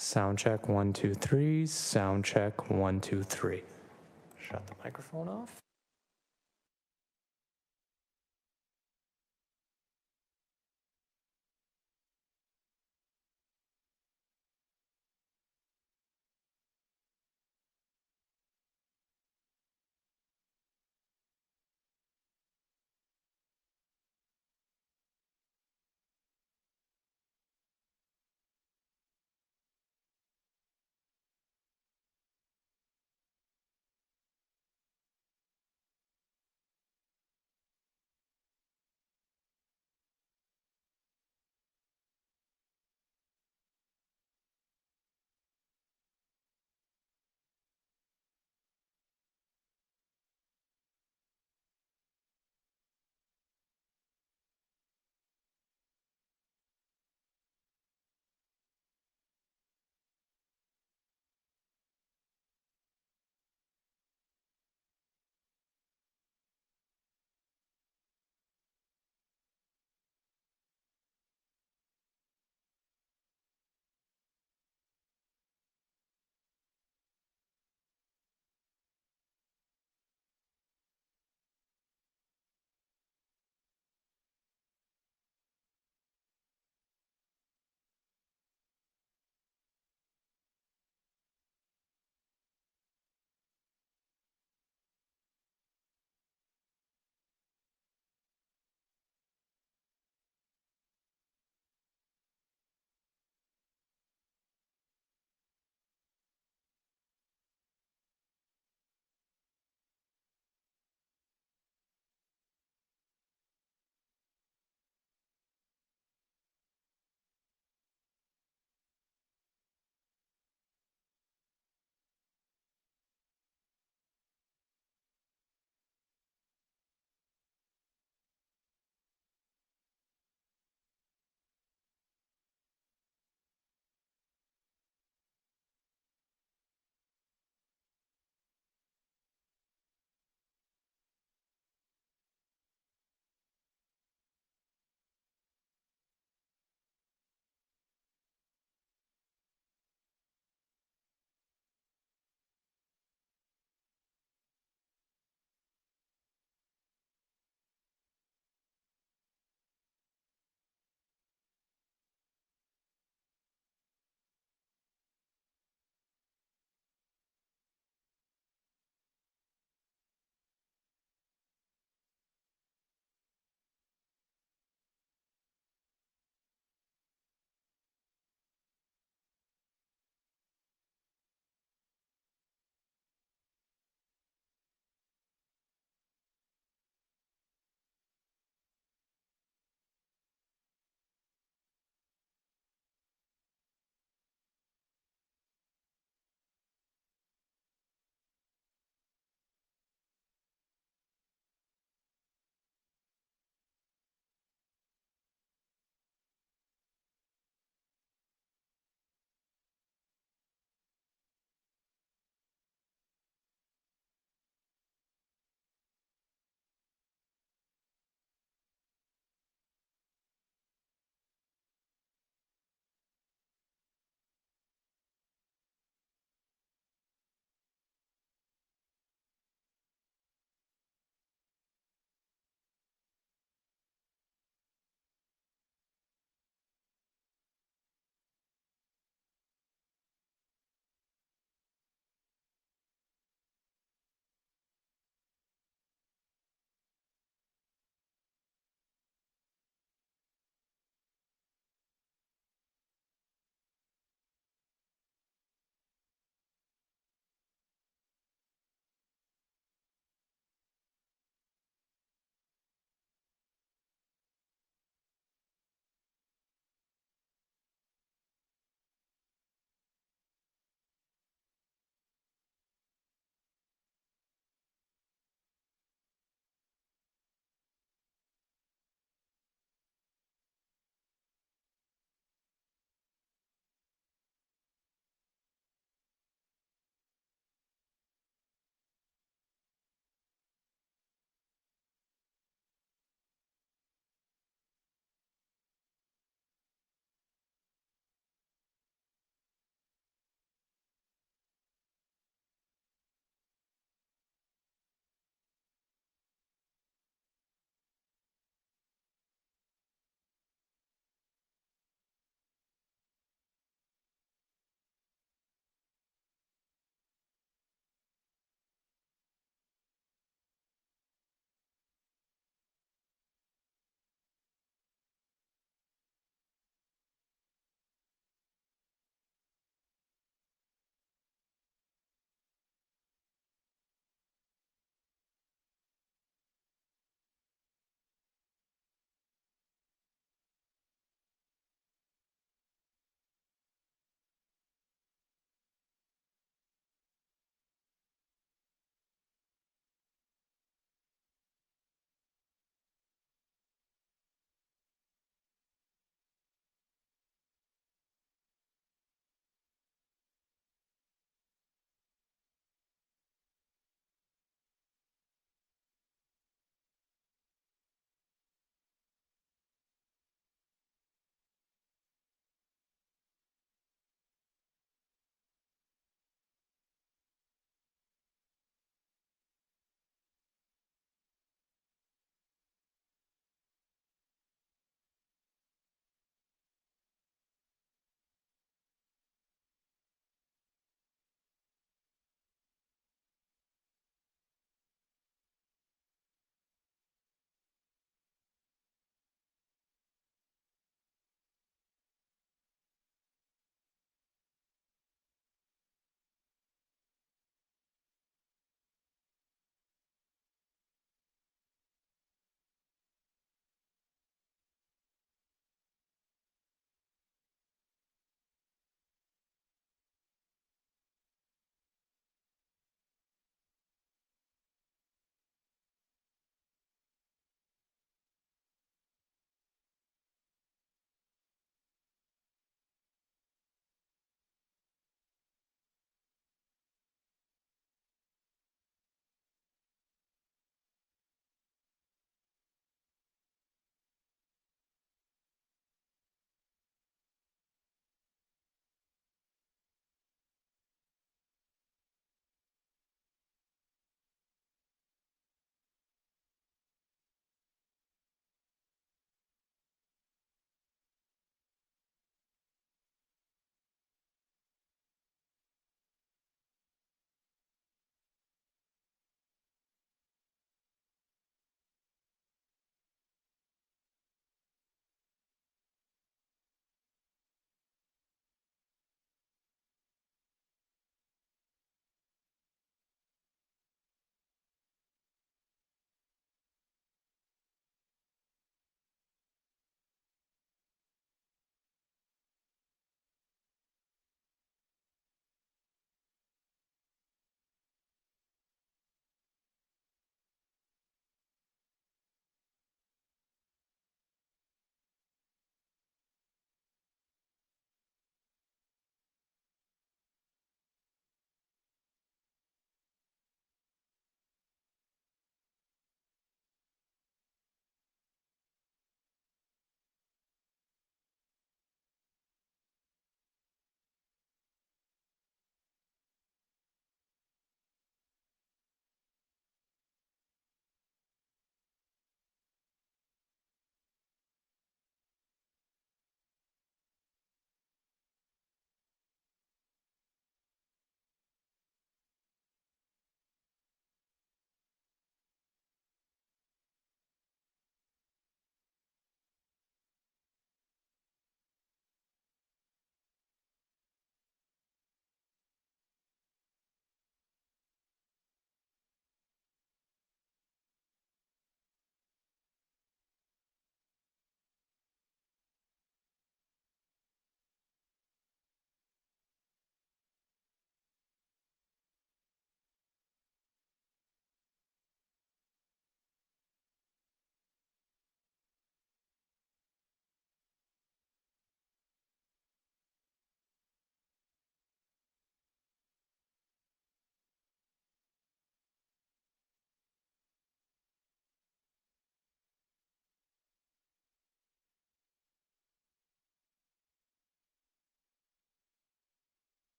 Sound check 1, 2, 3. Sound check 1, 2, 3. Shut the microphone off.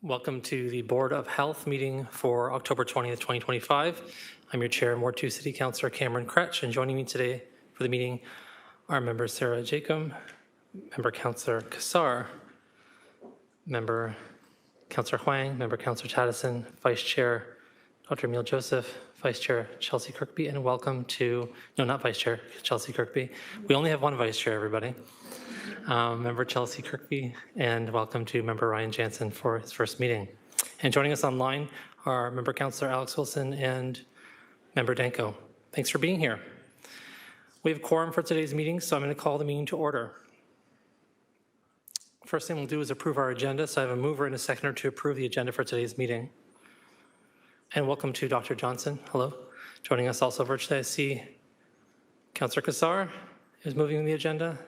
Welcome to the Board of Health meeting for October 20th, 2025. I'm your chair, Ward 2 City Councillor Cameron Kretsch, and joining me today for the meeting are members Sarah Jacob, member Councillor Kassar, member Councillor Huang, member Councillor Taddison, Vice Chair Dr. Emil Joseph, Vice Chair Chelsea Kirkby, and welcome to, no, not Vice Chair, Chelsea Kirkby. We only have one Vice Chair, everybody. Member Chelsea Kirkby, and welcome to member Ryan Jansen for his first meeting. And joining us online are member Councillor Alex Wilson and member Danko. Thanks for being here. We have quorum for today's meeting, so I'm going to call the meeting to order. First thing we'll do is approve our agenda. So I have a mover and a seconder to approve the agenda for today's meeting. And welcome to Dr. Johnson. Hello. Joining us also virtually, I see Councillor Kassar is moving the agenda.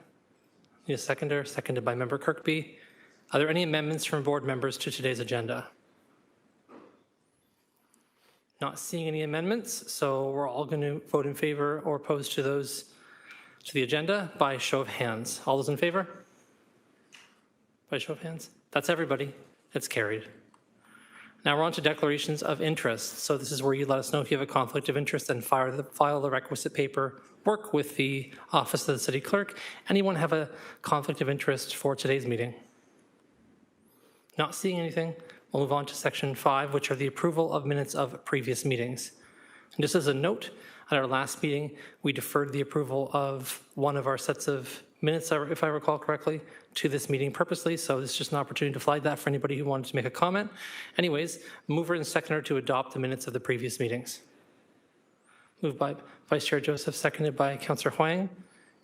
Need a seconder, seconded by member Kirkby. Are there any amendments from board members to today's agenda? Not seeing any amendments, so we're all going to vote in favor or opposed to those to the agenda by show of hands. All those in favor? By show of hands? That's everybody. It's carried. Now we're on to declarations of interest. So this is where you let us know if you have a conflict of interest and file the requisite paper, work with the Office of the City Clerk. Anyone have a conflict of interest for today's meeting? Not seeing anything, we'll move on to section 5, which are the approval of minutes of previous meetings. And just as a note, at our last meeting, we deferred the approval of one of our sets of minutes, if I recall correctly, to this meeting purposely, so this is just an opportunity to flag that for anybody who wanted to make a comment. Anyways, mover and seconder to adopt the minutes of the previous meetings. Moved by Vice Chair Joseph, seconded by Councillor Huang.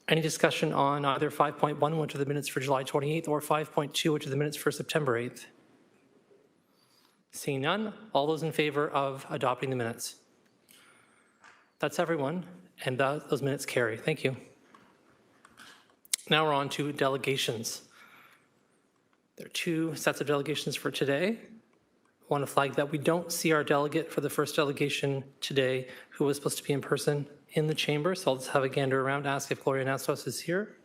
Any discussion on either 5.1, which are the minutes for July 28th, or 5.2, which are the minutes for September 8th? Seeing none, all those in favor of adopting the minutes? That's everyone, and those minutes carry. Thank you. Now we're on to delegations. There are two sets of delegations for today. I want to flag that we don't see our delegate for the first delegation today, who was supposed to be in person in the chamber, so I'll just have a gander around, ask if Gloria Nastos is here.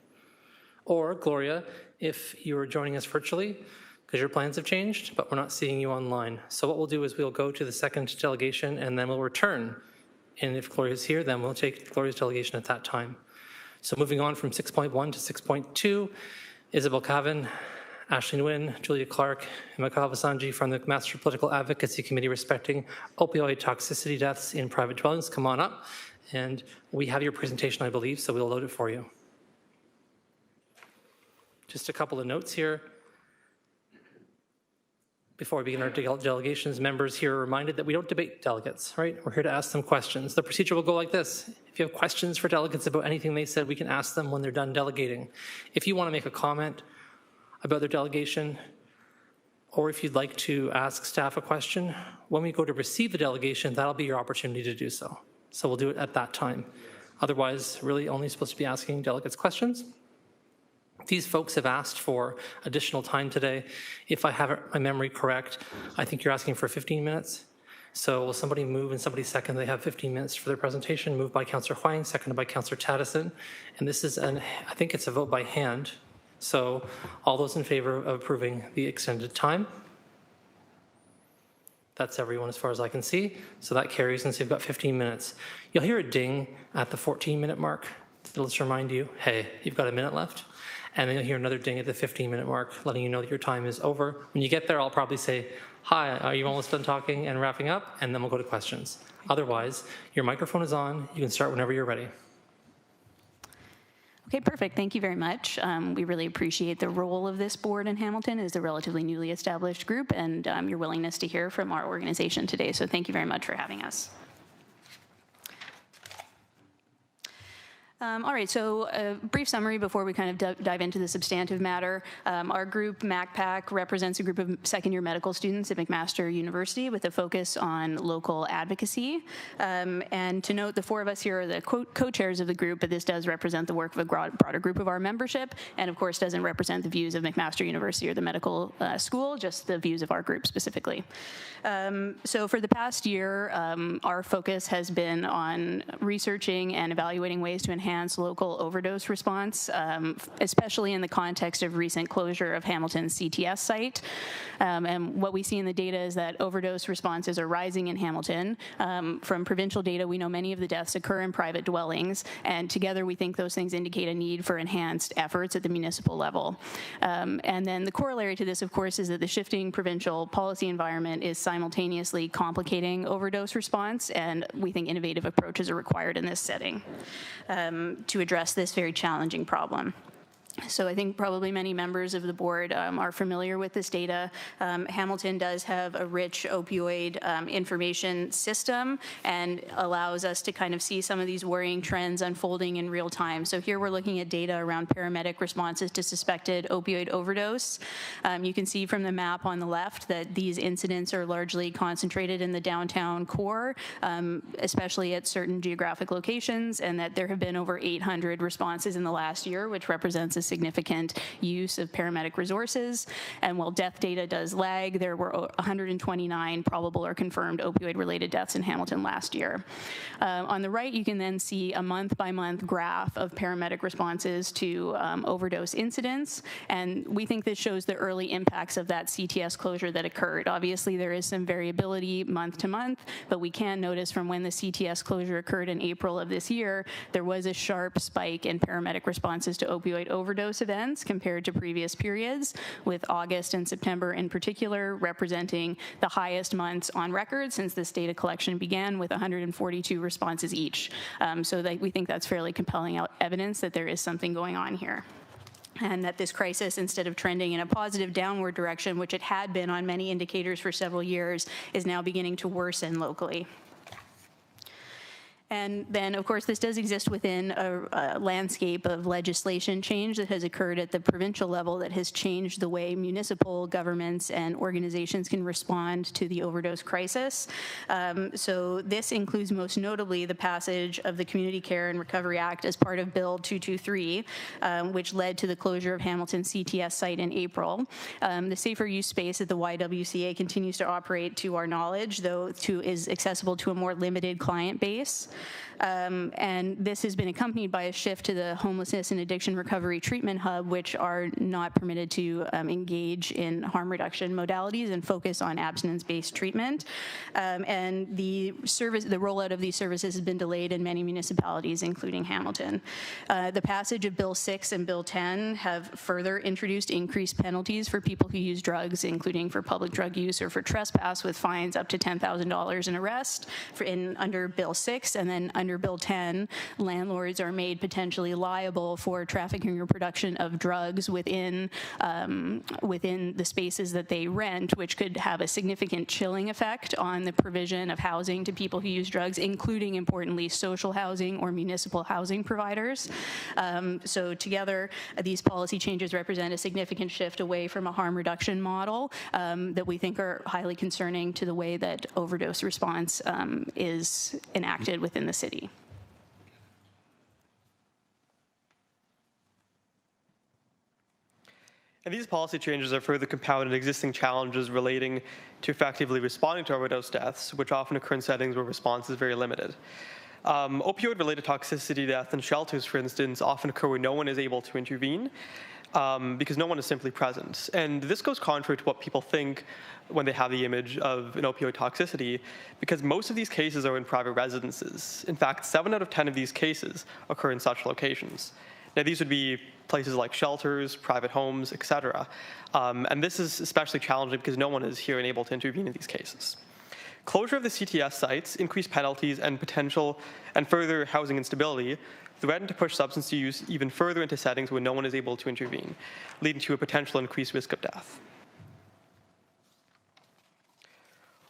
Or Gloria, if you are joining us virtually, because your plans have changed, but we're not seeing you online. So what we'll do is we'll go to the second delegation and then we'll return. And if Gloria is here, then we'll take Gloria's delegation at that time. So moving on from 6.1 to 6.2, Isabel Cavan, Ashley Nguyen, Julia Clark, and Michael Vasanji from the Master Political Advocacy Committee respecting opioid toxicity deaths in private dwellings. Come on up. And we have your presentation, I believe, so we'll load it for you. Just a couple of notes here. Before we begin our delegations, members here are reminded that we don't debate delegates, right? We're here to ask them questions. The procedure will go like this. If you have questions for delegates about anything they said, we can ask them when they're done delegating. If you want to make a comment about their delegation, or if you'd like to ask staff a question, when we go to receive the delegation, that'll be your opportunity to do so. So we'll do it at that time. Otherwise, really only supposed to be asking delegates questions. These folks have asked for additional time today. If I have my memory correct, I think you're asking for 15 minutes. So will somebody move and somebody second? They have 15 minutes for their presentation. Moved by Councillor Huang, seconded by Councillor Taddison. And this is I think it's a vote by hand. So all those in favor of approving the extended time? That's everyone as far as I can see. So that carries, and so you've got 15 minutes. You'll hear a ding at the 14-minute mark. Let's remind you, hey, you've got a minute left. And then you'll hear another ding at the 15-minute mark, letting you know that your time is over. When you get there, I'll probably say, hi, are you almost done talking and wrapping up? And then we'll go to questions. Otherwise, your microphone is on. You can start whenever you're ready. Okay, perfect. Thank you very much. We really appreciate the role of this board in Hamilton as a relatively newly established group and your willingness to hear from our organization today. So thank you very much for having us. All right, so a brief summary before we kind of dive into the substantive matter. Our group, MacPac, represents a group of second-year medical students at McMaster University with a focus on local advocacy. And to note, the four of us here are the co-chairs of the group, but this does represent the work of a broader group of our membership, and of course doesn't represent the views of McMaster University or the medical school, just the views of our group specifically. So for the past year, our focus has been on researching and evaluating ways to enhance enhance local overdose response, especially in the context of recent closure of Hamilton's CTS site. And what we see in the data is that overdose responses are rising in Hamilton. From provincial data, we know many of the deaths occur in private dwellings, and together we think those things indicate a need for enhanced efforts at the municipal level. And then the corollary to this, of course, is that the shifting provincial policy environment is simultaneously complicating overdose response, and we think innovative approaches are required in this setting to address this very challenging problem. So I think probably many members of the board are familiar with this data. Hamilton does have a rich opioid information system and allows us to kind of see some of these worrying trends unfolding in real time. So here we're looking at data around paramedic responses to suspected opioid overdose. You can see from the map on the left that these incidents are largely concentrated in the downtown core, especially at certain geographic locations, and that there have been over 800 responses in the last year, which represents a significant use of paramedic resources. And while death data does lag, there were 129 probable or confirmed opioid-related deaths in Hamilton last year. On the right, you can then see a month-by-month graph of paramedic responses to overdose incidents, and we think this shows the early impacts of that CTS closure that occurred. Obviously, there is some variability month to month, but we can notice from when the CTS closure occurred in April of this year, there was a sharp spike in paramedic responses to opioid overdose events compared to previous periods, with August and September in particular representing the highest months on record since this data collection began, with 142 responses each. So we think that's fairly compelling evidence that there is something going on here, and that this crisis, instead of trending in a positive downward direction, which it had been on many indicators for several years, is now beginning to worsen locally. And then, of course, this does exist within a landscape of legislation change that has occurred at the provincial level that has changed the way municipal governments and organizations can respond to the overdose crisis. So this includes most notably the passage of the Community Care and Recovery Act as part of Bill 223, which led to the closure of Hamilton's CTS site in April. The safer use space at the YWCA continues to operate, to our knowledge, though is accessible to a more limited client base. And this has been accompanied by a shift to the Homelessness and Addiction Recovery Treatment Hub, which are not permitted to engage in harm reduction modalities and focus on abstinence-based treatment. And the rollout of these services has been delayed in many municipalities, including Hamilton. The passage of Bill 6 and Bill 10 have further introduced increased penalties for people who use drugs, including for public drug use or for trespass, with fines up to $10,000 and arrest under Bill 6, and then under Bill 10, landlords are made potentially liable for trafficking or production of drugs within the spaces that they rent, which could have a significant chilling effect on the provision of housing to people who use drugs, including, importantly, social housing or municipal housing providers. So together, these policy changes represent a significant shift away from a harm reduction model that we think are highly concerning to the way that overdose response is enacted within the city. And these policy changes are further compounded existing challenges relating to effectively responding to overdose deaths, which often occur in settings where response is very limited. Opioid-related toxicity death in shelters, for instance, often occur where no one is able to intervene because no one is simply present. And this goes contrary to what people think when they have the image of an opioid toxicity, because most of these cases are in private residences. In fact, 7 out of 10 of these cases occur in such locations. Now, these would be places like shelters, private homes, etc. And this is especially challenging because no one is here and able to intervene in these cases. Closure of the CTS sites, increased penalties, and potential and further housing instability threaten to push substance use even further into settings where no one is able to intervene, leading to a potential increased risk of death.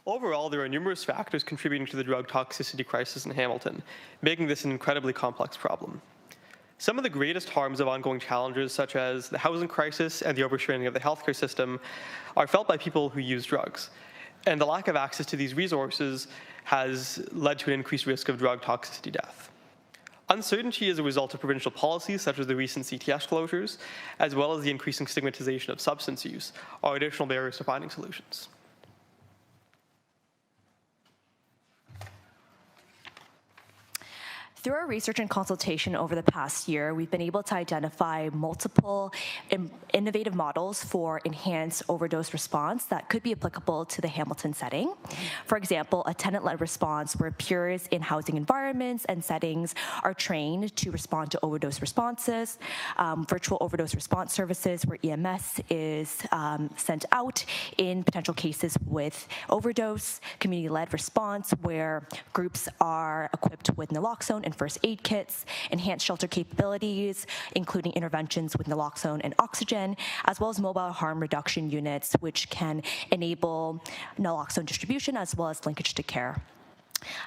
Overall, there are numerous factors contributing to the drug toxicity crisis in Hamilton, making this an incredibly complex problem. Some of the greatest harms of ongoing challenges, such as the housing crisis and the overstraining of the healthcare system, are felt by people who use drugs. And the lack of access to these resources has led to an increased risk of drug toxicity death. Uncertainty as a result of provincial policies, such as the recent CTS closures, as well as the increasing stigmatization of substance use, are additional barriers to finding solutions. Through our research and consultation over the past year, we've been able to identify multiple innovative models for enhanced overdose response that could be applicable to the Hamilton setting. For example, a tenant-led response where peers in housing environments and settings are trained to respond to overdose responses, virtual overdose response services where EMS is sent out in potential cases with overdose, community-led response where groups are equipped with naloxone and first aid kits, enhanced shelter capabilities, including interventions with naloxone and oxygen, as well as mobile harm reduction units, which can enable naloxone distribution as well as linkage to care.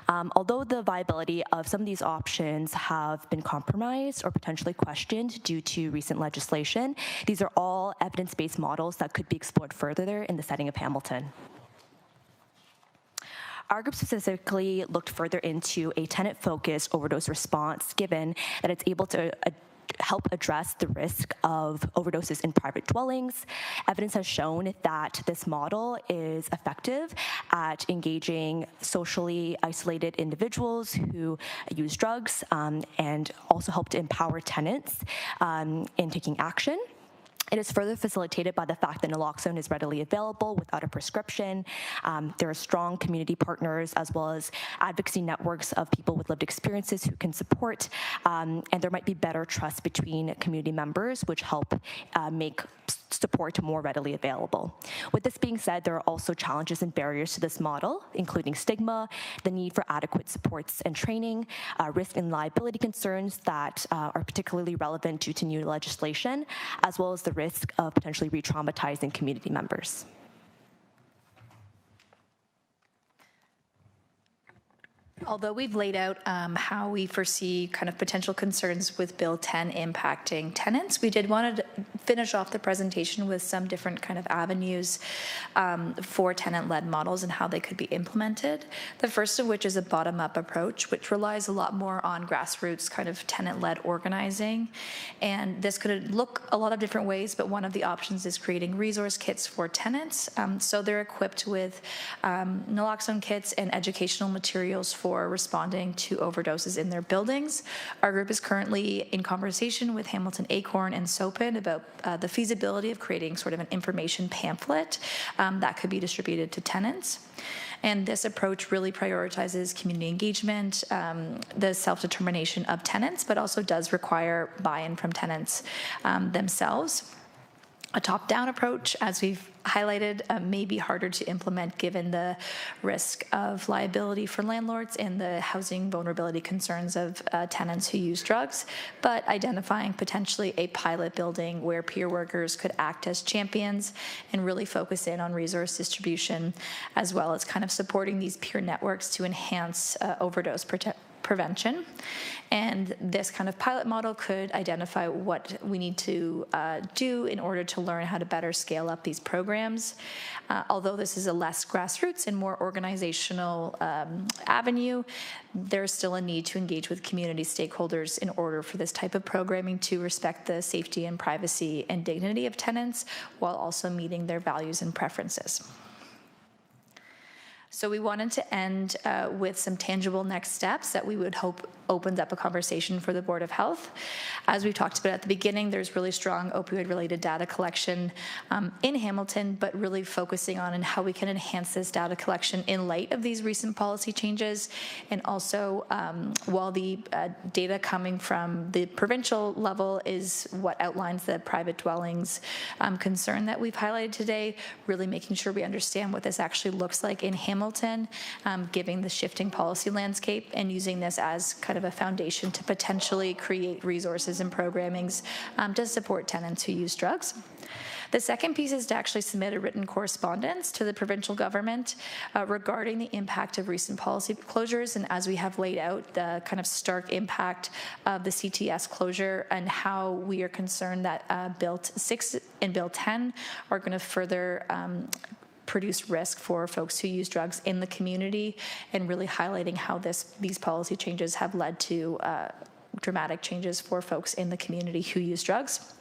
Although the viability of some of these options have been compromised or potentially questioned due to recent legislation, these are all evidence-based models that could be explored further in the setting of Hamilton. Our group specifically looked further into a tenant-focused overdose response, given that it's able to help address the risk of overdoses in private dwellings. Evidence has shown that this model is effective at engaging socially isolated individuals who use drugs and also help to empower tenants in taking action. It is further facilitated by the fact that naloxone is readily available without a prescription. There are strong community partners as well as advocacy networks of people with lived experiences who can support, and there might be better trust between community members, which help make support more readily available. With this being said, there are also challenges and barriers to this model, including stigma, the need for adequate supports and training, risk and liability concerns that are particularly relevant due to new legislation, as well as the risk of potentially re-traumatizing community members. Although we've laid out how we foresee kind of potential concerns with Bill 10 impacting tenants, we did want to finish off the presentation with some different kind of avenues for tenant-led models and how they could be implemented. The first of which is a bottom-up approach, which relies a lot more on grassroots kind of tenant-led organizing. And this could look a lot of different ways, but one of the options is creating resource kits for tenants. So they're equipped with naloxone kits and educational materials for responding to overdoses in their buildings. Our group is currently in conversation with Hamilton Acorn and SOPIN about the feasibility of creating sort of an information pamphlet that could be distributed to tenants. And this approach really prioritizes community engagement, the self-determination of tenants, but also does require buy-in from tenants themselves. A top-down approach, as we've highlighted, may be harder to implement given the risk of liability for landlords and the housing vulnerability concerns of tenants who use drugs, but identifying potentially a pilot building where peer workers could act as champions and really focus in on resource distribution, as well as kind of supporting these peer networks to enhance overdose prevention. And this kind of pilot model could identify what we need to do in order to learn how to better scale up these programs. Although this is a less grassroots and more organizational avenue, there's still a need to engage with community stakeholders in order for this type of programming to respect the safety and privacy and dignity of tenants while also meeting their values and preferences. So we wanted to end with some tangible next steps that we would hope opens up a conversation for the Board of Health. As we talked about at the beginning, there's really strong opioid-related data collection in Hamilton, but really focusing on how we can enhance this data collection in light of these recent policy changes. And also, while the data coming from the provincial level is what outlines the private dwellings concern that we've highlighted today, really making sure we understand what this actually looks like in Hamilton, given the shifting policy landscape, and using this as kind of a foundation to potentially create resources and programmings to support tenants who use drugs. The second piece is to actually submit a written correspondence to the provincial government regarding the impact of recent policy closures, and as we have laid out, the kind of stark impact of the CTS closure and how we are concerned that Bill 6 and Bill 10 are going to further produce risk for folks who use drugs in the community, and really highlighting how these policy changes have led to dramatic changes for folks in the community who use drugs.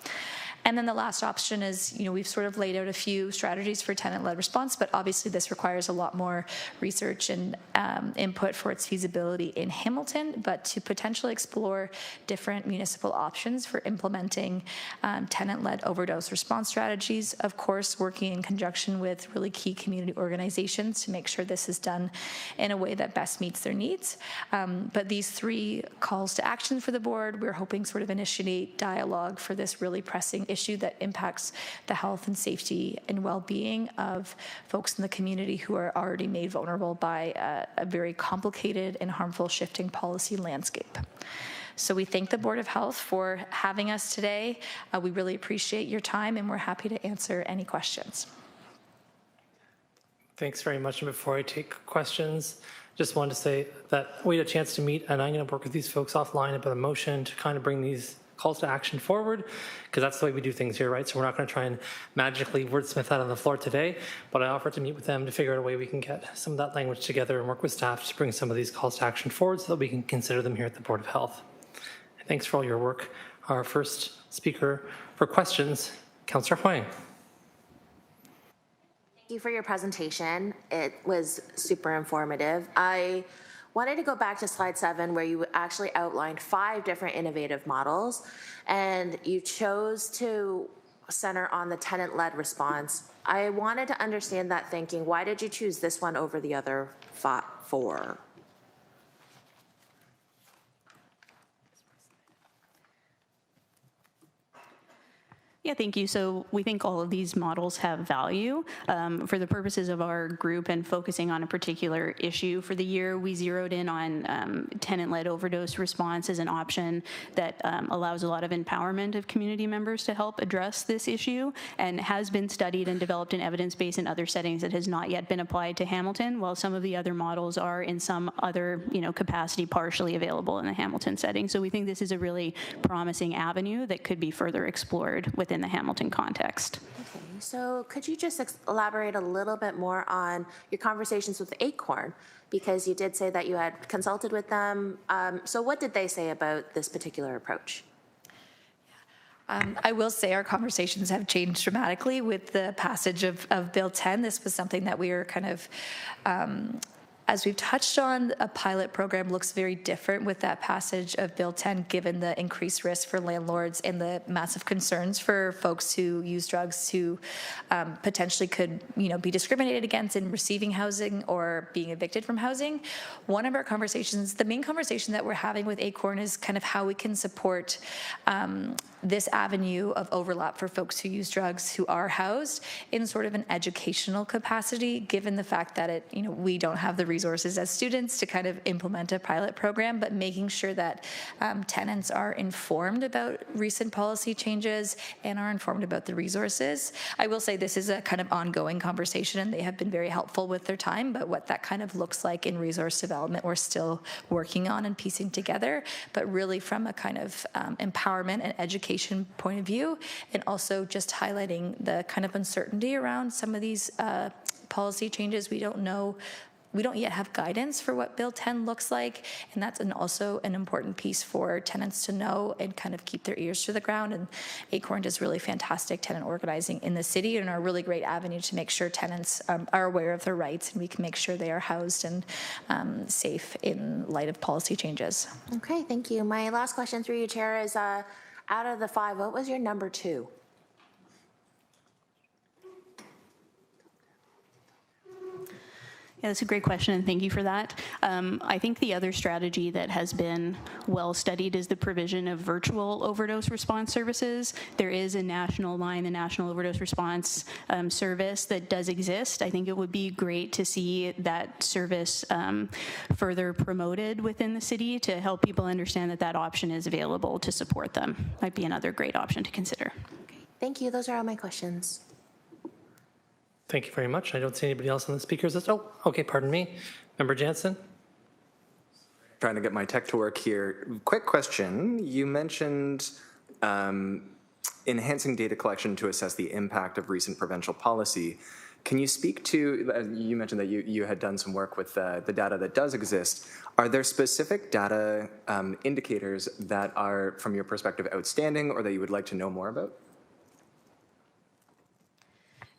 And then the last option is, we've sort of laid out a few strategies for tenant-led response, but obviously this requires a lot more research and input for its feasibility in Hamilton, but to potentially explore different municipal options for implementing tenant-led overdose response strategies. Of course, working in conjunction with really key community organizations to make sure this is done in a way that best meets their needs. But these three calls to action for the board, we're hoping sort of initiate dialogue for this really pressing issue that impacts the health and safety and well-being of folks in the community who are already made vulnerable by a very complicated and harmful shifting policy landscape. So we thank the Board of Health for having us today. We really appreciate your time, and we're happy to answer any questions. Thanks very much. And before I take questions, just wanted to say that we had a chance to meet, and I'm going to work with these folks offline about a motion to kind of bring these calls to action forward, because that's the way we do things here, right? So we're not going to try and magically wordsmith that on the floor today, but I offered to meet with them to figure out a way we can get some of that language together and work with staff to bring some of these calls to action forward so that we can consider them here at the Board of Health. And thanks for all your work. Our first speaker for questions, Councillor Huang. Thank you for your presentation. It was super informative. I wanted to go back to slide 7 where you actually outlined 5 different innovative models, and you chose to center on the tenant-led response. I wanted to understand that thinking. Why did you choose this one over the other 4? Yeah, thank you. So we think all of these models have value. For the purposes of our group and focusing on a particular issue for the year, we zeroed in on tenant-led overdose response as an option that allows a lot of empowerment of community members to help address this issue, and has been studied and developed in evidence base in other settings that has not yet been applied to Hamilton, while some of the other models are in some other capacity partially available in the Hamilton setting. So we think this is a really promising avenue that could be further explored within the Hamilton context. Okay, so could you just elaborate a little bit more on your conversations with Acorn? Because you did say that you had consulted with them. So what did they say about this particular approach? I will say our conversations have changed dramatically with the passage of Bill 10. This was something that we were kind of as we've touched on, a pilot program looks very different with that passage of Bill 10, given the increased risk for landlords and the massive concerns for folks who use drugs who potentially could, be discriminated against in receiving housing or being evicted from housing. One of our conversations, the main conversation that we're having with Acorn, is kind of how we can support this avenue of overlap for folks who use drugs who are housed in sort of an educational capacity, given the fact that we don't have the resources as students to kind of implement a pilot program, but making sure that tenants are informed about recent policy changes and are informed about the resources. I will say this is a kind of ongoing conversation, and they have been very helpful with their time, but what that kind of looks like in resource development, we're still working on and piecing together, but really from a kind of empowerment and education point of view, and also just highlighting the kind of uncertainty around some of these policy changes. We don't yet have guidance for what Bill 10 looks like, and that's also an important piece for tenants to know and kind of keep their ears to the ground. And Acorn does really fantastic tenant organizing in the city and are a really great avenue to make sure tenants are aware of their rights, and we can make sure they are housed and safe in light of policy changes. Okay, thank you. My last question through you, Chair, is out of the 5, what was your number 2? Yeah, that's a great question, and thank you for that. I think the other strategy that has been well studied is the provision of virtual overdose response services. There is a national line, the National Overdose Response Service, that does exist. I think it would be great to see that service further promoted within the city to help people understand that that option is available to support them. Might be another great option to consider. Okay. Thank you. Those are all my questions. Thank you very much. I don't see anybody else on the speakers list. Oh, okay, pardon me. Member Jansen. Trying to get my tech to work here. Quick question. You mentioned enhancing data collection to assess the impact of recent provincial policy. Can you speak to, you mentioned that you had done some work with the data that does exist. Are there specific data indicators that are, from your perspective, outstanding or that you would like to know more about?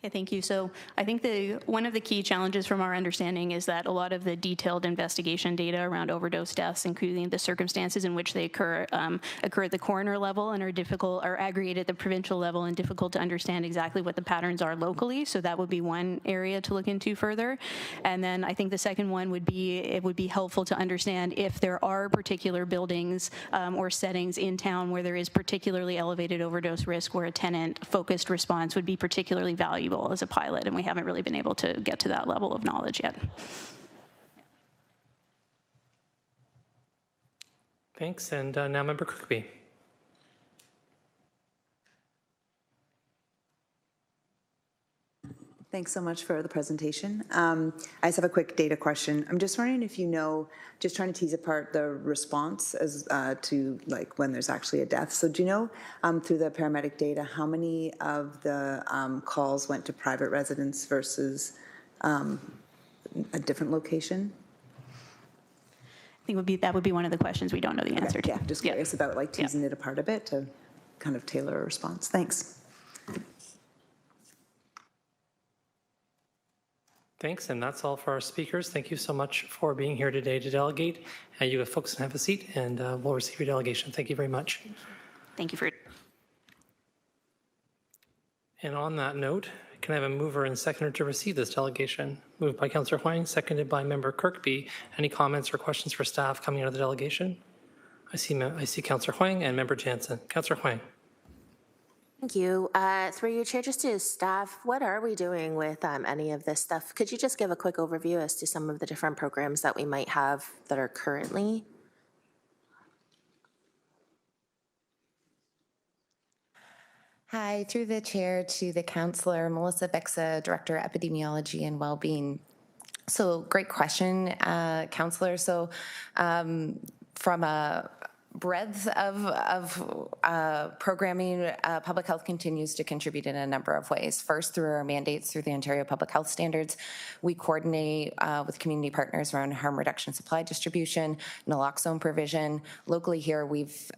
Yeah, thank you. So I think one of the key challenges from our understanding is that a lot of the detailed investigation data around overdose deaths, including the circumstances in which they occur at the coroner level and are aggregated at the provincial level and difficult to understand exactly what the patterns are locally. So that would be one area to look into further. And then I think the second one would be, it would be helpful to understand if there are particular buildings or settings in town where there is particularly elevated overdose risk, where a tenant-focused response would be particularly valuable as a pilot, and we haven't really been able to get to that level of knowledge yet. Thanks, and now Member Kirkby. Thanks so much for the presentation. I just have a quick data question. I'm just wondering if you know, just trying to tease apart the response as to like when there's actually a death. So do you know through the paramedic data how many of the calls went to private residents versus a different location? I think that would be one of the questions we don't know the answer to. Yeah, just curious about like teasing it apart a bit to kind of tailor a response. Thanks. Thanks, and that's all for our speakers. Thank you so much for being here today to delegate. You folks can have a seat, and we'll receive your delegation. Thank you very much. Thank you for. And on that note, can I have a mover and seconder to receive this delegation? Moved by Councillor Huang, seconded by Member Kirkby. Any comments or questions for staff coming out of the delegation? I see Councillor Huang and Member Jansen. Councillor Huang. Thank you. Through you, Chair, just to staff, what are we doing with any of this stuff? Could you just give a quick overview as to some of the different programs that we might have that are currently? Hi, through the chair to the councillor, Melissa Bexa, Director of Epidemiology and Wellbeing. So great question, councillor. So from a breadth of programming, public health continues to contribute in a number of ways. First, through our mandates through the Ontario Public Health Standards, we coordinate with community partners around harm reduction supply distribution, naloxone provision. Locally here, we've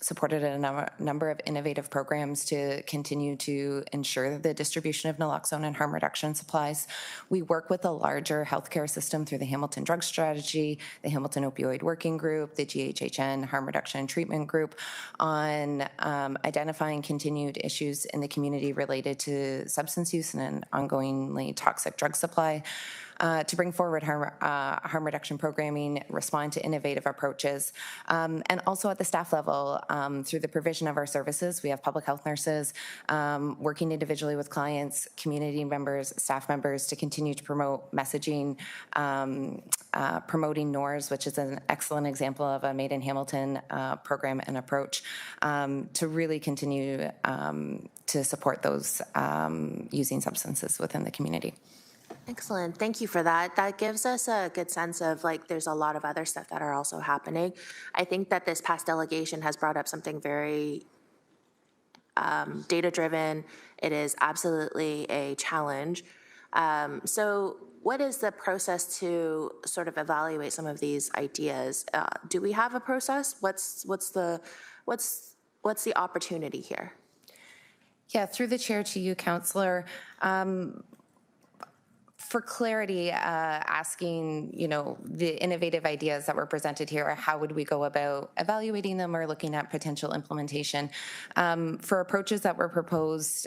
supported a number of innovative programs to continue to ensure the distribution of naloxone and harm reduction supplies. We work with a larger healthcare system through the Hamilton Drug Strategy, the Hamilton Opioid Working Group, the GHHN Harm Reduction and Treatment Group on identifying continued issues in the community related to substance use and an ongoingly toxic drug supply. To bring forward harm reduction programming, respond to innovative approaches, and also at the staff level through the provision of our services. We have public health nurses working individually with clients, community members, staff members to continue to promote messaging, promoting NORS, which is an excellent example of a Made in Hamilton program and approach to really continue to support those using substances within the community. Excellent. Thank you for that. That gives us a good sense of like there's a lot of other stuff that are also happening. I think that this past delegation has brought up something very data-driven. It is absolutely a challenge. So what is the process to sort of evaluate some of these ideas? Do we have a process? What's the opportunity here? Yeah, through the chair to you, Councillor. For clarity, asking, the innovative ideas that were presented here, how would we go about evaluating them or looking at potential implementation? For approaches that were proposed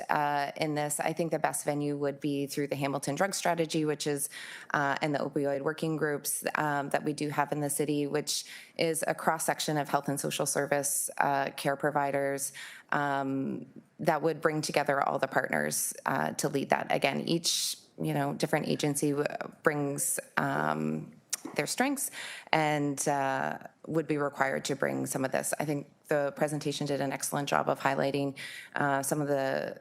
in this, I think the best venue would be through the Hamilton Drug Strategy, which is, and the opioid working groups that we do have in the city, which is a cross-section of health and social service care providers that would bring together all the partners to lead that. Again, each different agency brings their strengths and would be required to bring some of this. I think the presentation did an excellent job of highlighting some of the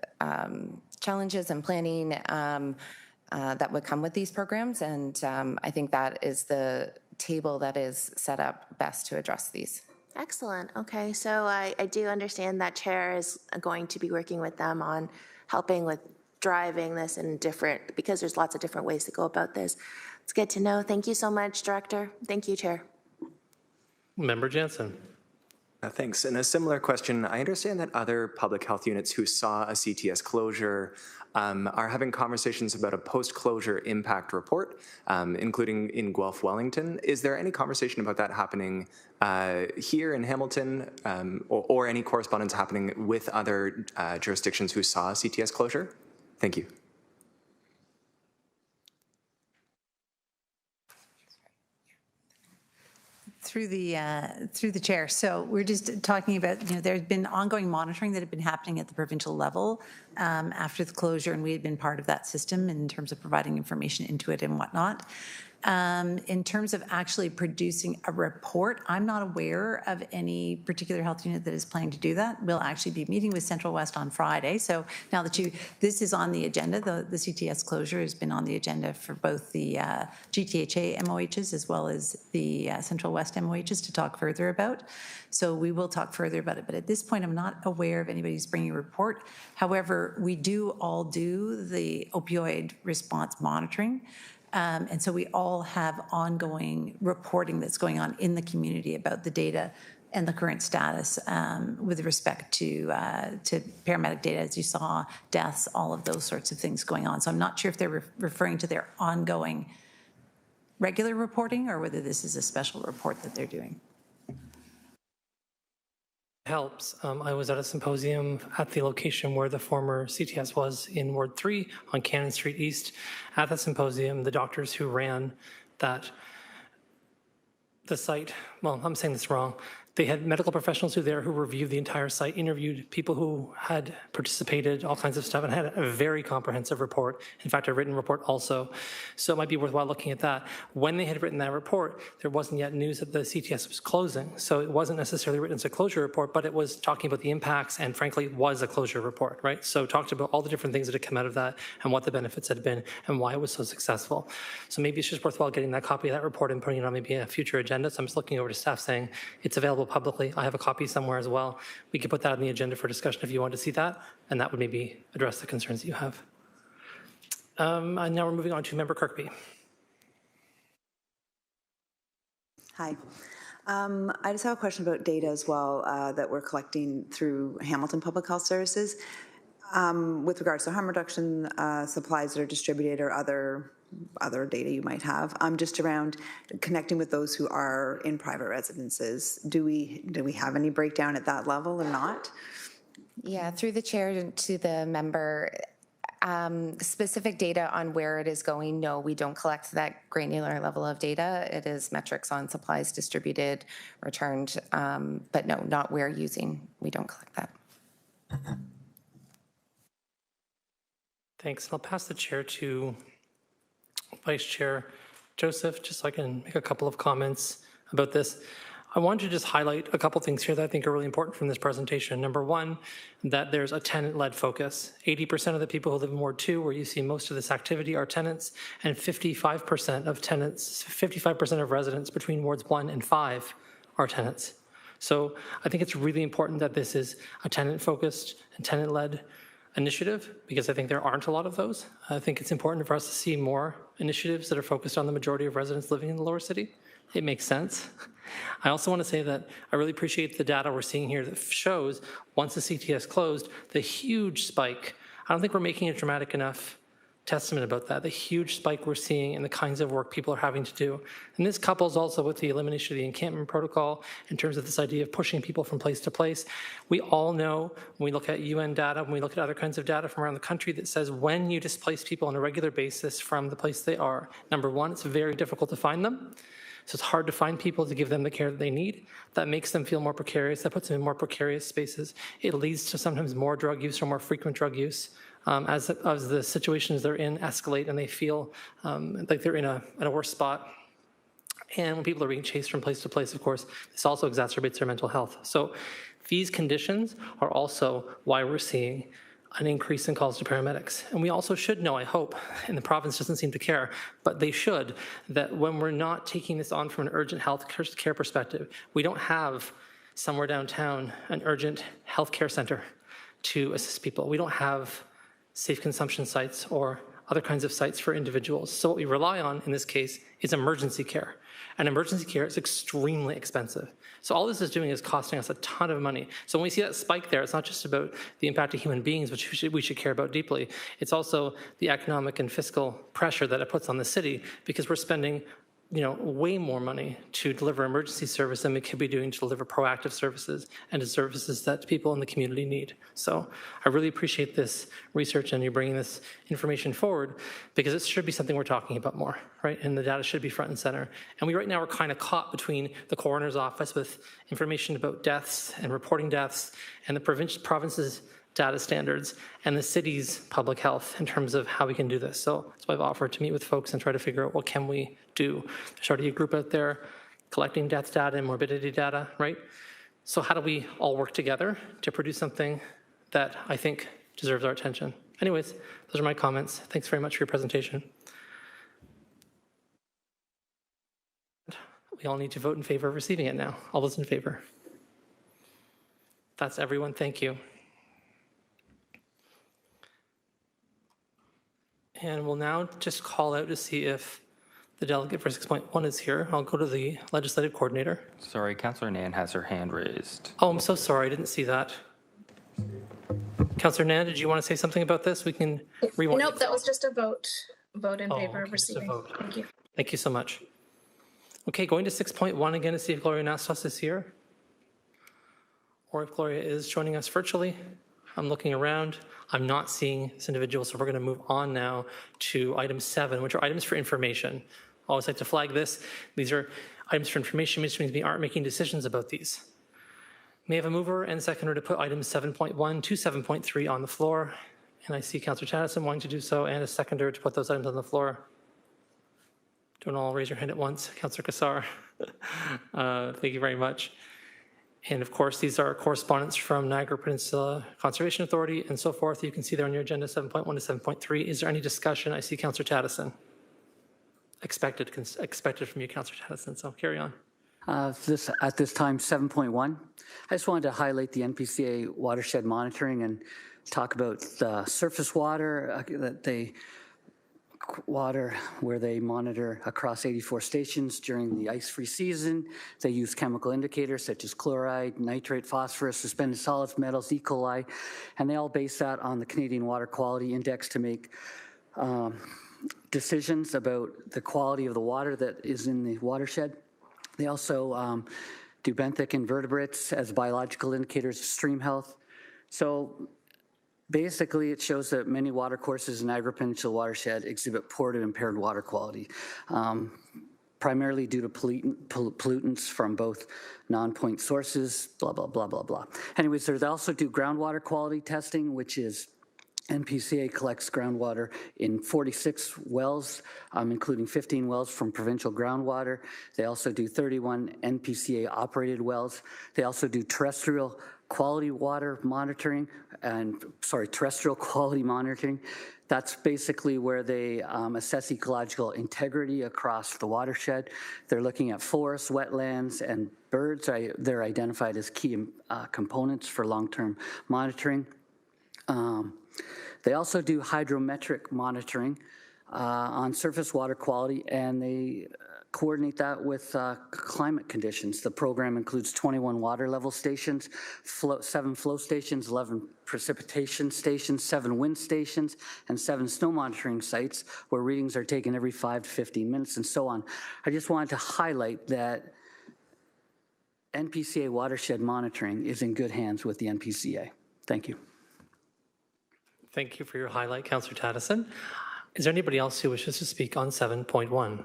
challenges and planning that would come with these programs. And I think that is the table that is set up best to address these. Excellent. Okay, so I do understand that Chair is going to be working with them on helping with driving this in because there's lots of different ways to go about this. It's good to know. Thank you so much, Director. Thank you, Chair. Member Jansen. Thanks. And a similar question, I understand that other public health units who saw a CTS closure are having conversations about a post-closure impact report, including in Guelph Wellington. Is there any conversation about that happening here in Hamilton, or any correspondence happening with other jurisdictions who saw a CTS closure? Thank you. Through the chair. So we're just talking about, there's been ongoing monitoring that had been happening at the provincial level after the closure, and we had been part of that system in terms of providing information into it and whatnot. In terms of actually producing a report, I'm not aware of any particular health unit that is planning to do that. We'll actually be meeting with Central West on Friday. So now that this is on the agenda, the CTS closure has been on the agenda for both the GTHA MOHs as well as the Central West MOHs to talk further about. So we will talk further about it. But at this point, I'm not aware of anybody's bringing a report. However, we do all do the opioid response monitoring. And so we all have ongoing reporting that's going on in the community about the data and the current status with respect to paramedic data, as you saw, deaths, all of those sorts of things going on. So I'm not sure if they're referring to their ongoing regular reporting or whether this is a special report that they're doing. Helps. I was at a symposium at the location where the former CTS was in Ward 3 on Cannon Street East. At that symposium, the doctors who ran the site, well, I'm saying this wrong. They had medical professionals who there who reviewed the entire site, interviewed people who had participated, all kinds of stuff, and had a very comprehensive report. In fact, a written report also. So it might be worthwhile looking at that. When they had written that report, there wasn't yet news that the CTS was closing. So it wasn't necessarily written as a closure report, but it was talking about the impacts and frankly was a closure report, right? So talked about all the different things that had come out of that and what the benefits had been and why it was so successful. So maybe it's just worthwhile getting that copy of that report and putting it on maybe a future agenda. So I'm just looking over to staff saying it's available publicly. I have a copy somewhere as well. We could put that on the agenda for discussion if you want to see that, and that would maybe address the concerns that you have. And now we're moving on to Member Kirkby. Hi. I just have a question about data as well that we're collecting through Hamilton Public Health Services with regards to harm reduction supplies that are distributed or other data you might have, just around connecting with those who are in private residences. Do we have any breakdown at that level or not? Yeah, through the chair to the member, specific data on where it is going, no, we don't collect that granular level of data. It is metrics on supplies distributed, returned, but no, not where using. We don't collect that. Thanks. I'll pass the chair to Vice Chair Joseph, just so I can make a couple of comments about this. I wanted to just highlight a couple things here that I think are really important from this presentation. Number one, that there's a tenant-led focus. 80% of the people who live in Ward 2, where you see most of this activity, are tenants, and 55% of tenants, 55% of residents between Wards 1 and 5 are tenants. So I think it's really important that this is a tenant-focused and tenant-led initiative, because I think there aren't a lot of those. I think it's important for us to see more initiatives that are focused on the majority of residents living in the lower city. It makes sense. I also want to say that I really appreciate the data we're seeing here that shows once the CTS closed, the huge spike. I don't think we're making a dramatic enough testament about that, the huge spike we're seeing in the kinds of work people are having to do. And this couples also with the elimination of the encampment protocol in terms of this idea of pushing people from place to place. We all know when we look at UN data, when we look at other kinds of data from around the country that says when you displace people on a regular basis from the place they are, number one, it's very difficult to find them. So it's hard to find people to give them the care that they need. That makes them feel more precarious. That puts them in more precarious spaces. It leads to sometimes more drug use or more frequent drug use. As the situations they're in escalate and they feel like they're in a worse spot. And when people are being chased from place to place, of course, this also exacerbates their mental health. So these conditions are also why we're seeing an increase in calls to paramedics. And we also should know, I hope, and the province doesn't seem to care, but they should, that when we're not taking this on from an urgent health care perspective, we don't have somewhere downtown an urgent health care center to assist people. We don't have safe consumption sites or other kinds of sites for individuals. So what we rely on in this case is emergency care. And emergency care is extremely expensive. So all this is doing is costing us a ton of money. So when we see that spike there, it's not just about the impact of human beings, which we should care about deeply. It's also the economic and fiscal pressure that it puts on the city, because we're spending way more money to deliver emergency service than we could be doing to deliver proactive services and to services that people in the community need. So I really appreciate this research and you bringing this information forward, because it should be something we're talking about more, right? And the data should be front and center. And we right now are kind of caught between the coroner's office with information about deaths and reporting deaths and the province's data standards and the city's public health in terms of how we can do this. So that's why I've offered to meet with folks and try to figure out what can we do. There's already a group out there collecting death data and morbidity data, right? So how do we all work together to produce something that I think deserves our attention? Anyways, those are my comments. Thanks very much for your presentation. We all need to vote in favor of receiving it now. All those in favor? That's everyone. Thank you. And we'll now just call out to see if the delegate for 6.1 is here. I'll go to the legislative coordinator. Sorry, Councillor Nan has her hand raised. Oh, I'm so sorry. I didn't see that. Councillor Nan, did you want to say something about this? We can rewind. Nope, that was just a vote in favor of receiving. Thank you. Thank you so much. Okay, going to 6.1 again to see if Gloria Nassos is here, or if Gloria is joining us virtually. I'm looking around. I'm not seeing this individual, so we're going to move on now to item 7, which are items for information. I always like to flag this. These are items for information, which means we aren't making decisions about these. May I have a mover and seconder to put items 7.1 to 7.3 on the floor? And I see Councillor Chattison wanting to do so, and a seconder to put those items on the floor. Don't all raise your hand at once. Councillor Cassar. Thank you very much. And of course, these are correspondence from Niagara Peninsula Conservation Authority and so forth. You can see there on your agenda 7.1 to 7.3. Is there any discussion? I see Councillor Chattison. Expected from you, Councillor Chattison, so carry on. At this time, 7.1. I just wanted to highlight the NPCA watershed monitoring and talk about the surface water where they monitor across 84 stations during the ice-free season. They use chemical indicators such as chloride, nitrate, phosphorus, suspended solids, metals, E. coli, and they all base that on the Canadian Water Quality Index to make decisions about the quality of the water that is in the watershed. They also do benthic invertebrates as biological indicators of stream health. So basically, it shows that many watercourses in Niagara Peninsula watershed exhibit poor to impaired water quality, primarily due to pollutants from both non-point sources, blah, blah, blah, blah, blah. Anyways, they also do groundwater quality testing, which is NPCA collects groundwater in 46 wells, including 15 wells from provincial groundwater. They also do 31 NPCA operated wells. They also do terrestrial quality monitoring. That's basically where they assess ecological integrity across the watershed. They're looking at forests, wetlands, and birds. They're identified as key components for long-term monitoring. They also do hydrometric monitoring on surface water quality, and they coordinate that with climate conditions. The program includes 21 water level stations, 7 flow stations, 11 precipitation stations, 7 wind stations, and 7 snow monitoring sites where readings are taken every 5 to 15 minutes and so on. I just wanted to highlight that NPCA watershed monitoring is in good hands with the NPCA. Thank you. Thank you for your highlight, Councillor Chattison. Is there anybody else who wishes to speak on 7.1?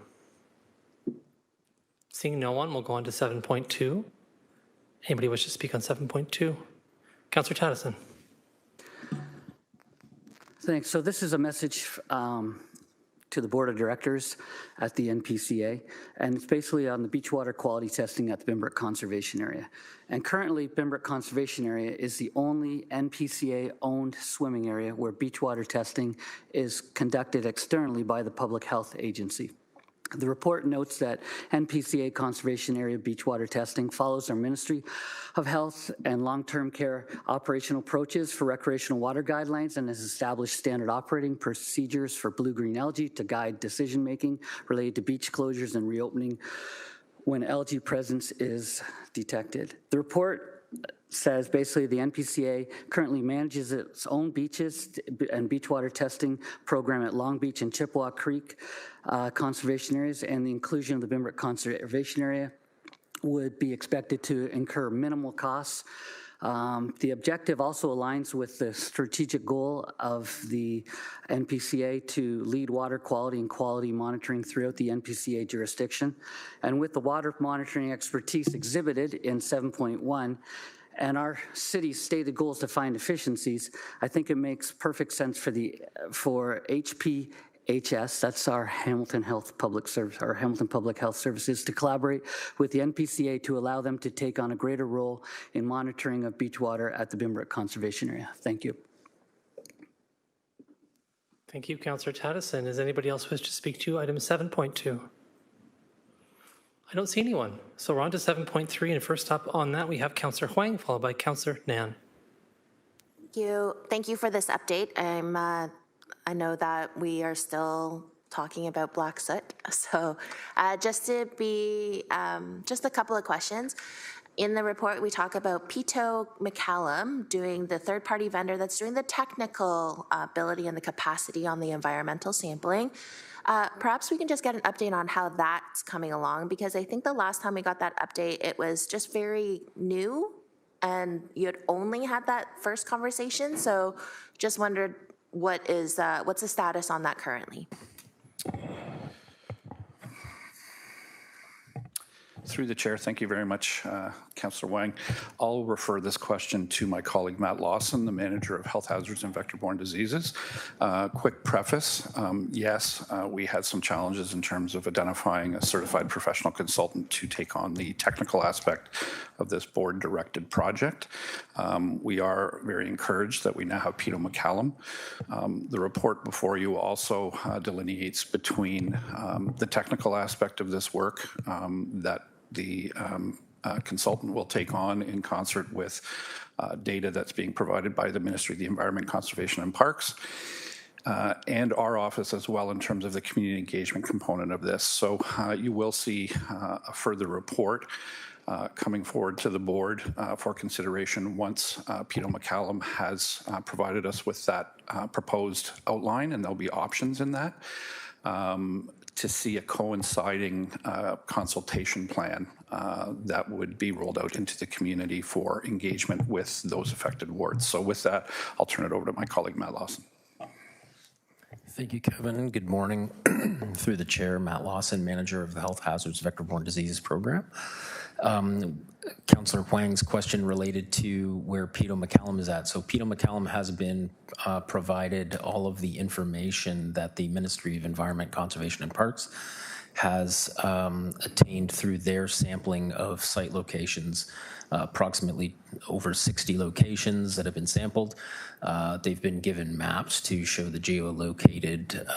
Seeing no one, we'll go on to 7.2. Anybody wish to speak on 7.2? Councillor Chattison. Thanks. So this is a message to the Board of Directors at the NPCA, and it's basically on the beach water quality testing at the Bimbrook Conservation Area. And currently, Bimbrook Conservation Area is the only NPCA-owned swimming area where beach water testing is conducted externally by the Public Health Agency. The report notes that NPCA conservation area beach water testing follows our Ministry of Health and Long-Term Care operational approaches for recreational water guidelines and has established standard operating procedures for blue-green algae to guide decision-making related to beach closures and reopening when algae presence is detected. The report says basically the NPCA currently manages its own beaches and beach water testing program at Long Beach and Chippewa Creek conservation areas, and the inclusion of the Bimbrook Conservation Area would be expected to incur minimal costs. The objective also aligns with the strategic goal of the NPCA to lead water quality and quality monitoring throughout the NPCA jurisdiction. And with the water monitoring expertise exhibited in 7.1 and our city's stated goals to find efficiencies, I think it makes perfect sense for HPHS, that's our Hamilton Health Public Service, our Hamilton Public Health Services, to collaborate with the NPCA to allow them to take on a greater role in monitoring of beach water at the Bimbrook Conservation Area. Thank you. Thank you, Councillor Taddison. Does anybody else wish to speak to item 7.2? I don't see anyone. So we're on to 7.3, and first up on that we have Councillor Huang, followed by Councillor Nan. Thank you for this update. I know that we are still talking about black soot. So just a couple of questions. In the report, we talk about Pito McCallum doing the third-party vendor that's doing the technical ability and the capacity on the environmental sampling. Perhaps we can just get an update on how that's coming along, because I think the last time we got that update, it was just very new and you had only had that first conversation. So just wondered what's the status on that currently? Through the chair, thank you very much, Councillor Wang. I'll refer this question to my colleague Matt Lawson, the manager of health hazards and vector-borne diseases. Quick preface, yes, we had some challenges in terms of identifying a certified professional consultant to take on the technical aspect of this board-directed project. We are very encouraged that we now have Pito McCallum. The report before you also delineates between the technical aspect of this work that the consultant will take on in concert with data that's being provided by the Ministry of the Environment, Conservation and Parks, and our office as well in terms of the community engagement component of this. So you will see a further report coming forward to the board for consideration once Pito McCallum has provided us with that proposed outline, and there'll be options in that. To see a coinciding consultation plan that would be rolled out into the community for engagement with those affected wards. So with that, I'll turn it over to my colleague, Matt Lawson. Thank you, Kevin. Good morning. Through the chair, Matt Lawson, manager of the Health Hazards Vector-Borne Diseases Program. Councillor Huang's question related to where Pito McCallum is at. So Pito McCallum has been provided all of the information that the Ministry of Environment, Conservation and Parks has attained through their sampling of site locations, approximately over 60 locations that have been sampled. They've been given maps to show the geolocated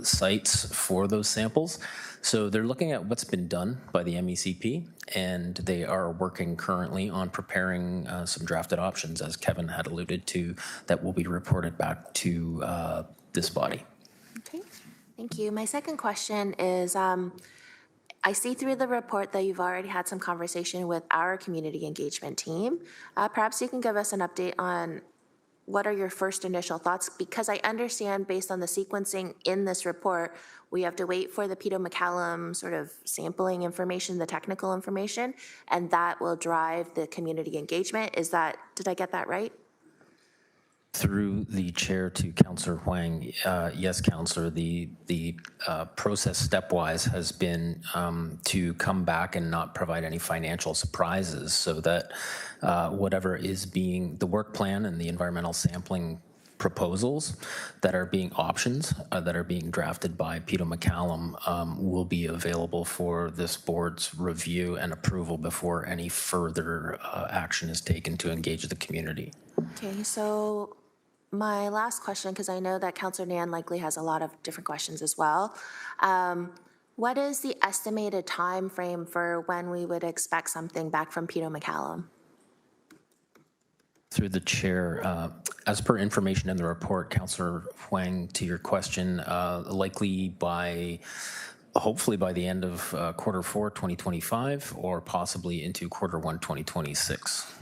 sites for those samples. So they're looking at what's been done by the MECP, and they are working currently on preparing some drafted options, as Kevin had alluded to, that will be reported back to this body. Okay, thank you. My second question is, I see through the report that you've already had some conversation with our community engagement team. Perhaps you can give us an update on what are your first initial thoughts? Because I understand based on the sequencing in this report, we have to wait for the Pito McCallum sort of sampling information, the technical information, and that will drive the community engagement. Did I get that right? Through the chair to Councillor Huang, yes, Councillor, the process stepwise has been to come back and not provide any financial surprises, so that whatever is being the work plan and the environmental sampling proposals that are being options that are being drafted by Pito McCallum will be available for this board's review and approval before any further action is taken to engage the community. Okay, so my last question, because I know that Councillor Nan likely has a lot of different questions as well. What is the estimated time frame for when we would expect something back from Peter MacCallum? Through the chair, as per information in the report, Councillor Huang, to your question, likely hopefully by the end of Q4 2025 or possibly into Q1 2026.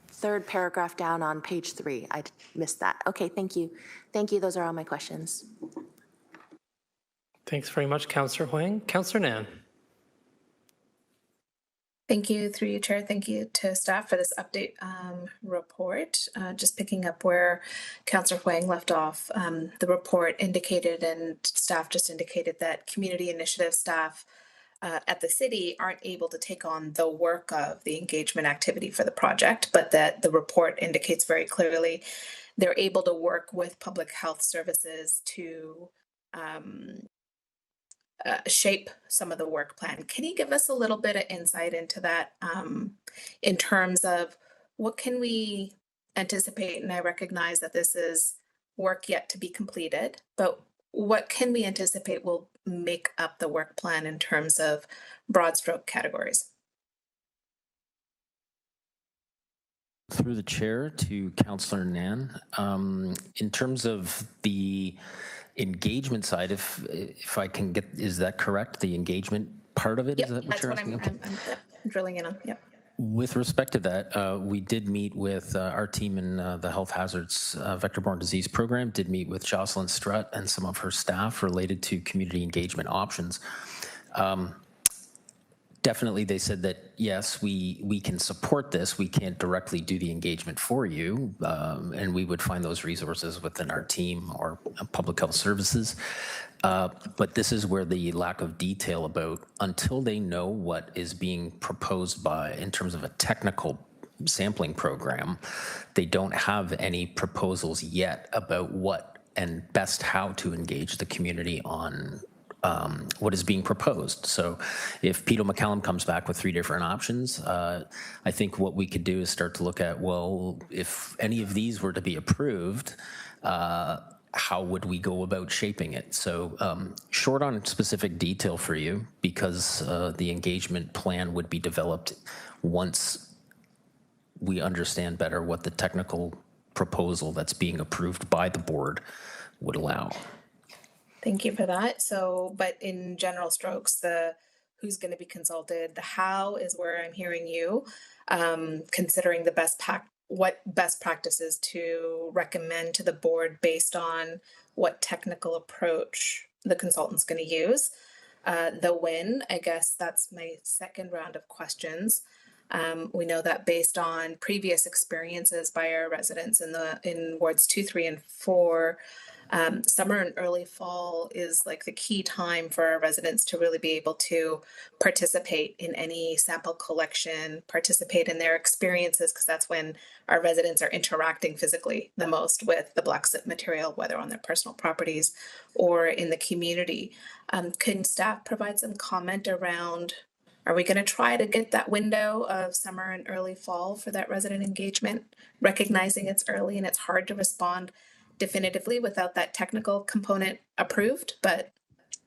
Third paragraph down on page 3. I missed that. Okay, thank you. Thank you. Those are all my questions. Thanks very much, Councillor Huang. Councillor Nan. Thank you, through you, Chair. Thank you to staff for this update report. Just picking up where Councillor Huang left off, the report indicated and staff just indicated that community initiative staff at the city aren't able to take on the work of the engagement activity for the project, but that the report indicates very clearly they're able to work with public health services to shape some of the work plan. Can you give us a little bit of insight into that in terms of what can we anticipate? And I recognize that this is work yet to be completed, but what can we anticipate will make up the work plan in terms of broad stroke categories? Through the chair to Councillor Nan, in terms of the engagement side, if I can get, is that correct? The engagement part of it? Yep, is that what that's you're what asking? I'm drilling in on. Yep. With respect to that, we did meet with our team in the Health Hazards Vector-Borne Disease Program, did meet with Jocelyn Strutt and some of her staff related to community engagement options. Definitely, they said that, yes, we can support this. We can't directly do the engagement for you, and we would find those resources within our team or public health services. But this is where the lack of detail about, until they know what is being proposed in terms of a technical sampling program, they don't have any proposals yet about what and best how to engage the community on what is being proposed. So if Peter MacCallum comes back with 3 different options, I think what we could do is start to look at, well, if any of these were to be approved, how would we go about shaping it? So short on specific detail for you, because the engagement plan would be developed once we understand better what the technical proposal that's being approved by the board would allow. Thank you for that. So, but in general strokes, the who's going to be consulted, the how is where I'm hearing you, considering the what best practices to recommend to the board based on what technical approach the consultant's going to use. The when, I guess that's my second round of questions. We know that based on previous experiences by our residents in wards 2, 3, and 4, summer and early fall is like the key time for our residents to really be able to participate in any sample collection, participate in their experiences, because that's when our residents are interacting physically the most with the black soot material, whether on their personal properties or in the community. Can staff provide some comment around, are we going to try to get that window of summer and early fall for that resident engagement, recognizing it's early and it's hard to respond definitively without that technical component approved, but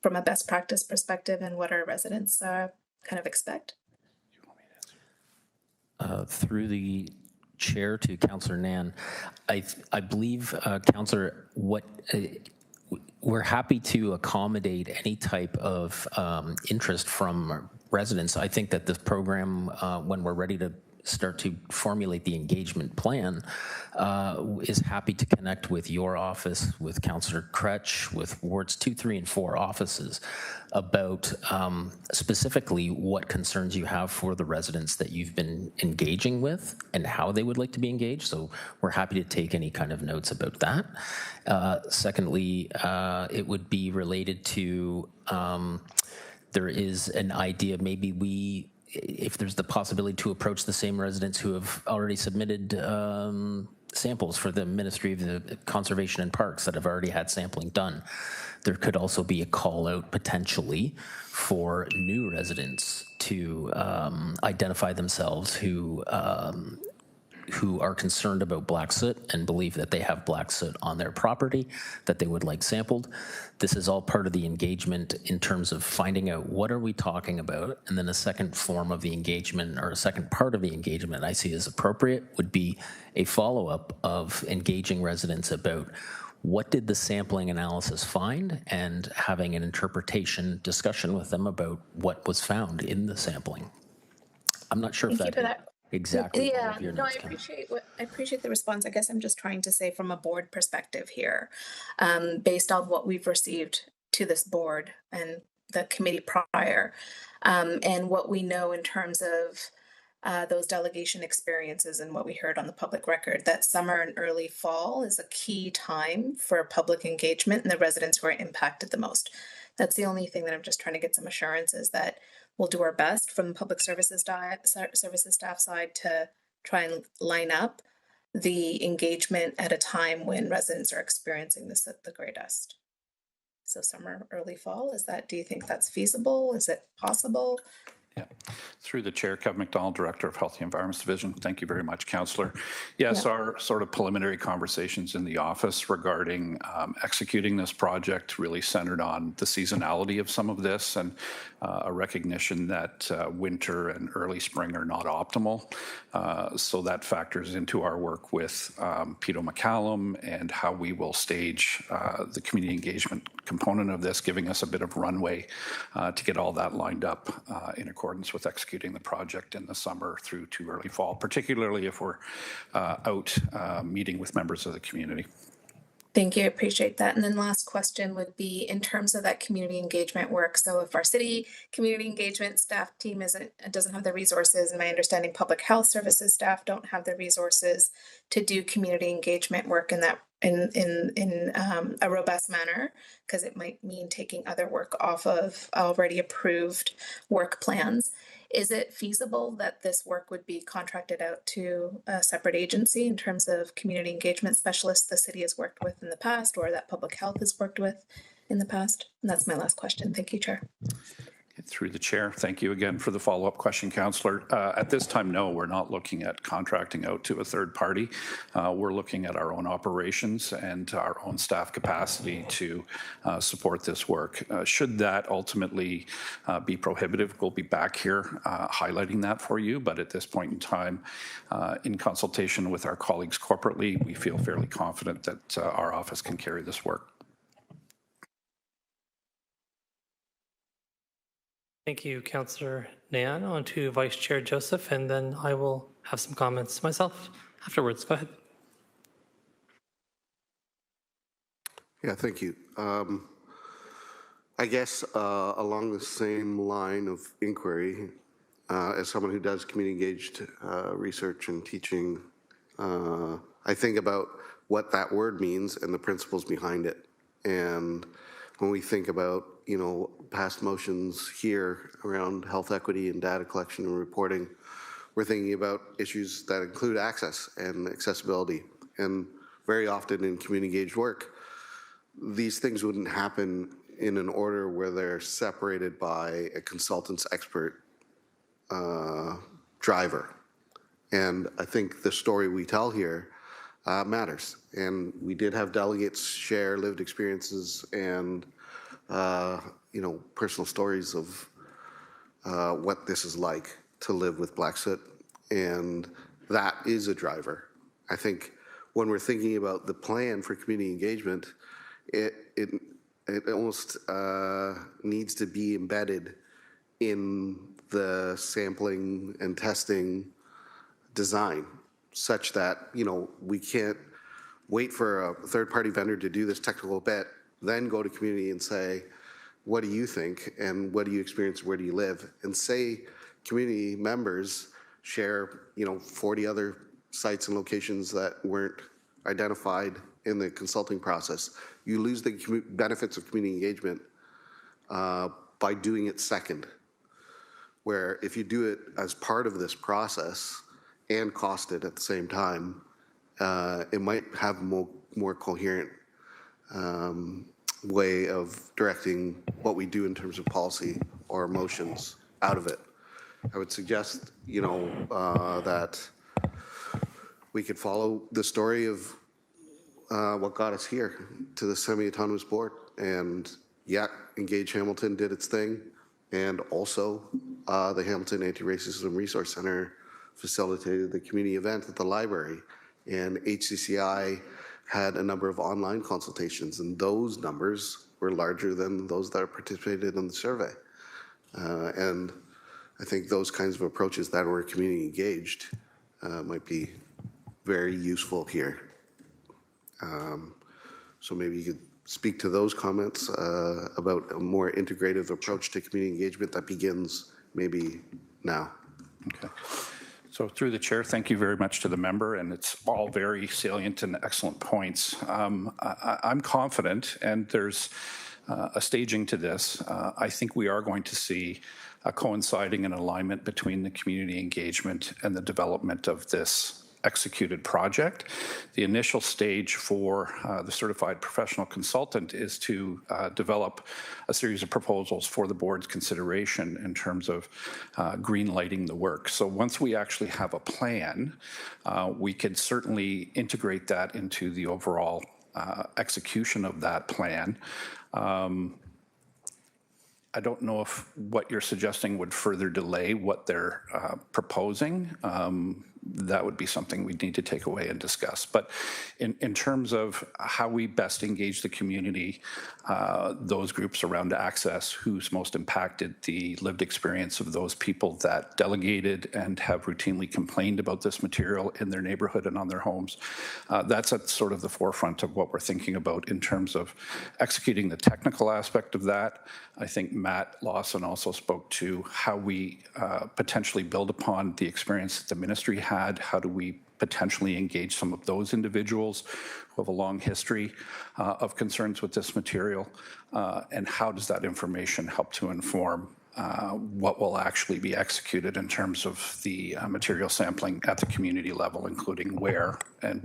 from a best practice perspective and what our residents kind of expect? Through the chair to Councillor Nan, I believe, Councillor, we're happy to accommodate any type of interest from residents. I think that this program, when we're ready to start to formulate the engagement plan, is happy to connect with your office, with Councillor Kretsch, with wards 2, 3, and 4 offices about specifically what concerns you have for the residents that you've been engaging with and how they would like to be engaged. So we're happy to take any kind of notes about that. Secondly, it would be related to there is an idea, maybe if there's the possibility to approach the same residents who have already submitted samples for the Ministry of the Conservation and Parks that have already had sampling done. There could also be a call out potentially for new residents to identify themselves who who are concerned about black soot and believe that they have black soot on their property that they would like sampled. This is all part of the engagement in terms of finding out what are we talking about, and then a second form of the engagement, or a second part of the engagement I see as appropriate, would be a follow-up of engaging residents about what did the sampling analysis find, and having an interpretation discussion with them about what was found in the sampling. I'm not sure if Thank you for that. Exactly. Yeah, no, I appreciate the response. I guess I'm just trying to say from a board perspective here, based on what we've received to this board and the committee prior, and what we know in terms of those delegation experiences and what we heard on the public record, that summer and early fall is a key time for public engagement and the residents who are impacted the most. That's the only thing that I'm just trying to get some assurances that we'll do our best from the public services staff side to try and line up the engagement at a time when residents are experiencing this at the greatest. So summer, early fall, do you think that's feasible? Is it possible? Yeah. Through the chair, Kevin McDonald, Director of Health and Environment Division. Thank you very much, Councillor. Yes, our sort of preliminary conversations in the office regarding executing this project really centered on the seasonality of some of this, and a recognition that winter and early spring are not optimal. So that factors into our work with Peto McCallum and how we will stage the community engagement component of this, giving us a bit of runway to get all that lined up in accordance with executing the project in the summer through to early fall, particularly if we're out meeting with members of the community. Thank you, I appreciate that. And then last question would be in terms of that community engagement work. So if our city community engagement staff team doesn't have the resources, and my understanding public health services staff don't have the resources to do community engagement work in that in a robust manner, because it might mean taking other work off of already approved work plans. Is it feasible that this work would be contracted out to a separate agency in terms of community engagement specialists the city has worked with in the past, or that public health has worked with in the past? And that's my last question. Thank you, Chair. Through the chair, thank you again for the follow-up question, Councillor. At this time, no, we're not looking at contracting out to a third party. We're looking at our own operations and our own staff capacity to support this work. Should that ultimately be prohibitive, we'll be back here highlighting that for you. But at this point in time, in consultation with our colleagues corporately, we feel fairly confident that our office can carry this work. Thank you, Councillor Nayan. On to Vice Chair Joseph, and then I will have some comments myself afterwards. Go ahead. Yeah, thank you. I guess along the same line of inquiry, as someone who does community-engaged research and teaching, I think about what that word means and the principles behind it. And when we think about, you know, past motions here around health equity and data collection and reporting, we're thinking about issues that include access and accessibility. And very often in community engaged work, these things wouldn't happen in an order where they're separated by a consultant's expert driver. And I think the story we tell here matters. And we did have delegates share lived experiences and you know, personal stories of what this is like to live with black soot, and that is a driver. I think when we're thinking about the plan for community engagement, it almost needs to be embedded in the sampling and testing design, such that, you know, we can't wait for a third-party vendor to do this technical bit, then go to community and say, what do you think, and what do you experience, where do you live? And say community members share, you know, 40 other sites and locations that weren't identified in the consulting process. You lose the benefits of community engagement by doing it second, where if you do it as part of this process and cost it at the same time, it might have a more coherent way of directing what we do in terms of policy or motions out of it. I would suggest, you know, that we could follow the story of what got us here to the semi-autonomous board. And yeah, Engage Hamilton did its thing. And also the Hamilton Anti-Racism Resource Center facilitated the community event at the library. And HCCI had a number of online consultations, and those numbers were larger than those that participated in the survey. And I think those kinds of approaches that were community engaged might be very useful here. So maybe you could speak to those comments about a more integrative approach to community engagement that begins maybe now. Okay. So through the chair, thank you very much to the member, and it's all very salient and excellent points. I'm confident, and there's a staging to this. I think we are going to see a coinciding and alignment between the community engagement and the development of this executed project. The initial stage for the certified professional consultant is to develop a series of proposals for the board's consideration in terms of green lighting the work. So once we actually have a plan, we can certainly integrate that into the overall execution of that plan. I don't know if what you're suggesting would further delay what they're proposing. That would be something we'd need to take away and discuss. But in terms of how we best engage the community, those groups around access, who's most impacted, the lived experience of those people that delegated and have routinely complained about this material in their neighborhood and on their homes, that's at sort of the forefront of what we're thinking about in terms of executing the technical aspect of that. I think Matt Lawson also spoke to how we potentially build upon the experience that the ministry had. How do we potentially engage some of those individuals who have a long history of concerns with this material? And how does that information help to inform what will actually be executed in terms of the material sampling at the community level, including where and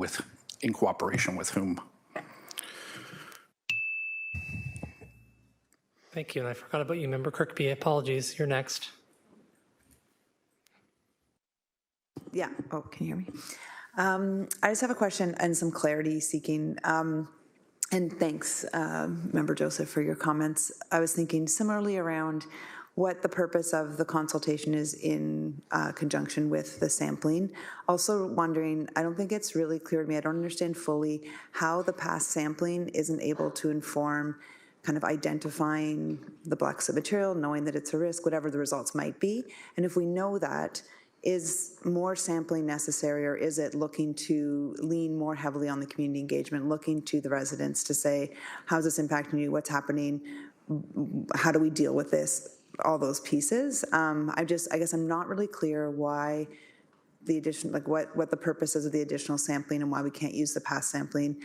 in cooperation with whom? Thank you, and I forgot about you, Member Kirkby. Apologies. You're next. Yeah. Oh, can you hear me? I just have a question and some clarity seeking. And thanks, Member Joseph, for your comments. I was thinking similarly around what the purpose of the consultation is in conjunction with the sampling. Also wondering, I don't think it's really clear to me, I don't understand fully how the past sampling isn't able to inform kind of identifying the black soot material, knowing that it's a risk, whatever the results might be. And if we know that, is more sampling necessary, or is it looking to lean more heavily on the community engagement, looking to the residents to say, how's this impacting you, what's happening, how do we deal with this, all those pieces. I guess I'm not really clear why the addition, like what the purpose is of the additional sampling and why we can't use the past sampling.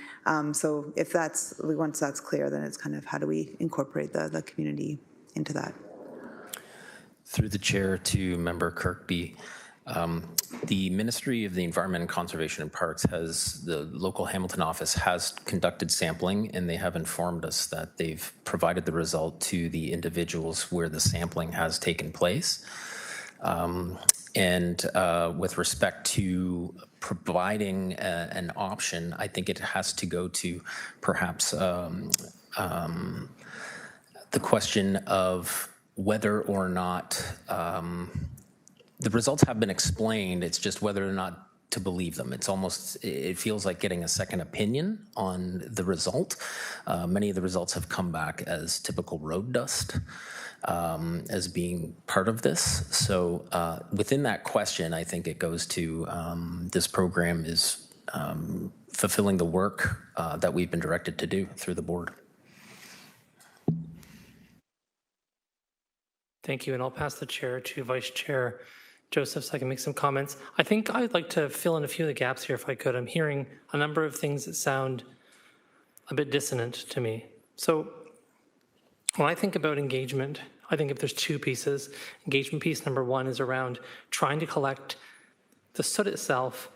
So if once that's clear, then it's kind of how do we incorporate the community into that? Through the chair to Member Kirkby, the Ministry of the Environment and Conservation and Parks the local Hamilton office has conducted sampling, and they have informed us that they've provided the result to the individuals where the sampling has taken place. And with respect to providing an option, I think it has to go to perhaps the question of whether or not the results have been explained. It's just whether or not to believe them. It feels like getting a second opinion on the result. Many of the results have come back as typical road dust as being part of this. So within that question, I think it goes to this program is fulfilling the work that we've been directed to do through the board. Thank you, and I'll pass the chair to Vice Chair Joseph so I can make some comments. I think I'd like to fill in a few of the gaps here if I could. I'm hearing a number of things that sound a bit dissonant to me. So when I think about engagement, I think if there's two pieces. Engagement piece number one is around trying to collect the soot itself,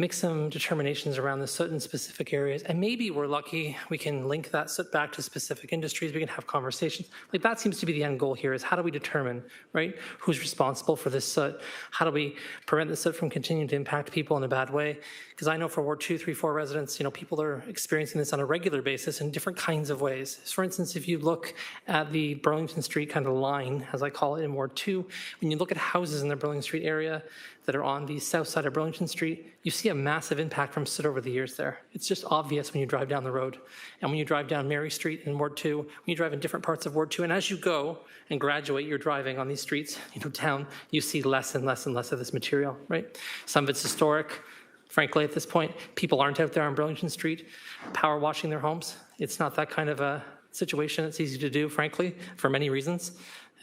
make some determinations around the soot in specific areas, and maybe we're lucky, we can link that soot back to specific industries, we can have conversations. Like that seems to be the end goal here, is how do we determine, right, who's responsible for this soot? How do we prevent the soot from continuing to impact people in a bad way? Because I know for Ward 2, 3, 4 residents, people are experiencing this on a regular basis in different kinds of ways. For instance, if you look at the Burlington Street kind of line, as I call it in Ward 2, when you look at houses in the Burlington Street area that are on the south side of Burlington Street, you see a massive impact from soot over the years there. It's just obvious when you drive down the road. And when you drive down Mary Street in Ward 2, when you drive in different parts of Ward 2, and as you go and graduate, you're driving on these streets, down, you see less and less and less of this material, right? Some of it's historic. Frankly, at this point, people aren't out there on Burlington Street power washing their homes. It's not that kind of a situation that's easy to do, frankly, for many reasons.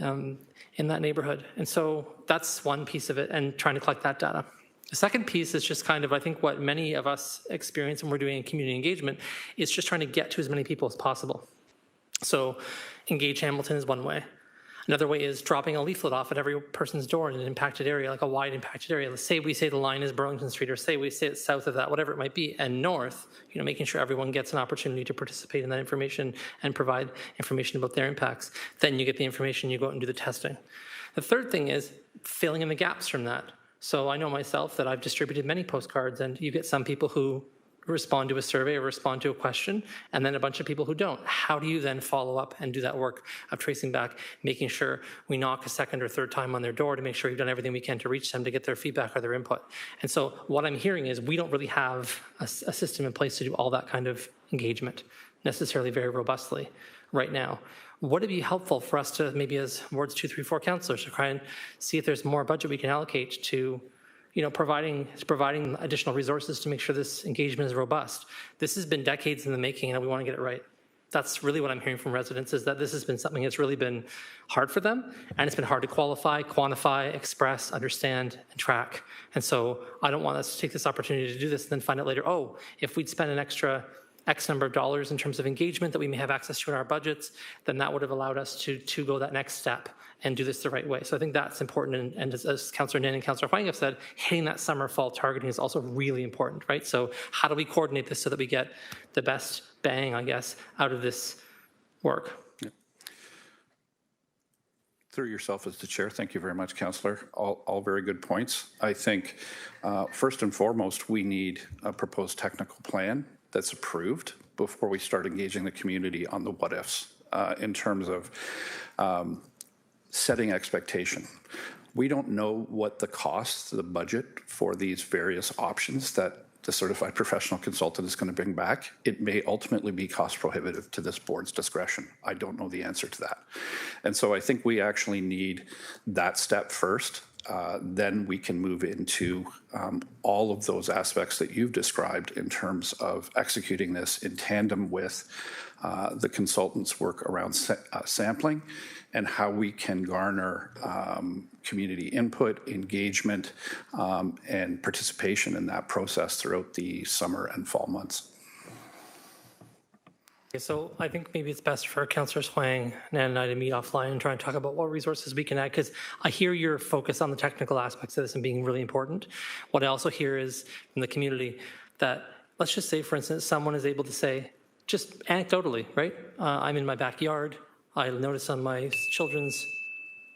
In that neighborhood. And so that's one piece of it, and trying to collect that data. The second piece is just kind of, I think, what many of us experience when we're doing community engagement is just trying to get to as many people as possible. So Engage Hamilton is one way. Another way is dropping a leaflet off at every person's door in an impacted area, like a wide impacted area. Let's say we say the line is Burlington Street, or say we say it's south of that, whatever it might be, and north, making sure everyone gets an opportunity to participate in that information and provide information about their impacts. Then you get the information, you go out and do the testing. The third thing is filling in the gaps from that. So I know myself that I've distributed many postcards, and you get some people who respond to a survey or respond to a question, and then a bunch of people who don't. How do you then follow up and do that work of tracing back, making sure we knock a second or third time on their door to make sure we've done everything we can to reach them to get their feedback or their input? And so what I'm hearing is we don't really have a system in place to do all that kind of engagement necessarily very robustly right now. Would it be helpful for us to maybe as Wards 2, 3, 4 councillors to try and see if there's more budget we can allocate to providing additional resources to make sure this engagement is robust? This has been decades in the making, and we want to get it right. That's really what I'm hearing from residents, is that this has been something that's really been hard for them, and it's been hard to qualify, quantify, express, understand, and track. And so I don't want us to take this opportunity to do this and then find out later, oh, if we'd spend an extra X number of dollars in terms of engagement that we may have access to in our budgets, then that would have allowed us to go that next step and do this the right way. So I think that's important. And as Councillor Nin and Councillor Huang have said, hitting that summer-fall targeting is also really important, right? So how do we coordinate this so that we get the best bang, I guess, out of this work? Yeah. Through yourself as the chair, thank you very much, Councillor. All very good points. I think first and foremost, we need a proposed technical plan that's approved before we start engaging the community on the what-ifs in terms of setting expectation. We don't know what the cost, the budget for these various options that the certified professional consultant is going to bring back. It may ultimately be cost prohibitive to this board's discretion. I don't know the answer to that. And so I think we actually need that step first. Then we can move into all of those aspects that you've described in terms of executing this in tandem with the consultant's work around sampling and how we can garner community input, engagement, and participation in that process throughout the summer and fall months. Okay, so I think maybe it's best for Councillors Huang and I to meet offline and try and talk about what resources we can add, because I hear your focus on the technical aspects of this and being really important. What I also hear is from the community that, let's just say, for instance, someone is able to say, just anecdotally, right? I'm in my backyard. I notice on my children's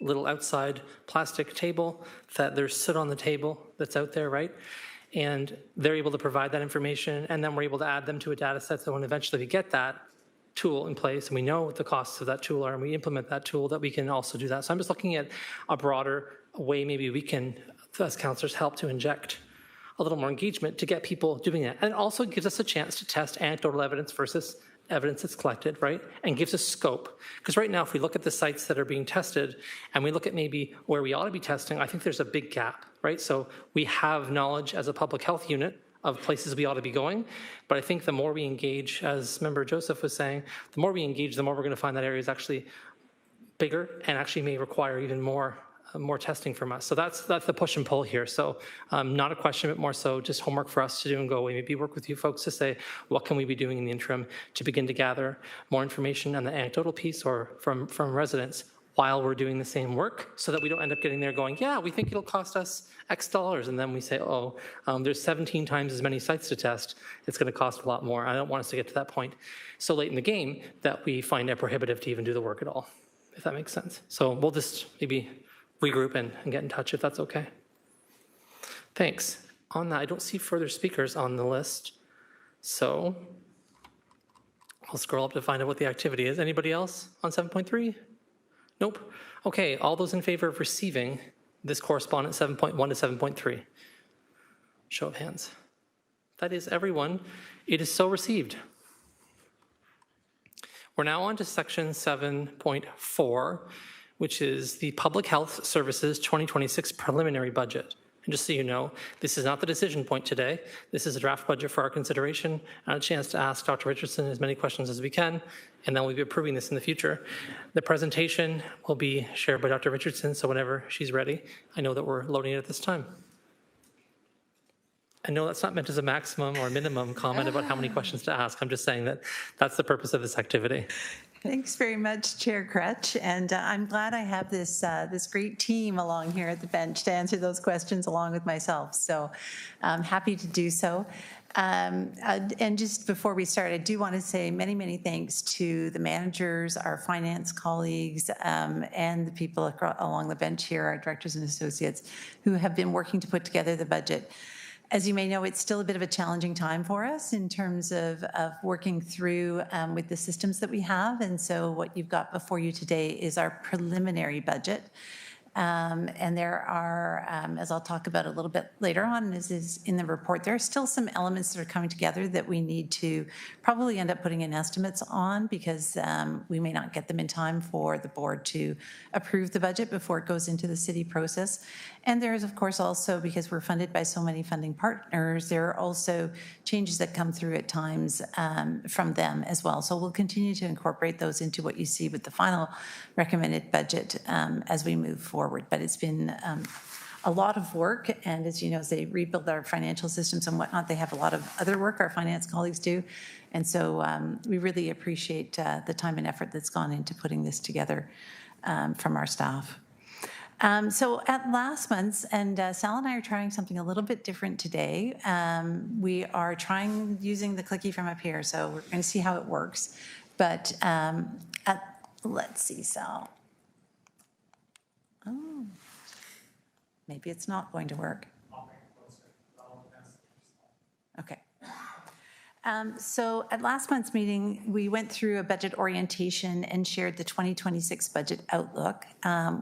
little outside plastic table that there's soot on the table that's out there, right? And they're able to provide that information, and then we're able to add them to a data set so when eventually we get that tool in place and we know what the costs of that tool are and we implement that tool, that we can also do that. So I'm just looking at a broader way maybe we can, as councillors, help to inject a little more engagement to get people doing that. And it also gives us a chance to test anecdotal evidence versus evidence that's collected, right? And gives us scope. Because right now, if we look at the sites that are being tested and we look at maybe where we ought to be testing, I think there's a big gap, right? So we have knowledge as a public health unit of places we ought to be going. But I think the more we engage, as Member Joseph was saying, the more we engage, the more we're going to find that area is actually bigger and actually may require even more testing from us. So that's the push and pull here. So not a question, but more so just homework for us to do and go away. Maybe work with you folks to say, what can we be doing in the interim to begin to gather more information on the anecdotal piece or from residents? while we're doing the same work so that we don't end up getting there going, yeah, we think it'll cost us X dollars. And then we say, oh, there's 17 times as many sites to test. It's going to cost a lot more. I don't want us to get to that point so late in the game that we find it prohibitive to even do the work at all, if that makes sense. So we'll just maybe regroup and get in touch if that's okay. Thanks. On that, I don't see further speakers on the list. So I'll scroll up to find out what the activity is. Anybody else on 7.3? Nope. Okay, all those in favor of receiving this correspondence 7.1 to 7.3? Show of hands. That is everyone. It is so received. We're now on to section 7.4, which is the Public Health Services 2026 preliminary budget. And just so you know, this is not the decision point today. This is a draft budget for our consideration and a chance to ask Dr. Richardson as many questions as we can, and then we'll be approving this in the future. The presentation will be shared by Dr. Richardson, so whenever she's ready, I know that we're loading it at this time. I know that's not meant as a maximum or minimum comment about how many questions to ask. I'm just saying that that's the purpose of this activity. Thanks very much, Chair Crutch, and I'm glad I have this this great team along here at the bench to answer those questions along with myself. So I'm happy to do so. And just before we start, I do want to say many, many thanks to the managers, our finance colleagues, and the people along the bench here, our directors and associates, who have been working to put together the budget. As you may know, it's still a bit of a challenging time for us in terms of working through with the systems that we have. And so what you've got before you today is our preliminary budget. And there are, as I'll talk about a little bit later on, as is in the report, there are still some elements that are coming together that we need to probably end up putting in estimates on because we may not get them in time for the board to approve the budget before it goes into the city process. And there is, of course, also, because we're funded by so many funding partners, there are also changes that come through at times from them as well. So we'll continue to incorporate those into what you see with the final recommended budget as we move forward. But it's been a lot of work, and as you know, as they rebuild our financial systems and whatnot, they have a lot of other work our finance colleagues do. And so we really appreciate the time and effort that's gone into putting this together from our staff. So at last month's, and Sal and I are trying something a little bit different today. We are trying using the clicky from up here, so we're going to see how it works. But let's see, Sal. Oh, maybe it's not going to work. Okay. So at last month's meeting, we went through a budget orientation and shared the 2026 budget outlook.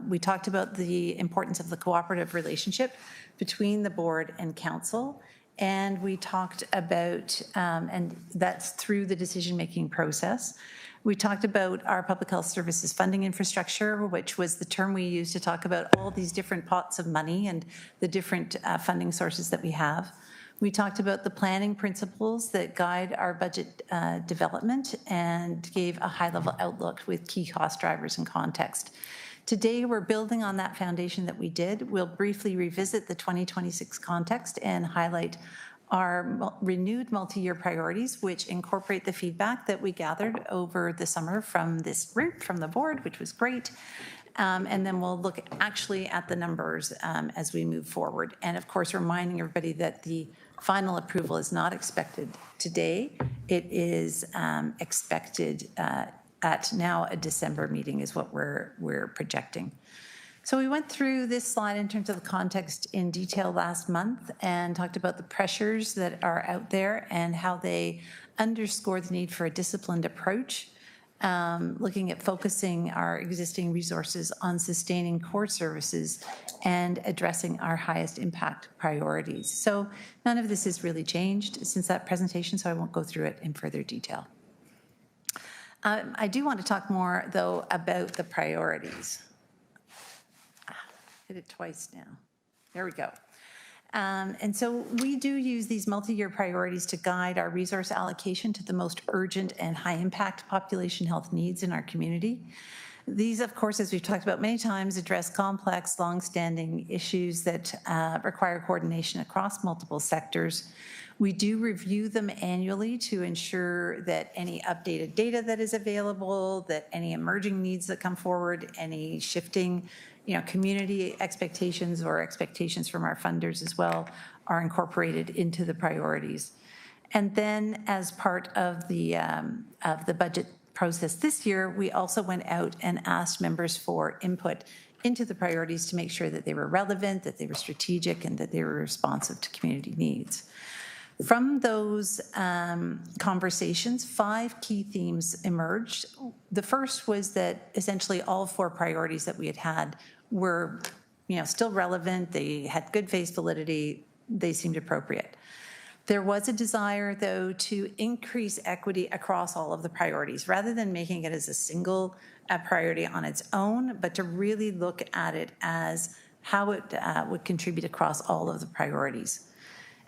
We talked about the importance of the cooperative relationship between the board and council. And we talked about, and that's through the decision-making process. We talked about our public health services funding infrastructure, which was the term we used to talk about all these different pots of money and the different funding sources that we have. We talked about the planning principles that guide our budget development and gave a high-level outlook with key cost drivers and context. Today, we're building on that foundation that we did. We'll briefly revisit the 2026 context and highlight our renewed multi-year priorities, which incorporate the feedback that we gathered over the summer from this group, from the board, which was great. And then we'll look actually at the numbers as we move forward. And of course, reminding everybody that the final approval is not expected today. It is expected at now a December meeting is what we're projecting. So we went through this slide in terms of the context in detail last month and talked about the pressures that are out there and how they underscore the need for a disciplined approach, looking at focusing our existing resources on sustaining core services and addressing our highest impact priorities. So none of this has really changed since that presentation, so I won't go through it in further detail. I do want to talk more, though, about the priorities. Hit it twice now. There we go. And so we do use these multi-year priorities to guide our resource allocation to the most urgent and high-impact population health needs in our community. These, of course, as we've talked about many times, address complex, long-standing issues that require coordination across multiple sectors. We do review them annually to ensure that any updated data that is available, that any emerging needs that come forward, any shifting, community expectations or expectations from our funders as well are incorporated into the priorities. And then as part of the budget process this year, we also went out and asked members for input into the priorities to make sure that they were relevant, that they were strategic, and that they were responsive to community needs. From those conversations, 5 key themes emerged. The first was that essentially all 4 priorities that we had were, still relevant. They had good face validity. They seemed appropriate. There was a desire, though, to increase equity across all of the priorities, rather than making it as a single priority on its own, but to really look at it as how it would contribute across all of the priorities.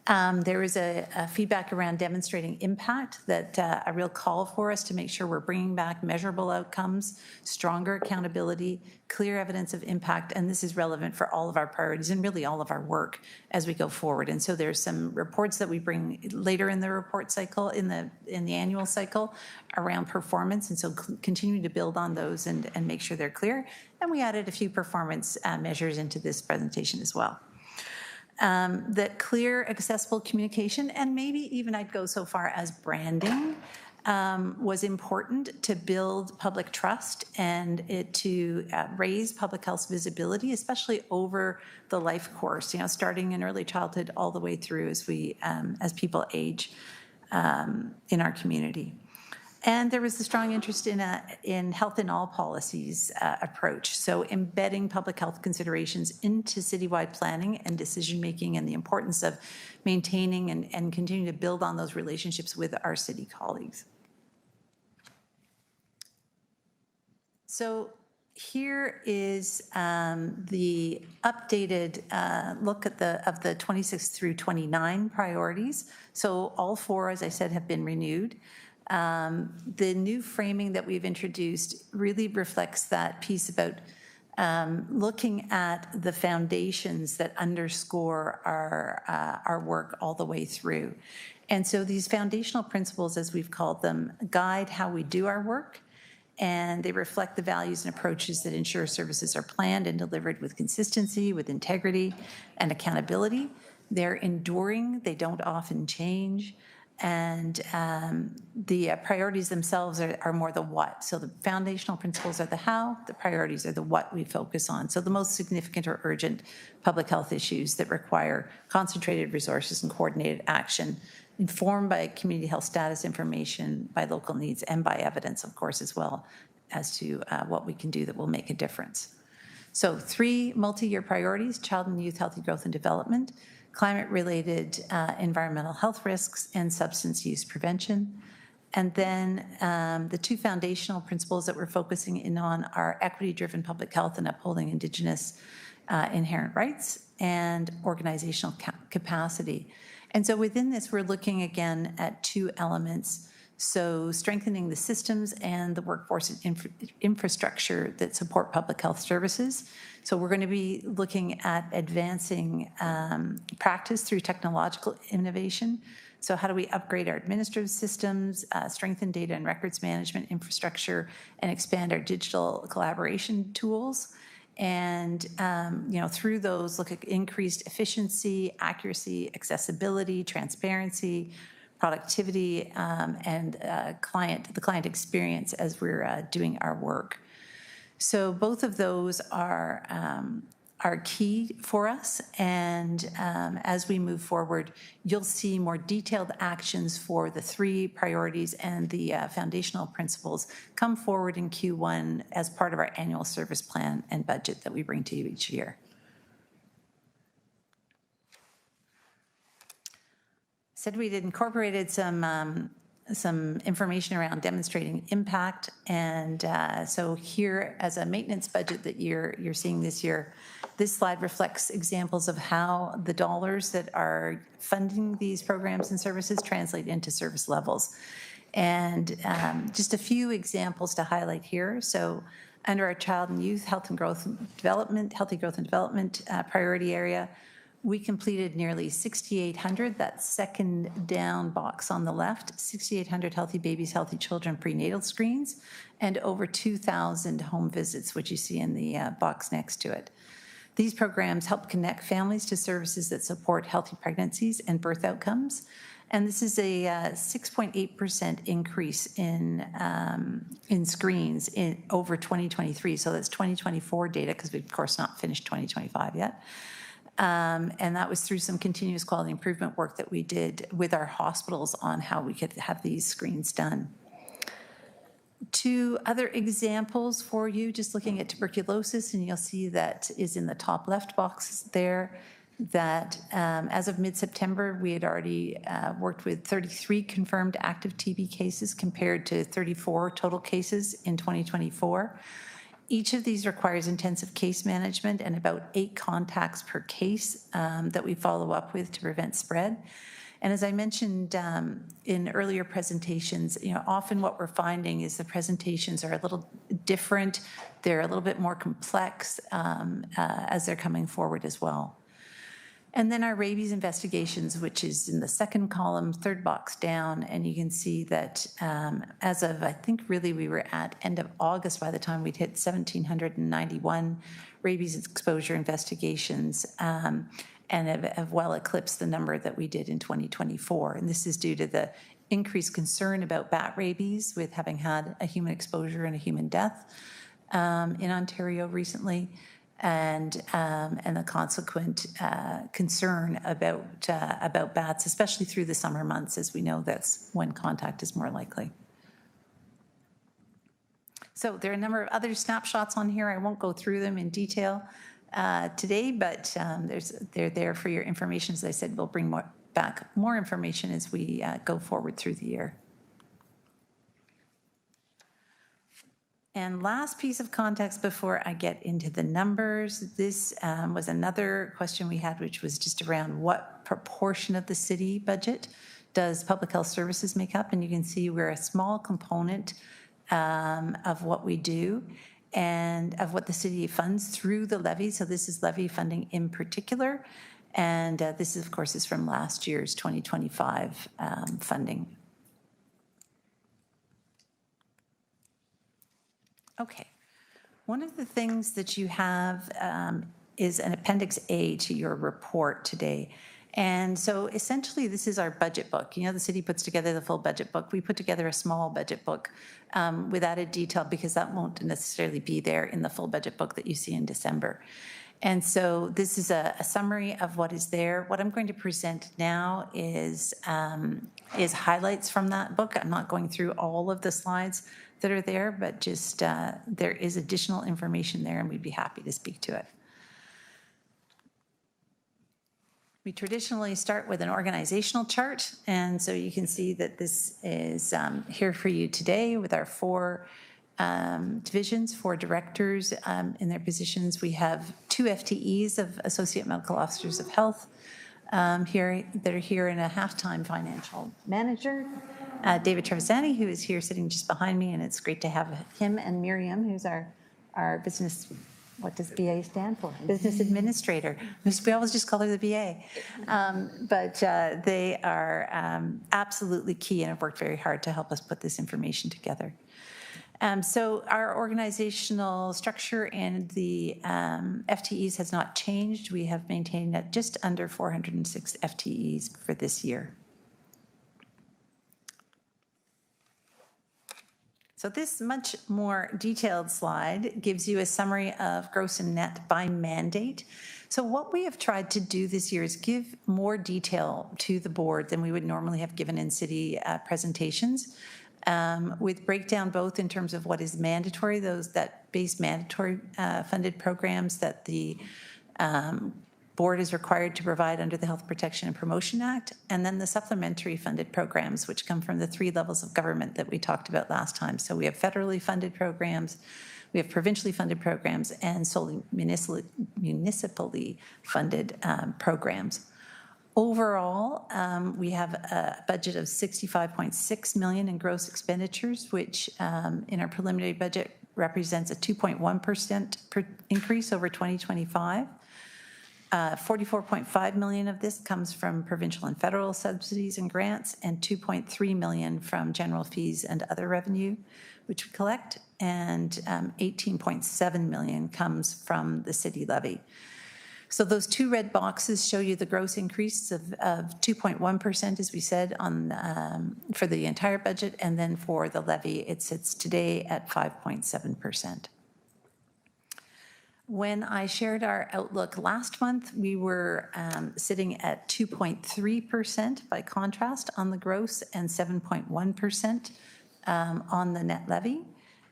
There was a feedback around demonstrating impact, that a real call for us to make sure we're bringing back measurable outcomes, stronger accountability, clear evidence of impact, and this is relevant for all of our priorities and really all of our work as we go forward. And so there's some reports that we bring later in the report cycle, in the annual cycle, around performance, and so continuing to build on those and make sure they're clear. And we added a few performance measures into this presentation as well. That clear, accessible communication, and maybe even I'd go so far as branding, was important to build public trust and to raise public health visibility, especially over the life course, starting in early childhood all the way through as people age in our community. And there was a strong interest in health in all policies approach. So embedding public health considerations into citywide planning and decision-making, and the importance of maintaining and continuing to build on those relationships with our city colleagues. So here is the updated look at of the 26 through 29 priorities. So all 4, as I said, have been renewed. The new framing that we've introduced really reflects that piece about looking at the foundations that underscore our work all the way through. And so these foundational principles, as we've called them, guide how we do our work, and they reflect the values and approaches that ensure services are planned and delivered with consistency, with integrity, and accountability. They're enduring, they don't often change. And the priorities themselves are more the what. So the foundational principles are the how, the priorities are the what we focus on. So the most significant or urgent public health issues that require concentrated resources and coordinated action, informed by community health status information, by local needs, and by evidence, of course, as well, as to what we can do that will make a difference. So 3 multi-year priorities: child and youth healthy growth and development, climate-related environmental health risks, and substance use prevention. And then the 2 foundational principles that we're focusing in on are equity-driven public health and upholding Indigenous inherent rights, and organizational capacity. And so within this, we're looking again at 2 elements. So strengthening the systems and the workforce and infrastructure that support public health services. So we're going to be looking at advancing practice through technological innovation. So how do we upgrade our administrative systems, strengthen data and records management infrastructure, and expand our digital collaboration tools? And through those, look at increased efficiency, accuracy, accessibility, transparency, productivity, and the client experience as we're doing our work. So both of those are key for us, and as we move forward, you'll see more detailed actions for the 3 priorities and the foundational principles come forward in Q1 as part of our annual service plan and budget that we bring to you each year. Said we'd incorporated some information around demonstrating impact, and so here, as a maintenance budget that you're seeing this year, this slide reflects examples of how the dollars that are funding these programs and services translate into service levels. And just a few examples to highlight here. So Under our child and youth health and growth and development, healthy growth and development priority area, we completed nearly 6,800, that second down box on the left, 6,800 healthy babies, healthy children prenatal screens, and over 2,000 home visits, which you see in the box next to it. These programs help connect families to services that support healthy pregnancies and birth outcomes. And this is a 6.8% increase in screens over 2023. So that's 2024 data, because we've, of course, not finished 2025 yet. And that was through some continuous quality improvement work that we did with our hospitals on how we could have these screens done. Two other examples for you, just looking at tuberculosis, and you'll see that is in the top left box there, that as of mid-September, we had already worked with 33 confirmed active TB cases compared to 34 total cases in 2024. Each of these requires intensive case management and about 8 contacts per case that we follow up with to prevent spread. And as I mentioned in earlier presentations, often what we're finding is the presentations are a little different. They're a little bit more complex as they're coming forward as well. And then our rabies investigations, which is in the second column, third box down, and you can see that as of, I think really we were at end of August by the time we'd hit 1,791 rabies exposure investigations, and have well eclipsed the number that we did in 2024. And this is due to the increased concern about bat rabies with having had a human exposure and a human death in Ontario recently. And the consequent concern about bats, especially through the summer months, as we know that's when contact is more likely. So there are a number of other snapshots on here. I won't go through them in detail today, but they're there for your information. As I said, we'll bring back more information as we go forward through the year. And last piece of context before I get into the numbers, this was another question we had, which was just around what proportion of the city budget does public health services make up? And you can see we're a small component of what we do and of what the city funds through the levy. So this is levy funding in particular. And this, is, of course, is from last year's 2025 funding. Okay, one of the things that you have is an Appendix A to your report today. And so essentially this is our budget book. The city puts together the full budget book. We put together a small budget book with added detail because that won't necessarily be there in the full budget book that you see in December. And so this is a summary of what is there. What I'm going to present now is highlights from that book. I'm not going through all of the slides that are there, but just there is additional information there and we'd be happy to speak to it. We traditionally start with an organizational chart, and so you can see that this is here for you today with our 4 divisions, 4 directors in their positions. We have 2 FTEs of Associate Medical Officers of Health here that are here in a half-time financial manager. David Trevisani, who is here sitting just behind me, and it's great to have him, and Miriam, who's our business, what does BA stand for? Business administrator. We always just call her the BA. But they are absolutely key and have worked very hard to help us put this information together. So our organizational structure and the FTEs has not changed. We have maintained at just under 406 FTEs for this year. So this much more detailed slide gives you a summary of gross and net by mandate. So what we have tried to do this year is give more detail to the board than we would normally have given in city presentations, with breakdown both in terms of what is mandatory, those that base mandatory funded programs that the board is required to provide under the Health Protection and Promotion Act, and then the supplementary funded programs, which come from the 3 levels of government that we talked about last time. So we have federally funded programs, we have provincially funded programs, and solely municipally funded programs. Overall, we have a budget of $65.6 million in gross expenditures, which in our preliminary budget represents a 2.1% increase over 2025. 44.5 million of this comes from provincial and federal subsidies and grants, and 2.3 million from general fees and other revenue, which we collect, and 18.7 million comes from the city levy. So those two red boxes show you the gross increase of 2.1%, as we said, on for the entire budget, and then for the levy, it sits today at 5.7%. When I shared our outlook last month, we were sitting at 2.3% by contrast on the gross and 7.1% on the net levy.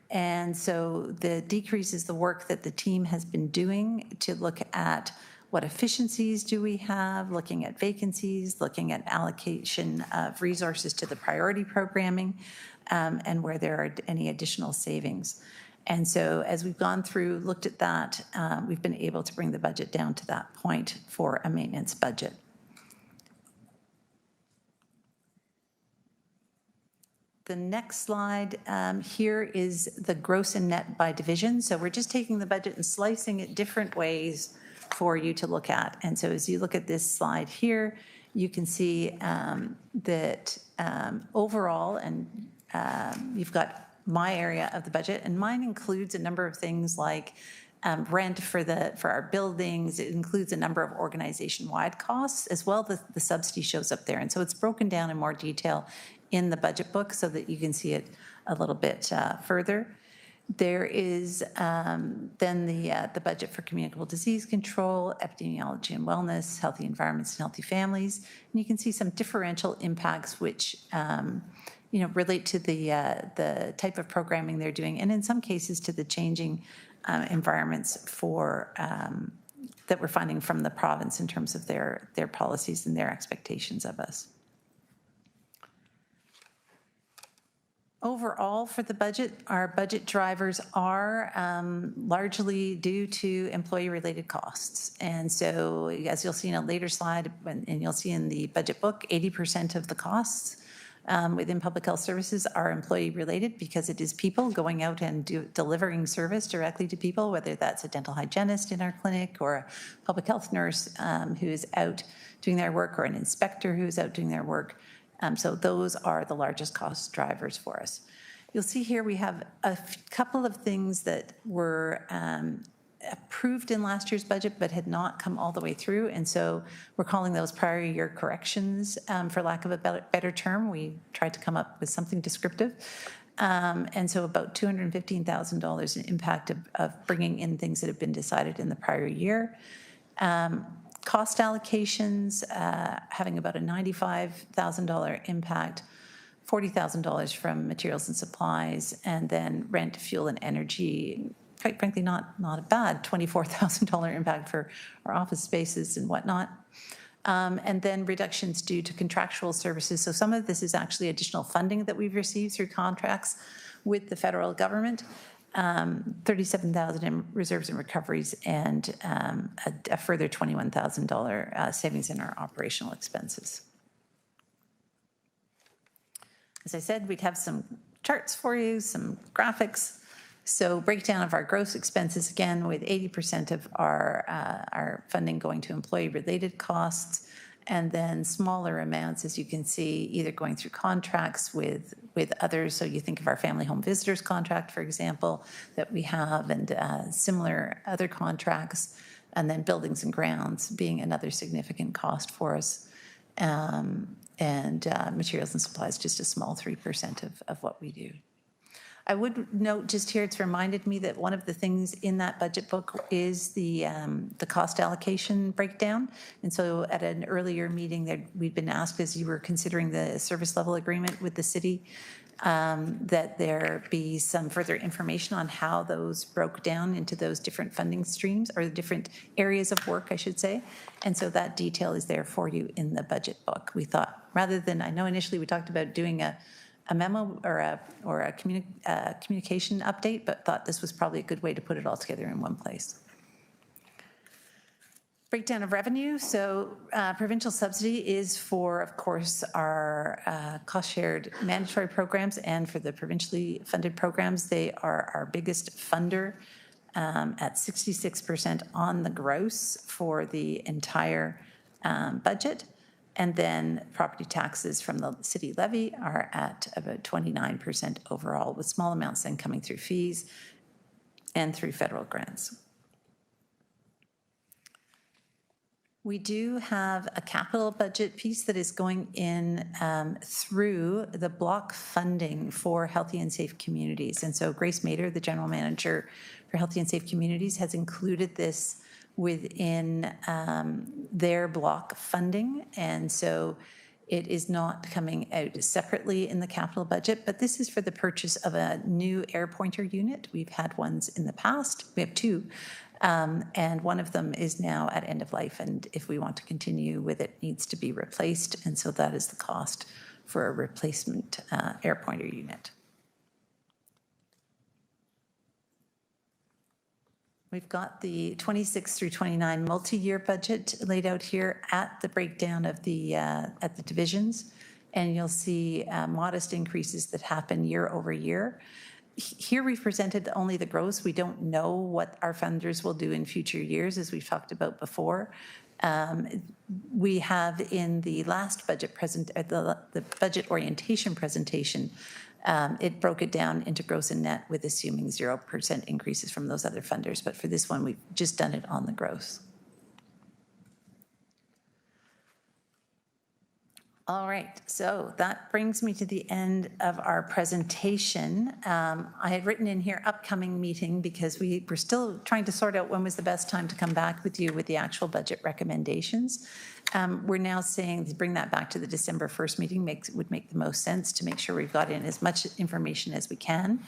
And so the decrease is the work that the team has been doing to look at what efficiencies do we have, looking at vacancies, looking at allocation of resources to the priority programming, and where there are any additional savings. And so as we've gone through, looked at that, we've been able to bring the budget down to that point for a maintenance budget. The next slide here is the gross and net by division. So we're just taking the budget and slicing it different ways for you to look at. And so as you look at this slide here, you can see that overall, and you've got my area of the budget, and mine includes a number of things like rent for our buildings. It includes a number of organization-wide costs as well. The subsidy shows up there, and so it's broken down in more detail in the budget book so that you can see it a little bit further. There is then the budget for communicable disease control, epidemiology and wellness, healthy environments and healthy families, and you can see some differential impacts which relate to the type of programming they're doing, and in some cases to the changing environments for that we're finding from the province in terms of their policies and their expectations of us. Overall, for the budget, our budget drivers are largely due to employee-related costs. And so, as you'll see in a later slide, and you'll see in the budget book, 80% of the costs within public health services are employee-related because it is people going out and delivering service directly to people, whether that's a dental hygienist in our clinic or a public health nurse who is out doing their work, or an inspector who is out doing their work. So those are the largest cost drivers for us. You'll see here we have a couple of things that were approved in last year's budget but had not come all the way through, and so we're calling those prior year corrections, for lack of a better term. We tried to come up with something descriptive. And so about $215,000 in impact of bringing in things that have been decided in the prior year. Cost allocations having about a $95,000 impact, $40,000 from materials and supplies, and then rent, fuel, and energy. Quite frankly, not a bad $24,000 impact for our office spaces and whatnot. And then reductions due to contractual services. So some of this is actually additional funding that we've received through contracts with the federal government. $37,000 in reserves and recoveries, and a further $21,000 savings in our operational expenses. As I said, we'd have some charts for you, some graphics. So breakdown of our gross expenses, again, with 80% of our funding going to employee-related costs, and then smaller amounts, as you can see, either going through contracts with others. So you think of our family home visitors contract, for example, that we have, and similar other contracts, and then buildings and grounds being another significant cost for us, and materials and supplies, just a small 3% of what we do. I would note just here, it's reminded me that one of the things in that budget book is the cost allocation breakdown. And so at an earlier meeting that we'd been asked, as you were considering the service level agreement with the city, that there be some further information on how those broke down into those different funding streams, or the different areas of work, I should say. And so that detail is there for you in the budget book. We thought, rather than, I know initially we talked about doing a memo or a communication update, but thought this was probably a good way to put it all together in one place. Breakdown of revenue. So provincial subsidy is for, of course, our cost-shared mandatory programs, and for the provincially funded programs, they are our biggest funder at 66% on the gross for the entire budget. And then property taxes from the city levy are at about 29% overall, with small amounts then coming through fees and through federal grants. We do have a capital budget piece that is going in through the block funding for Healthy and Safe Communities. And so Grace Mader, the General Manager for Healthy and Safe Communities, has included this within their block funding. And so it is not coming out separately in the capital budget, but this is for the purchase of a new air pointer unit. We've had ones in the past. We have two. And one of them is now at end of life, and if we want to continue with it, needs to be replaced, and so that is the cost for a replacement air pointer unit. We've got the 26 through 29 multi-year budget laid out here at the breakdown of the at the divisions, and you'll see modest increases that happen year over year. Here we've presented only the gross. We don't know what our funders will do in future years, as we've talked about before. We have in the last budget the budget orientation presentation, it broke it down into gross and net with assuming 0% increases from those other funders. But for this one, we've just done it on the gross. All right, so that brings me to the end of our presentation. I had written in here upcoming meeting because we were still trying to sort out when was the best time to come back with you with the actual budget recommendations. We're now saying to bring that back to the December 1st meeting would make the most sense to make sure we've got in as much information as we can.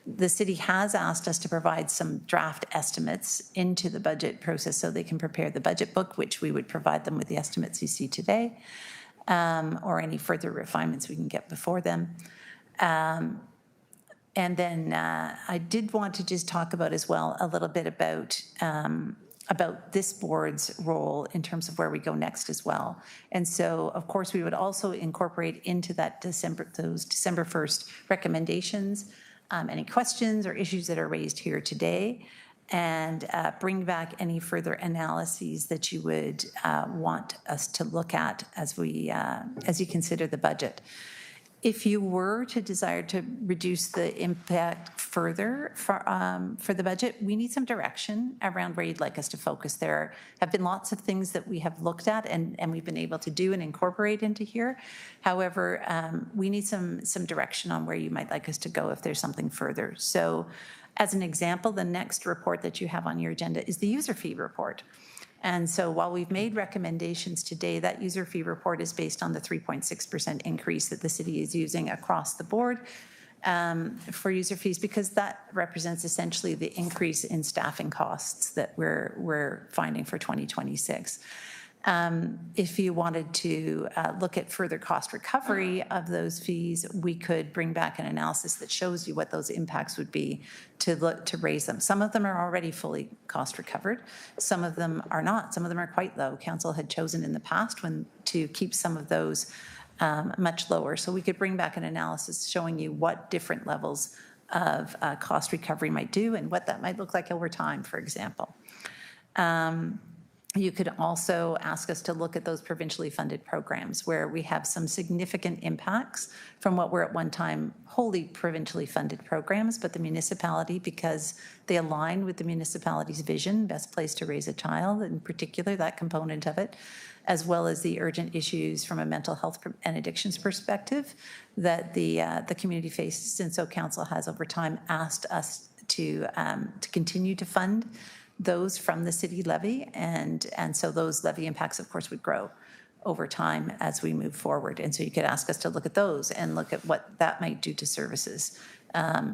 The city has asked us to provide some draft estimates into the budget process so they can prepare the budget book, which we would provide them with the estimates you see today. Or any further refinements we can get before them. And then I did want to just talk about as well a little bit about this board's role in terms of where we go next as well. And so, of course, we would also incorporate into that those December 1st recommendations, any questions or issues that are raised here today, and bring back any further analyses that you would want us to look at as you consider the budget. If you were to desire to reduce the impact further for the budget, we need some direction around where you'd like us to focus. There have been lots of things that we have looked at and we've been able to do and incorporate into here. However, we need some direction on where you might like us to go if there's something further. So, as an example, the next report that you have on your agenda is the user fee report. And so while we've made recommendations today, that user fee report is based on the 3.6% increase that the city is using across the board for user fees, because that represents essentially the increase in staffing costs that we're finding for 2026. If you wanted to look at further cost recovery of those fees, we could bring back an analysis that shows you what those impacts would be to raise them. Some of them are already fully cost recovered. Some of them are not. Some of them are quite low. Council had chosen in the past to keep some of those much lower. So we could bring back an analysis showing you what different levels of cost recovery might do and what that might look like over time, for example. You could also ask us to look at those provincially funded programs where we have some significant impacts from what were at one time wholly provincially funded programs, but the municipality, because they align with the municipality's vision, best place to raise a child, in particular, that component of it, as well as the urgent issues from a mental health and addictions perspective that the community faces. And so council has over time asked us to continue to fund those from the city levy, and so those levy impacts, of course, would grow over time as we move forward. And so you could ask us to look at those and look at what that might do to services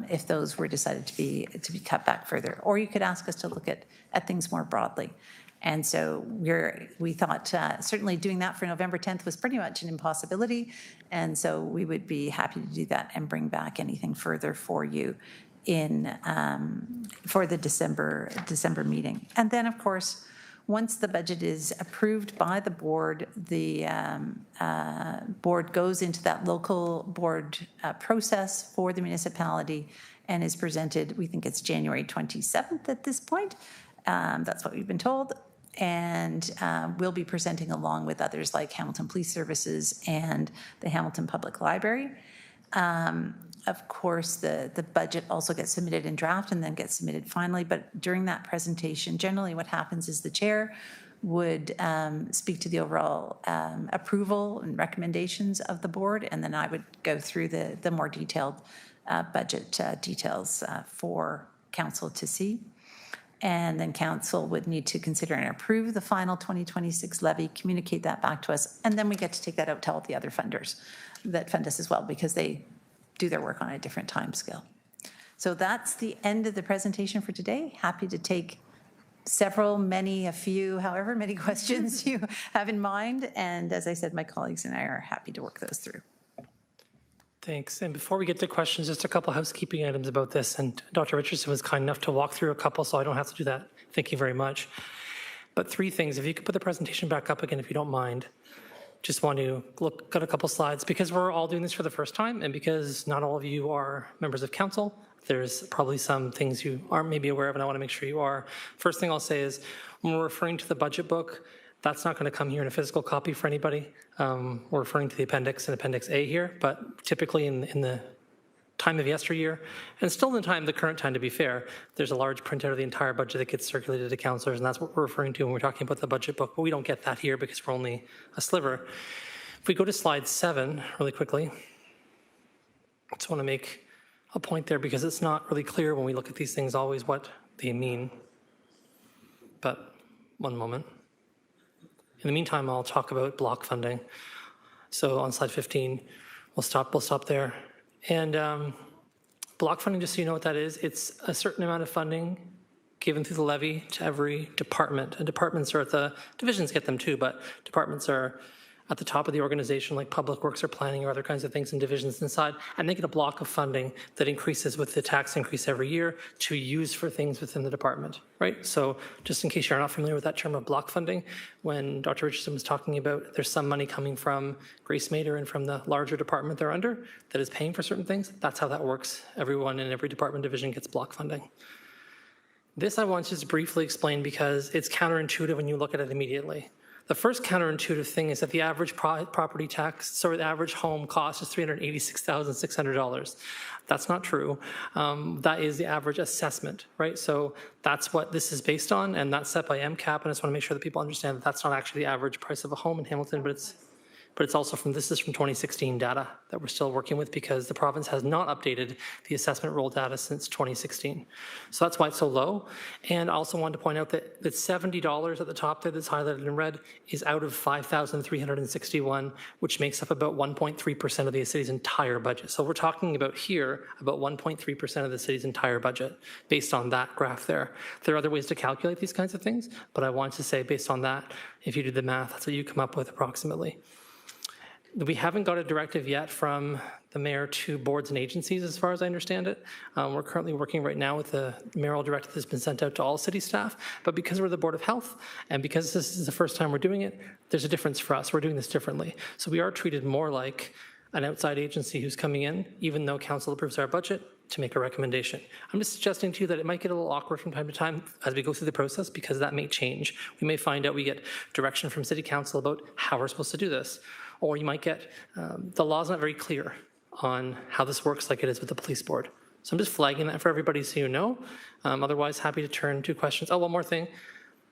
if those were decided to be cut back further. Or you could ask us to look at things more broadly. And so we thought certainly doing that for November 10th was pretty much an impossibility. And so we would be happy to do that and bring back anything further for you for the December meeting. And then, of course, Once the budget is approved by the board, the board goes into that local board process for the municipality and is presented, we think it's January 27th at this point. That's what we've been told. And we'll be presenting along with others like Hamilton Police Services and the Hamilton Public Library. Of course, the budget also gets submitted in draft and then gets submitted finally. But during that presentation, generally what happens is the chair would speak to the overall approval and recommendations of the board, and then I would go through the more detailed budget details for council to see. And then council would need to consider and approve the final 2026 levy, communicate that back to us, and then we get to take that out to all the other funders that fund us as well, because they do their work on a different time scale. So that's the end of the presentation for today. Happy to take several, many, a few, however many questions you have in mind. And as I said, my colleagues and I are happy to work those through. Thanks. And before we get to questions, just a couple housekeeping items about this. And Dr. Richardson was kind enough to walk through a couple, so I don't have to do that. Thank you very much. But three things, if you could put the presentation back up again, if you don't mind. Just want to look at a couple slides because we're all doing this for the first time, and because not all of you are members of council, there's probably some things you aren't maybe aware of, and I want to make sure you are. First thing I'll say is when we're referring to the budget book, that's not going to come here in a physical copy for anybody. We're referring to the appendix and Appendix A here, but typically in the time of yesteryear, and still in the current time to be fair, there's a large printout of the entire budget that gets circulated to councillors, and that's what we're referring to when we're talking about the budget book, but we don't get that here because we're only a sliver. If we go to slide 7 really quickly, I just want to make a point there because it's not really clear when we look at these things always what they mean. But one moment. In the meantime, I'll talk about block funding. So on slide 15, we'll stop there. And block funding, just so you know what that is, it's a certain amount of funding given through the levy to every department. And departments are at the, divisions get them too, but departments are at the top of the organization, like public works or planning or other kinds of things, and divisions inside, and they get a block of funding that increases with the tax increase every year to use for things within the department, right? So just in case you're not familiar with that term of block funding, when Dr. Richardson was talking about there's some money coming from Grace Mater and from the larger department they're under that is paying for certain things, that's how that works. Everyone in every department division gets block funding. This I want to just briefly explain because it's counterintuitive when you look at it immediately. The first counterintuitive thing is that the average property tax, sorry, the average home cost is $386,600. That's not true. That is the average assessment, right? So that's what this is based on, and that's set by MCAP, and I just want to make sure that people understand that that's not actually the average price of a home in Hamilton, but it's also this is from 2016 data that we're still working with because the province has not updated the assessment roll data since 2016. So that's why it's so low. And I also wanted to point out that $70 at the top there that's highlighted in red is out of 5,361, which makes up about 1.3% of the city's entire budget. So we're talking about here about 1.3% of the city's entire budget based on that graph there. There are other ways to calculate these kinds of things, but I wanted to say based on that, if you do the math, that's what you come up with approximately. We haven't got a directive yet from the mayor to boards and agencies, as far as I understand it. We're currently working right now with the mayoral directive that's been sent out to all city staff, but because we're the Board of Health, and because this is the first time we're doing it, there's a difference for us. We're doing this differently. So we are treated more like an outside agency who's coming in, even though council approves our budget, to make a recommendation. I'm just suggesting to you that it might get a little awkward from time to time as we go through the process because that may change. We may find out we get direction from city council about how we're supposed to do this. Or you might get, the law's not very clear on how this works like it is with the police board. So I'm just flagging that for everybody so you know. Otherwise, happy to turn to questions. Oh, one more thing.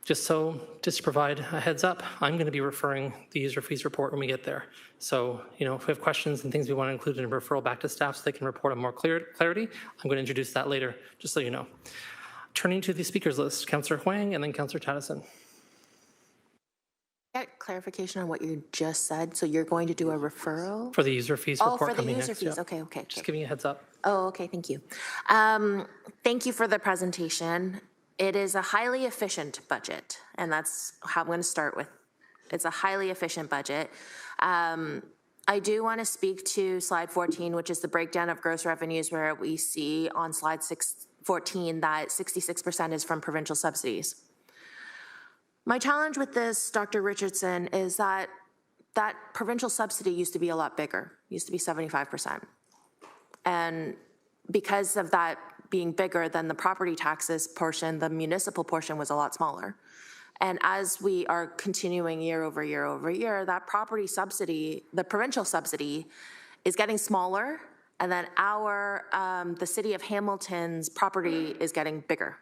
Just to provide a heads up, I'm going to be referring the user fees report when we get there. So, if we have questions and things we want to include in a referral back to staff so they can report on more clarity, I'm going to introduce that later, just so you know. Turning to the speakers list, Councillor Huang and then Councillor Tattison. Get clarification on what you just said. So you're going to do a referral? For the user fees report for the coming user next, fees. yeah. Okay. Just giving you a heads up. Oh, okay, thank you. Thank you for the presentation. It is a highly efficient budget, and that's how I'm going to start with. It's a highly efficient budget. I do want to speak to slide 14, which is the breakdown of gross revenues, where we see on slide 14 that 66% is from provincial subsidies. My challenge with this, Dr. Richardson, is that that provincial subsidy used to be a lot bigger, used to be 75%. And because of that being bigger than the property taxes portion, the municipal portion was a lot smaller. And as we are continuing year over year over year, that property subsidy, the provincial subsidy, is getting smaller, and then the city of Hamilton's property is getting bigger.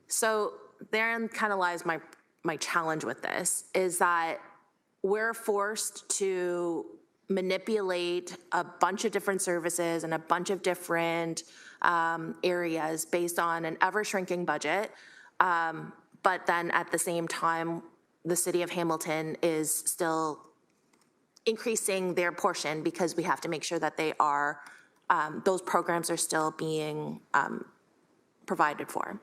So therein kind of lies my challenge with this, is that we're forced to manipulate a bunch of different services and a bunch of different areas based on an ever-shrinking budget. But then at the same time, the city of Hamilton is still increasing their portion because we have to make sure that they are, those programs are still being provided for.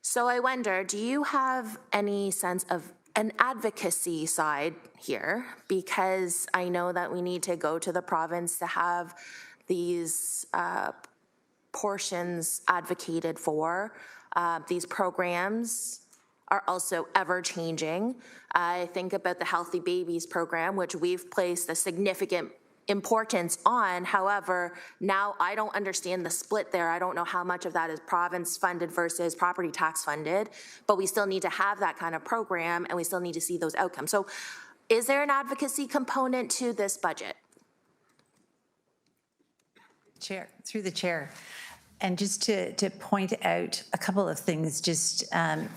So I wonder, do you have any sense of an advocacy side here? Because I know that we need to go to the province to have these portions advocated for. These programs are also ever-changing. I think about the Healthy Babies program, which we've placed a significant importance on. However, now I don't understand the split there. I don't know how much of that is province funded versus property tax funded, but we still need to have that kind of program and we still need to see those outcomes. So is there an advocacy component to this budget? Chair, through the chair. And just to point out a couple of things,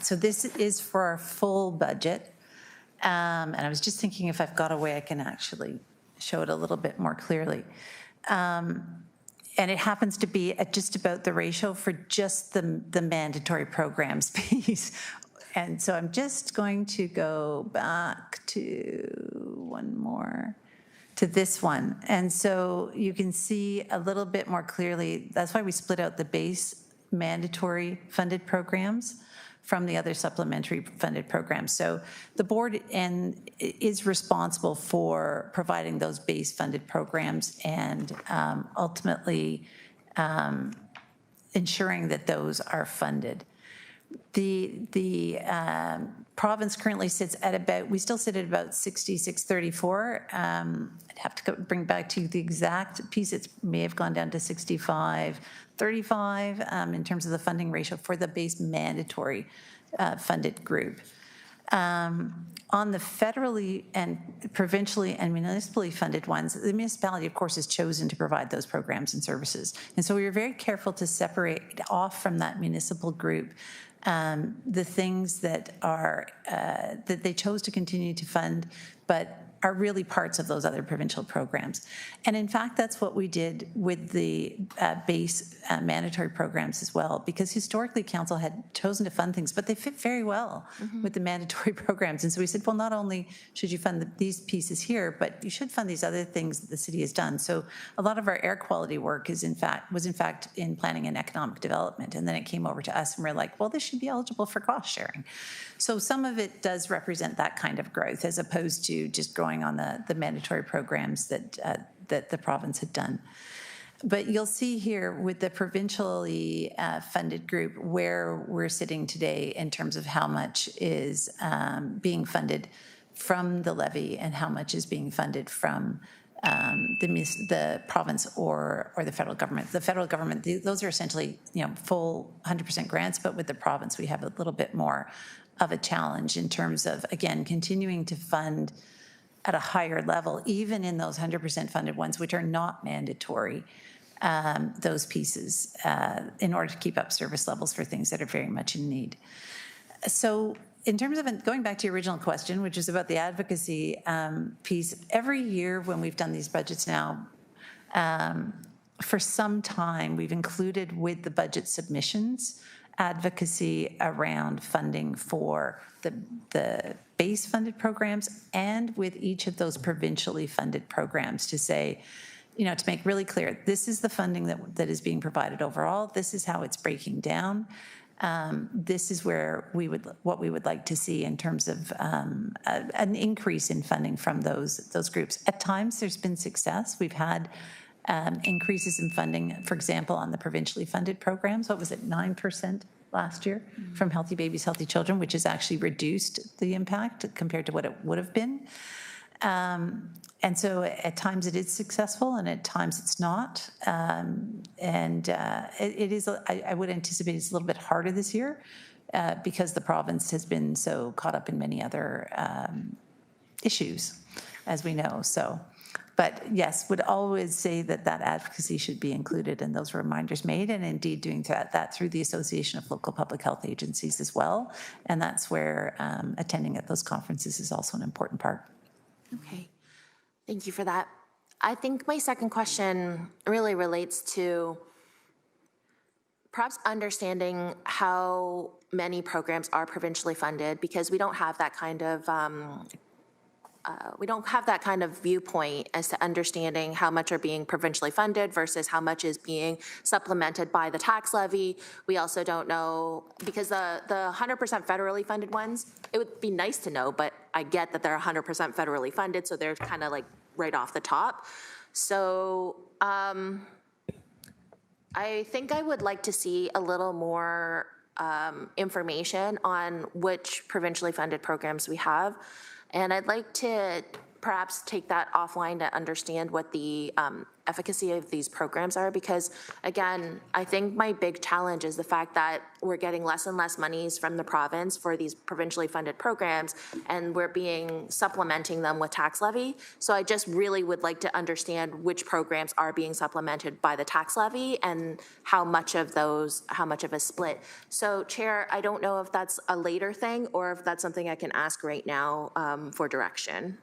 so this is for our full budget. And I was just thinking if I've got a way I can actually show it a little bit more clearly. And it happens to be at just about the ratio for just the mandatory programs piece. And so I'm just going to go back to one more, to this one. And so you can see a little bit more clearly, that's why we split out the base mandatory funded programs from the other supplementary funded programs. So the board is responsible for providing those base funded programs and ultimately ensuring that those are funded. The province currently sits at about, we still sit at about 6634. I'd have to bring back to you the exact piece. It may have gone down to 6535 in terms of the funding ratio for the base mandatory funded group. On the federally and provincially and municipally funded ones, the municipality, of course, has chosen to provide those programs and services. And so we were very careful to separate off from that municipal group the things that are that they chose to continue to fund, but are really parts of those other provincial programs. And in fact, that's what we did with the base mandatory programs as well, because historically council had chosen to fund things, but they fit very well with the mandatory programs. And so we said, well, not only should you fund these pieces here, but you should fund these other things that the city has done. So a lot of our air quality work was in fact in planning and economic development. And then it came over to us and we're like, well, this should be eligible for cost sharing. So some of it does represent that kind of growth as opposed to just going on the mandatory programs that the province had done. But you'll see here with the provincially funded group where we're sitting today in terms of how much is being funded from the levy and how much is being funded from the province or the federal government. The federal government, those are essentially full 100% grants, but with the province we have a little bit more of a challenge in terms of, again, continuing to fund at a higher level, even in those 100% funded ones, which are not mandatory, those pieces, in order to keep up service levels for things that are very much in need. So in terms of going back to your original question, which is about the advocacy piece, every year when we've done these budgets now, for some time, we've included with the budget submissions advocacy around funding for the base funded programs and with each of those provincially funded programs to say, to make really clear, this is the funding that is being provided overall. This is how it's breaking down. This is where what we would like to see in terms of an increase in funding from those groups. At times, there's been success. We've had increases in funding, for example, on the provincially funded programs. What was it, 9%? last year from Healthy Babies, Healthy Children, which has actually reduced the impact compared to what it would have been. And so at times it is successful and at times it's not. It is, I would anticipate it's a little bit harder this year because the province has been so caught up in many other issues, as we know. So, but yes, would always say that that advocacy should be included and those reminders made, and indeed doing that through the Association of Local Public Health Agencies as well. And that's where attending at those conferences is also an important part. Okay, thank you for that. I think my second question really relates to perhaps understanding how many programs are provincially funded, because we don't have that kind of viewpoint as to understanding how much are being provincially funded versus how much is being supplemented by the tax levy. We also don't know, because the 100% federally funded ones, it would be nice to know, but I get that they're 100% federally funded, so they're kind of like right off the top. So I think I would like to see a little more information on which provincially funded programs we have. And I'd like to perhaps take that offline to understand what the efficacy of these programs are, because again, I think my big challenge is the fact that we're getting less and less monies from the province for these provincially funded programs, and we're supplementing them with tax levy. So I just really would like to understand which programs are being supplemented by the tax levy and how much of a split. So Chair, I don't know if that's a later thing or if that's something I can ask right now for direction,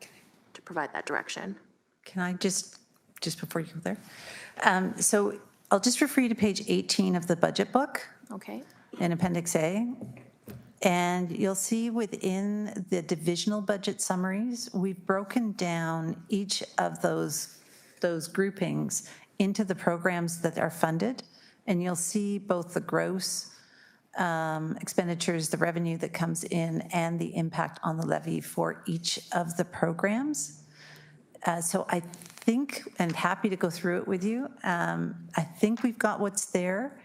to provide that direction. Can I just before you go there? So I'll just refer you to page 18 of the budget book. Okay. In Appendix A. And you'll see within the divisional budget summaries, we've broken down each of those groupings into the programs that are funded. And you'll see both the gross expenditures, the revenue that comes in, and the impact on the levy for each of the programs. So I think, and happy to go through it with you, I think we've got what's there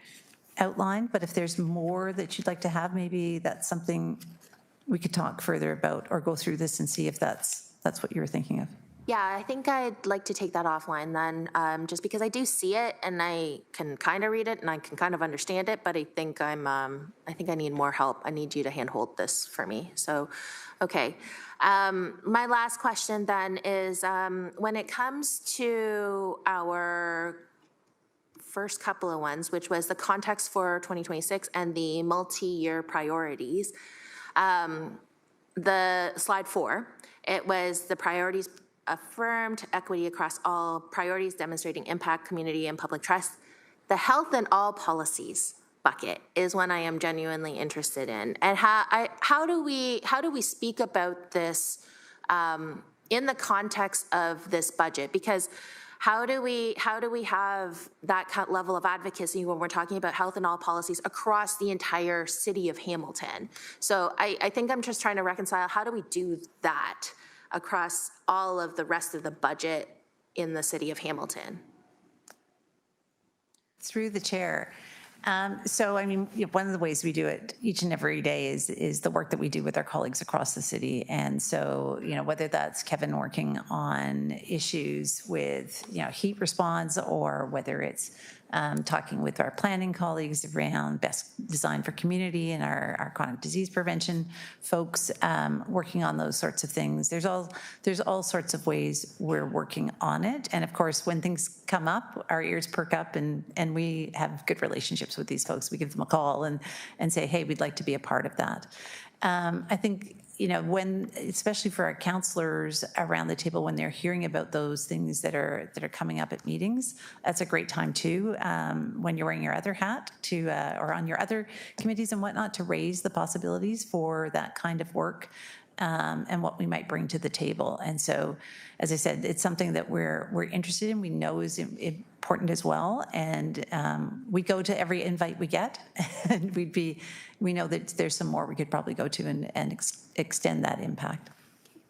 outlined, but if there's more that you'd like to have, maybe that's something we could talk further about or go through this and see if that's what you were thinking of. Yeah, I think I'd like to take that offline then, just because I do see it and I can kind of read it and I can kind of understand it, but I think I need more help. I need you to handhold this for me. So, okay. My last question then is, when it comes to our first couple of ones, which was the context for 2026 and the multi-year priorities, the slide 4, it was the priorities affirmed, equity across all priorities, demonstrating impact, community, and public trust. The health and all policies bucket is one I am genuinely interested in. And how do we speak about this in the context of this budget? Because how do we have that level of advocacy when we're talking about health and all policies across the entire city of Hamilton? So I think I'm just trying to reconcile, how do we do that across all of the rest of the budget in the city of Hamilton? Through the chair. So, I mean, one of the ways we do it each and every day is the work that we do with our colleagues across the city. And so, whether that's Kevin working on issues with, heat response, or whether it's talking with our planning colleagues around best design for community and our chronic disease prevention folks, working on those sorts of things. There's all sorts of ways we're working on it. And of course, when things come up, our ears perk up and we have good relationships with these folks. We give them a call and say, hey, we'd like to be a part of that. I think, when, especially for our counselors around the table, when they're hearing about those things that are coming up at meetings, that's a great time too, when you're wearing your other hat or on your other committees and whatnot, to raise the possibilities for that kind of work. And what we might bring to the table. And so, as I said, it's something that we're interested in, we know is important as well. And we go to every invite we get, and we know that there's some more we could probably go to and extend that impact.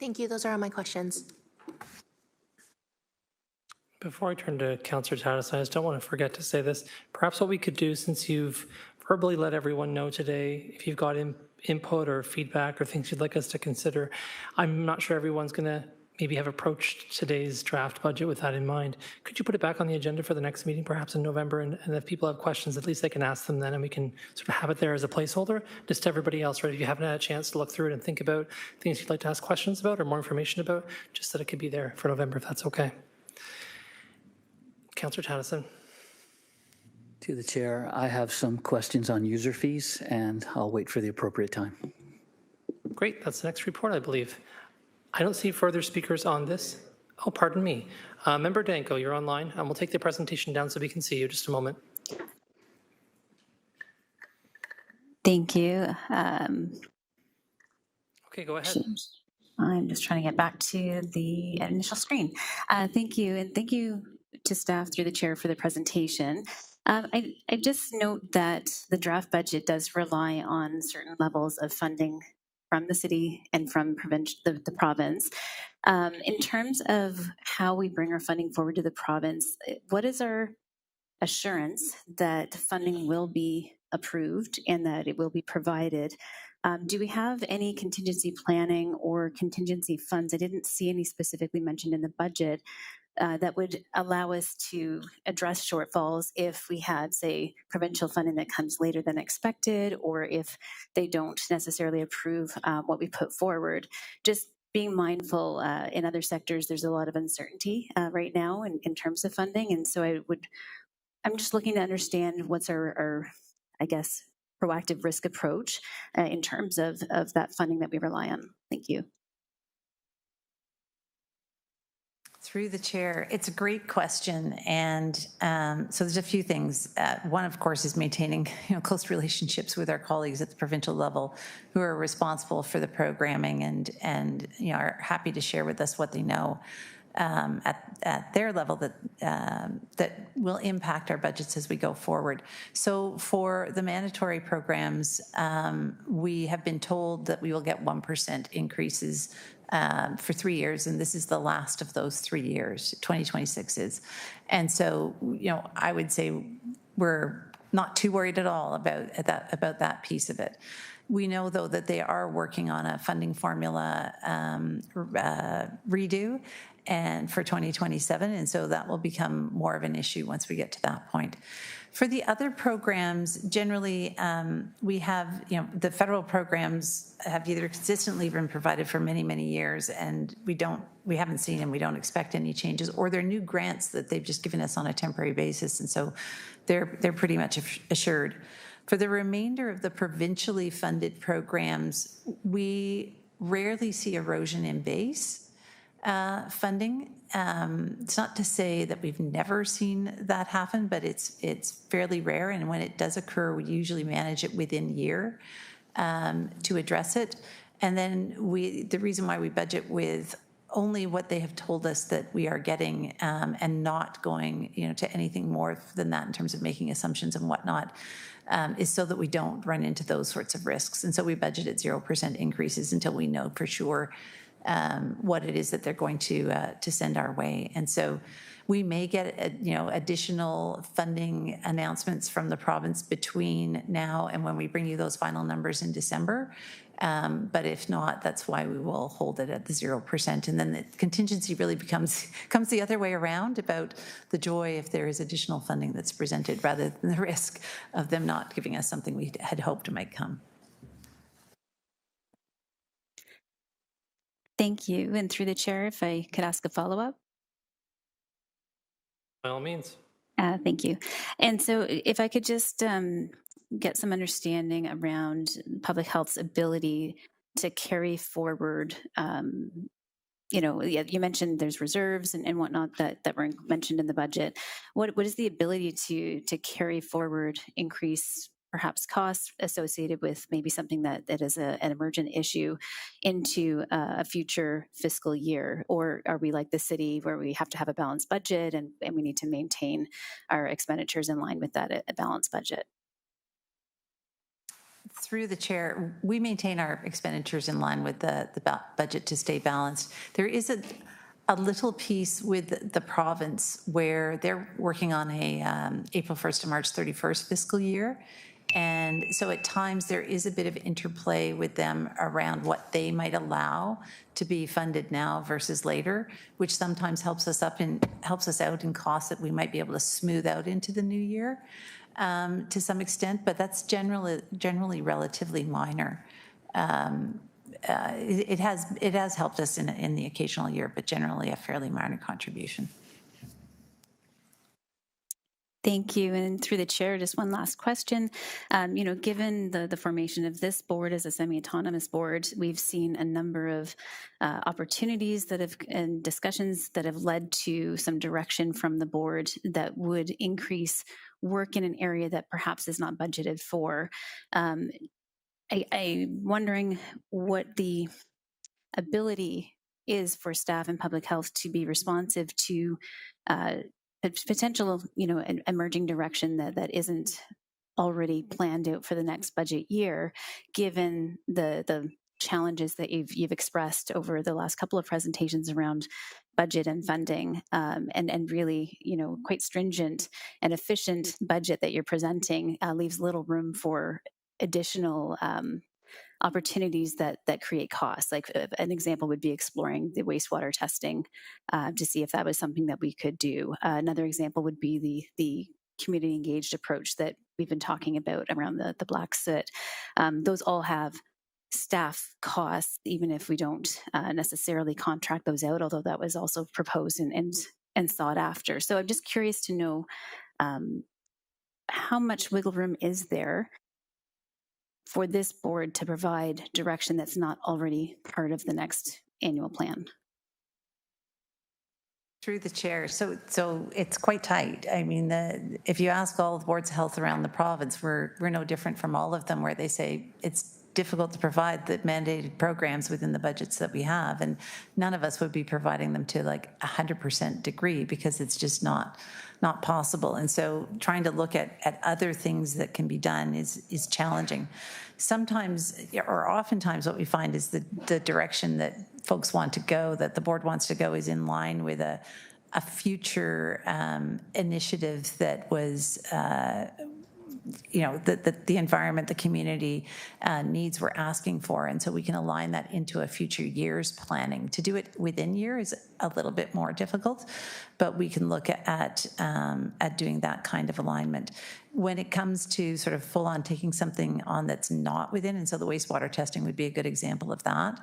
Thank you. Those are all my questions. Before I turn to Councillor Tatis, I just don't want to forget to say this. Perhaps what we could do, since you've verbally let everyone know today if you've got input or feedback or things you'd like us to consider. I'm not sure everyone's going to maybe have approached today's draft budget with that in mind. Could you put it back on the agenda for the next meeting, perhaps in November? And if people have questions, at least they can ask them then, and we can sort of have it there as a placeholder. Just to everybody else, right? If you haven't had a chance to look through it and think about things you'd like to ask questions about or more information about, just that it could be there for November, if that's okay. Councillor Tannison. To the chair, I have some questions on user fees, and I'll wait for the appropriate time. Great, that's the next report, I believe. I don't see further speakers on this. Oh, pardon me. Member Danko, you're online. We'll take the presentation down so we can see you. Just a moment. Thank you. Okay, go ahead. I'm just trying to get back to the initial screen. Thank you, and thank you to staff through the chair for the presentation. I just note that the draft budget does rely on certain levels of funding from the city and from the province. In terms of how we bring our funding forward to the province, what is our assurance that funding will be approved and that it will be provided? Do we have any contingency planning or contingency funds? I didn't see any specifically mentioned in the budget that would allow us to address shortfalls if we had, say, provincial funding that comes later than expected, or if they don't necessarily approve what we put forward. Just being mindful, in other sectors, there's a lot of uncertainty right now in terms of funding. And so I'm just looking to understand what's our I guess, proactive risk approach in terms of that funding that we rely on. Thank you. Through the chair, it's a great question, and so there's a few things. One, of course, is maintaining close relationships with our colleagues at the provincial level, who are responsible for the programming and are happy to share with us what they know at their level that will impact our budgets as we go forward. So for the mandatory programs, we have been told that we will get 1% increases for 3 years, and this is the last of those 3 years. 2026 is, and so I would say we're not too worried at all about that piece of it. We know, though, that they are working on a funding formula redo and for 2027, and so that will become more of an issue once we get to that point. For the other programs, generally, we have, the federal programs have either consistently been provided for many, many years, and we haven't seen and we don't expect any changes, or they're new grants that they've just given us on a temporary basis, and so they're pretty much assured. For the remainder of the provincially funded programs, we rarely see erosion in base funding. It's not to say that we've never seen that happen, but it's fairly rare, and when it does occur, we usually manage it within year to address it. And then the reason why we budget with only what they have told us that we are getting and not going to anything more than that in terms of making assumptions and whatnot, is so that we don't run into those sorts of risks. And so we budget at 0% increases until we know for sure what it is that they're going to send our way. And so we may get additional funding announcements from the province between now and when we bring you those final numbers in December. But if not, that's why we will hold it at the 0%. And then the contingency really comes the other way around about the joy if there is additional funding that's presented rather than the risk of them not giving us something we had hoped might come. Thank you. And through the chair, if I could ask a follow-up. By all means. Thank you. And so if I could just get some understanding around public health's ability to carry forward, you mentioned there's reserves and whatnot that were mentioned in the budget. What is the ability to carry forward increase perhaps costs associated with maybe something that is an emergent issue into a future fiscal year? Or are we like the city where we have to have a balanced budget and we need to maintain our expenditures in line with that a balanced budget? Through the chair, we maintain our expenditures in line with the budget to stay balanced. There is a little piece with the province where they're working on a April 1st to March 31st fiscal year. And so at times there is a bit of interplay with them around what they might allow to be funded now versus later, which sometimes helps us out in costs that we might be able to smooth out into the new year to some extent, but that's generally relatively minor. It has helped us in the occasional year, but generally a fairly minor contribution. Thank you. And through the chair, just one last question. Given the formation of this board as a semi-autonomous board, we've seen a number of opportunities and discussions that have led to some direction from the board that would increase work in an area that perhaps is not budgeted for. I'm wondering what the ability is for staff in public health to be responsive to potential, emerging direction that isn't already planned out for the next budget year, given the challenges that you've expressed over the last couple of presentations around budget and funding, and really, quite stringent and efficient budget that you're presenting leaves little room for additional opportunities that create costs. Like an example would be exploring the wastewater testing to see if that was something that we could do. Another example would be the community engaged approach that we've been talking about around the black soot. Those all have staff costs, even if we don't necessarily contract those out, although that was also proposed and sought after. So I'm just curious to know how much wiggle room is there for this board to provide direction that's not already part of the next annual plan? Through the chair, so it's quite tight. I mean, if you ask all the boards of health around the province, we're no different from all of them, where they say it's difficult to provide the mandated programs within the budgets that we have, and none of us would be providing them to like 100% degree because it's just not possible. And so trying to look at other things that can be done is challenging. Sometimes, or oftentimes, what we find is the direction that folks want to go, that the board wants to go, is in line with a future initiative that was the environment, the community needs we're asking for. And so we can align that into a future year's planning. To do it within year is a little bit more difficult, but we can look at doing that kind of alignment. When it comes to sort of full on taking something on that's not within, and so the wastewater testing would be a good example of that.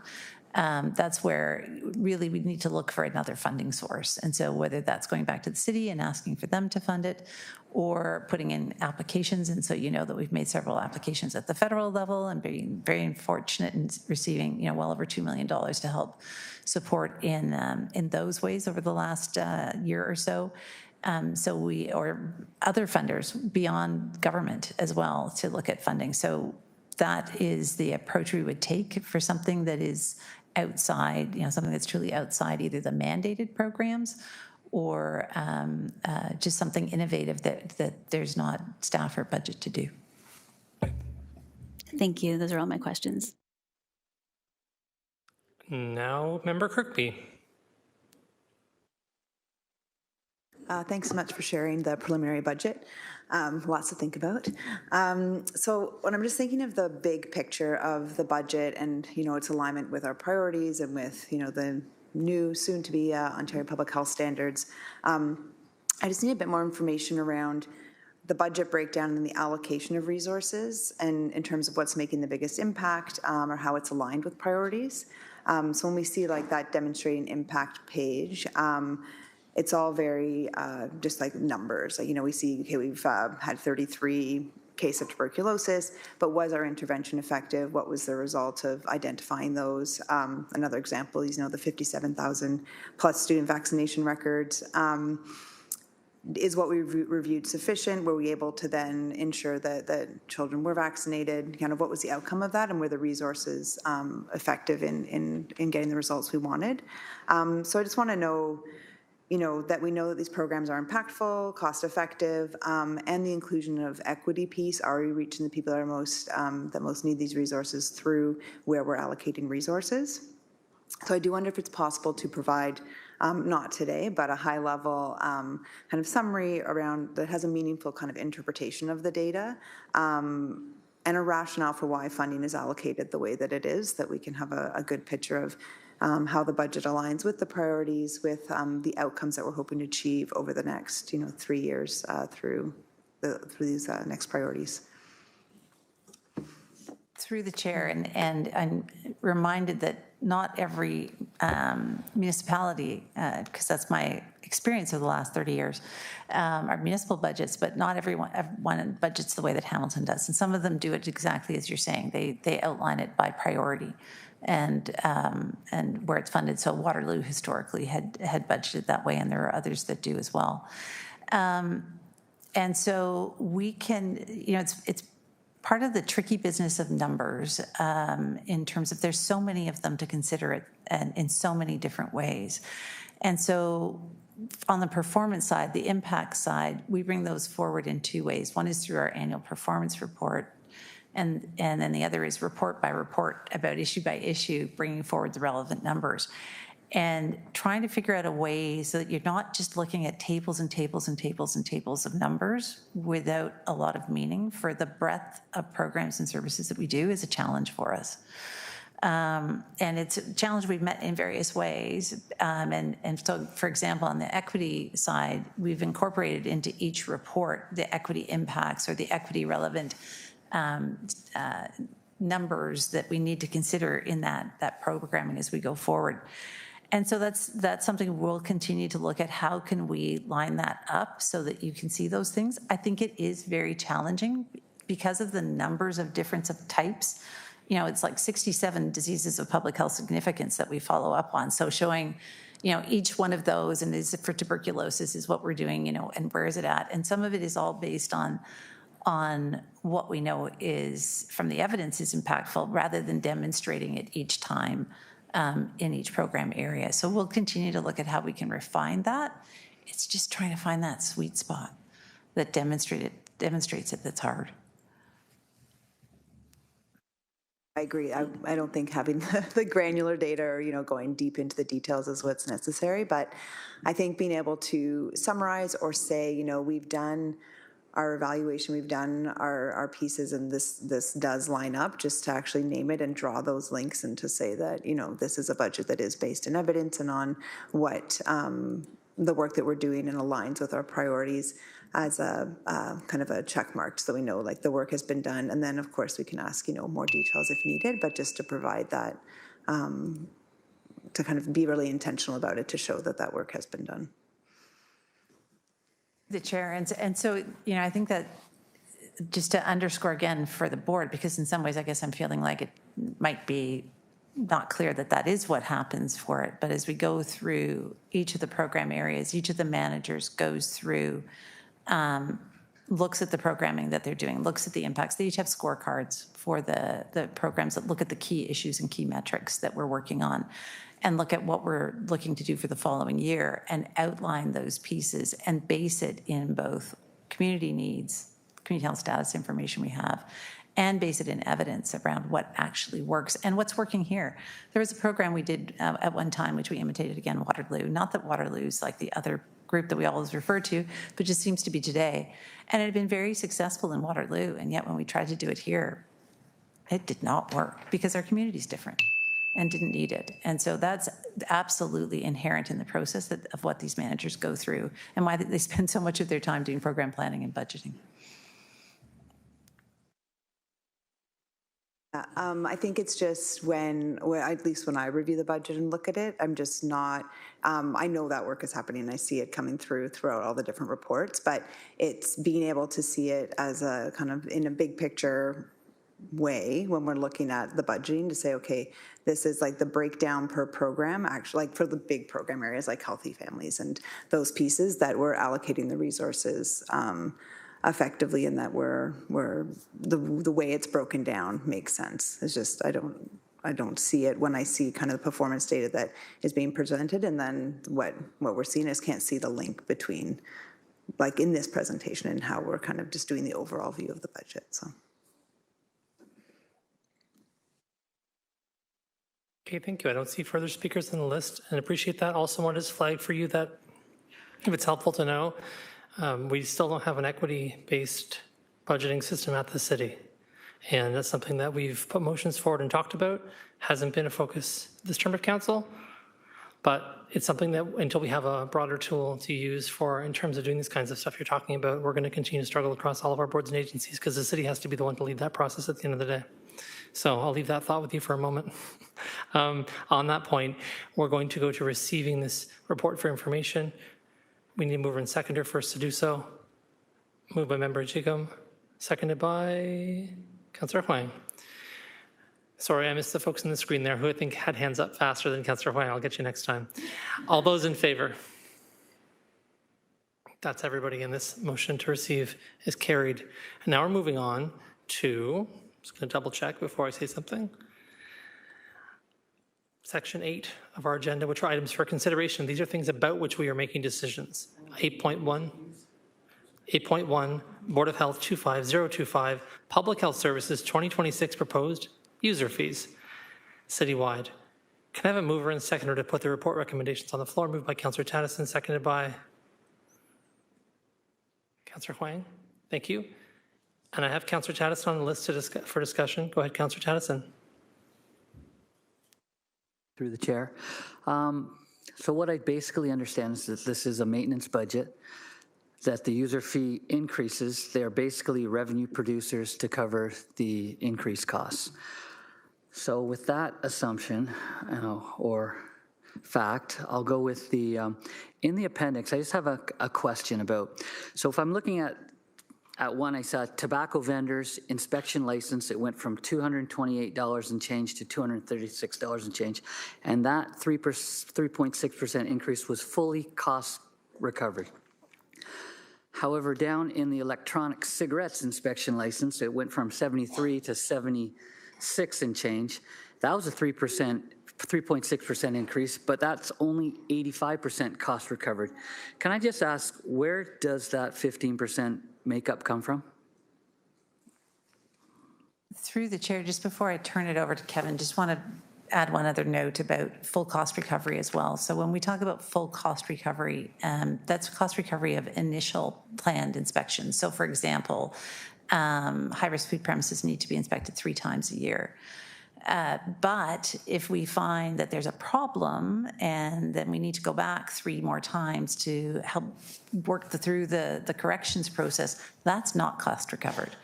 That's where really we need to look for another funding source. And so whether that's going back to the city and asking for them to fund it, or putting in applications. And so that we've made several applications at the federal level and being very fortunate in receiving well over $2 million to help support in those ways over the last year or so. Or other funders beyond government as well to look at funding. So that is the approach we would take for something that is outside, something that's truly outside either the mandated programs or just something innovative that there's not staff or budget to do. Thank you. Those are all my questions. Now, Member Kirkby. Thanks so much for sharing the preliminary budget. Lots to think about. So when I'm just thinking of the big picture of the budget and, its alignment with our priorities and with, the new soon-to-be Ontario Public Health Standards, I just need a bit more information around the budget breakdown and the allocation of resources and in terms of what's making the biggest impact or how it's aligned with priorities. So when we see like that demonstrating impact page, it's all very just like numbers. Like, we see, okay, we've had 33 cases of tuberculosis, but was our intervention effective? What was the result of identifying those? Another example is, the 57,000 plus student vaccination records. Is what we reviewed sufficient? Were we able to then ensure that children were vaccinated? Kind of what was the outcome of that, and were the resources effective in getting the results we wanted? So I just want to know, that we know that these programs are impactful, cost-effective, and the inclusion of equity piece. Are we reaching the people that are that most need these resources through where we're allocating resources? So I do wonder if it's possible to provide not today, but a high level kind of summary around that has a meaningful kind of interpretation of the data. And a rationale for why funding is allocated the way that it is, that we can have a good picture of how the budget aligns with the priorities, with the outcomes that we're hoping to achieve over the next 3 years through these next priorities. Through the chair, and I'm reminded that not every municipality, because that's my experience over the last 30 years, are municipal budgets, but not everyone budgets the way that Hamilton does. And some of them do it exactly as you're saying. They outline it by priority and where it's funded. So Waterloo historically had budgeted that way, and there are others that do as well. And so we can, it's part of the tricky business of numbers in terms of there's so many of them to consider it and in so many different ways. And so on the performance side, the impact side, we bring those forward in two ways. One is through our annual performance report, and then the other is report by report about issue by issue, bringing forward the relevant numbers. And trying to figure out a way so that you're not just looking at tables and tables and tables and tables of numbers without a lot of meaning. For the breadth of programs and services that we do is a challenge for us. And it's a challenge we've met in various ways. And so, for example, on the equity side, we've incorporated into each report the equity impacts or the equity relevant numbers that we need to consider in that programming as we go forward. And so that's something we'll continue to look at. How can we line that up so that you can see those things? I think it is very challenging because of the numbers of difference of types. It's like 67 diseases of public health significance that we follow up on. So showing, each one of those, and is it for tuberculosis is what we're doing, and where is it at? And some of it is all based on what we know is from the evidence is impactful rather than demonstrating it each time. In each program area. So we'll continue to look at how we can refine that. It's just trying to find that sweet spot that demonstrates it that's hard. I agree. I don't think having the granular data or, going deep into the details is what's necessary, but I think being able to summarize or say, we've done our evaluation, we've done our pieces, and this does line up, just to actually name it and draw those links and to say that, this is a budget that is based in evidence and on what the work that we're doing and aligns with our priorities as a kind of a check mark so we know like the work has been done. And then of course we can ask, more details if needed, but just to provide that, to kind of be really intentional about it to show that work has been done. The chair, and so, I think that just to underscore again for the board, because in some ways I guess I'm feeling like it might be not clear that is what happens for it, but as we go through each of the program areas, each of the managers goes through, looks at the programming that they're doing, looks at the impacts. They each have scorecards for the programs that look at the key issues and key metrics that we're working on, and look at what we're looking to do for the following year and outline those pieces and base it in both community needs, community health status information we have, and base it in evidence around what actually works and what's working here. There was a program we did at one time, which we imitated again, Waterloo. Not that Waterloo's like the other group that we always refer to, but just seems to be today. And it had been very successful in Waterloo, and yet when we tried to do it here, it did not work because our community's different and didn't need it. And so that's absolutely inherent in the process of what these managers go through and why they spend so much of their time doing program planning and budgeting. I think it's just when, at least when I review the budget and look at it, I'm just not, I know that work is happening. I see it coming throughout all the different reports, but it's being able to see it as a kind of in a big picture way when we're looking at the budgeting to say, okay, this is like the breakdown per program, actually, like for the big program areas like Healthy Families and those pieces that we're allocating the resources effectively, and that we're the way it's broken down makes sense. It's just I don't see it when I see kind of the performance data that is being presented, and then what we're seeing is can't see the link between, like in this presentation, and how we're kind of just doing the overall view of the budget. So. Okay, thank you. I don't see further speakers on the list and appreciate that. Also wanted to flag for you that if it's helpful to know, we still don't have an equity-based budgeting system at the city. And that's something that we've put motions forward and talked about. Hasn't been a focus this term of council, but it's something that until we have a broader tool to use for in terms of doing these kinds of stuff you're talking about, we're going to continue to struggle across all of our boards and agencies because the city has to be the one to lead that process at the end of the day. So I'll leave that thought with you for a moment. On that point, we're going to go to receiving this report for information. We need a mover and seconder first to do so. Moved by Member Jigum, seconded by Councillor Huang. Sorry, I missed the folks on the screen there who I think had hands up faster than Councillor Huang. I'll get you next time. All those in favor? That's everybody in this motion to receive is carried. And now we're moving on to, I'm just going to double check before I say something. Section 8 of our agenda, which are items for consideration. These are things about which we are making decisions. 8.1, Board of Health 25025, Public Health Services 2026 proposed user fees citywide. Can I have a mover and seconder to put the report recommendations on the floor? Moved by Councillor Tadison, seconded by Councillor Huang. Thank you. And I have Councillor Tadison on the list for discussion. Go ahead, Councillor Tadison. Through the chair. So what I basically understand is that this is a maintenance budget, that the user fee increases. They're basically revenue producers to cover the increased costs. So with that assumption or fact, I'll go with the, in the appendix, I just have a question about, so if I'm looking at one, I saw tobacco vendors inspection license, it went from $228 and change to $236 and change. And that 3.6% increase was fully cost recovery. However, down in the electronic cigarettes inspection license, it went from 73 to 76 and change. That was a 3.6% increase, but that's only 85% cost recovered. Can I just ask, where does that 15% makeup come from? Through the chair, just before I turn it over to Kevin, just want to add one other note about full cost recovery as well. So when we talk about full cost recovery, that's cost recovery of initial planned inspections. So for example, high-risk food premises need to be inspected 3 times a year. But if we find that there's a problem and then we need to go back 3 more times to help work through the corrections process, that's not cost recovered.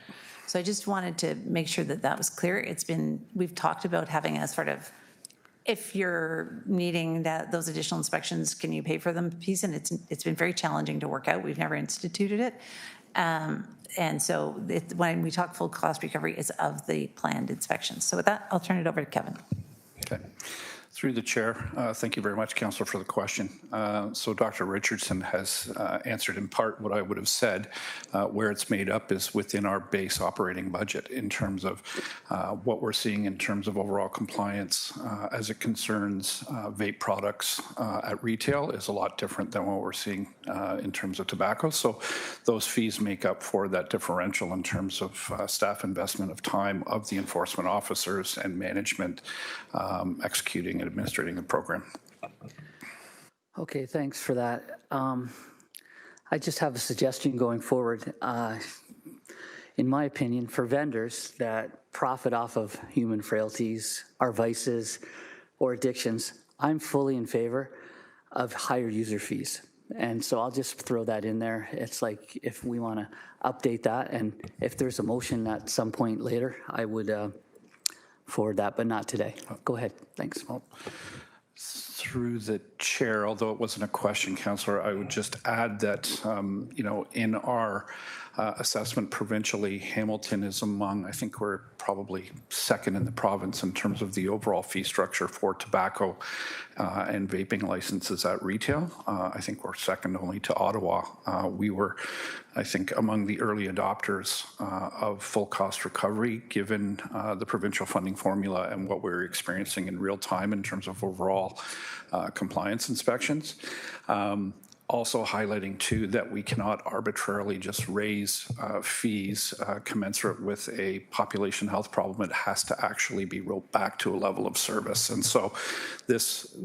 So I just wanted to make sure that that was clear. We've talked about having a sort of, if you're needing those additional inspections, can you pay for them piece? And it's been very challenging to work out. We've never instituted it. And so when we talk full cost recovery, it's of the planned inspections. So with that, I'll turn it over to Kevin. Okay. Through the chair, thank you very much, Councillor, for the question. So Dr. Richardson has answered in part what I would have said. Where it's made up is within our base operating budget in terms of what we're seeing in terms of overall compliance as it concerns vape products at retail is a lot different than what we're seeing in terms of tobacco. So those fees make up for that differential in terms of staff investment of time of the enforcement officers and management executing and administrating the program. Okay, thanks for that. I just have a suggestion going forward. In my opinion, for vendors that profit off of human frailties, our vices, or addictions, I'm fully in favor of higher user fees. And so I'll just throw that in there. It's like if we want to update that, and if there's a motion at some point later, I would forward that, but not today. Go ahead. Thanks. Through the chair, although it wasn't a question, Councillor, I would just add that, in our assessment provincially, Hamilton is among, I think we're probably second in the province in terms of the overall fee structure for tobacco and vaping licenses at retail. I think we're second only to Ottawa. We were, I think, among the early adopters of full cost recovery, given the provincial funding formula and what we're experiencing in real time in terms of overall compliance inspections. also highlighting too that we cannot arbitrarily just raise fees commensurate with a population health problem. It has to actually be rolled back to a level of service. And so this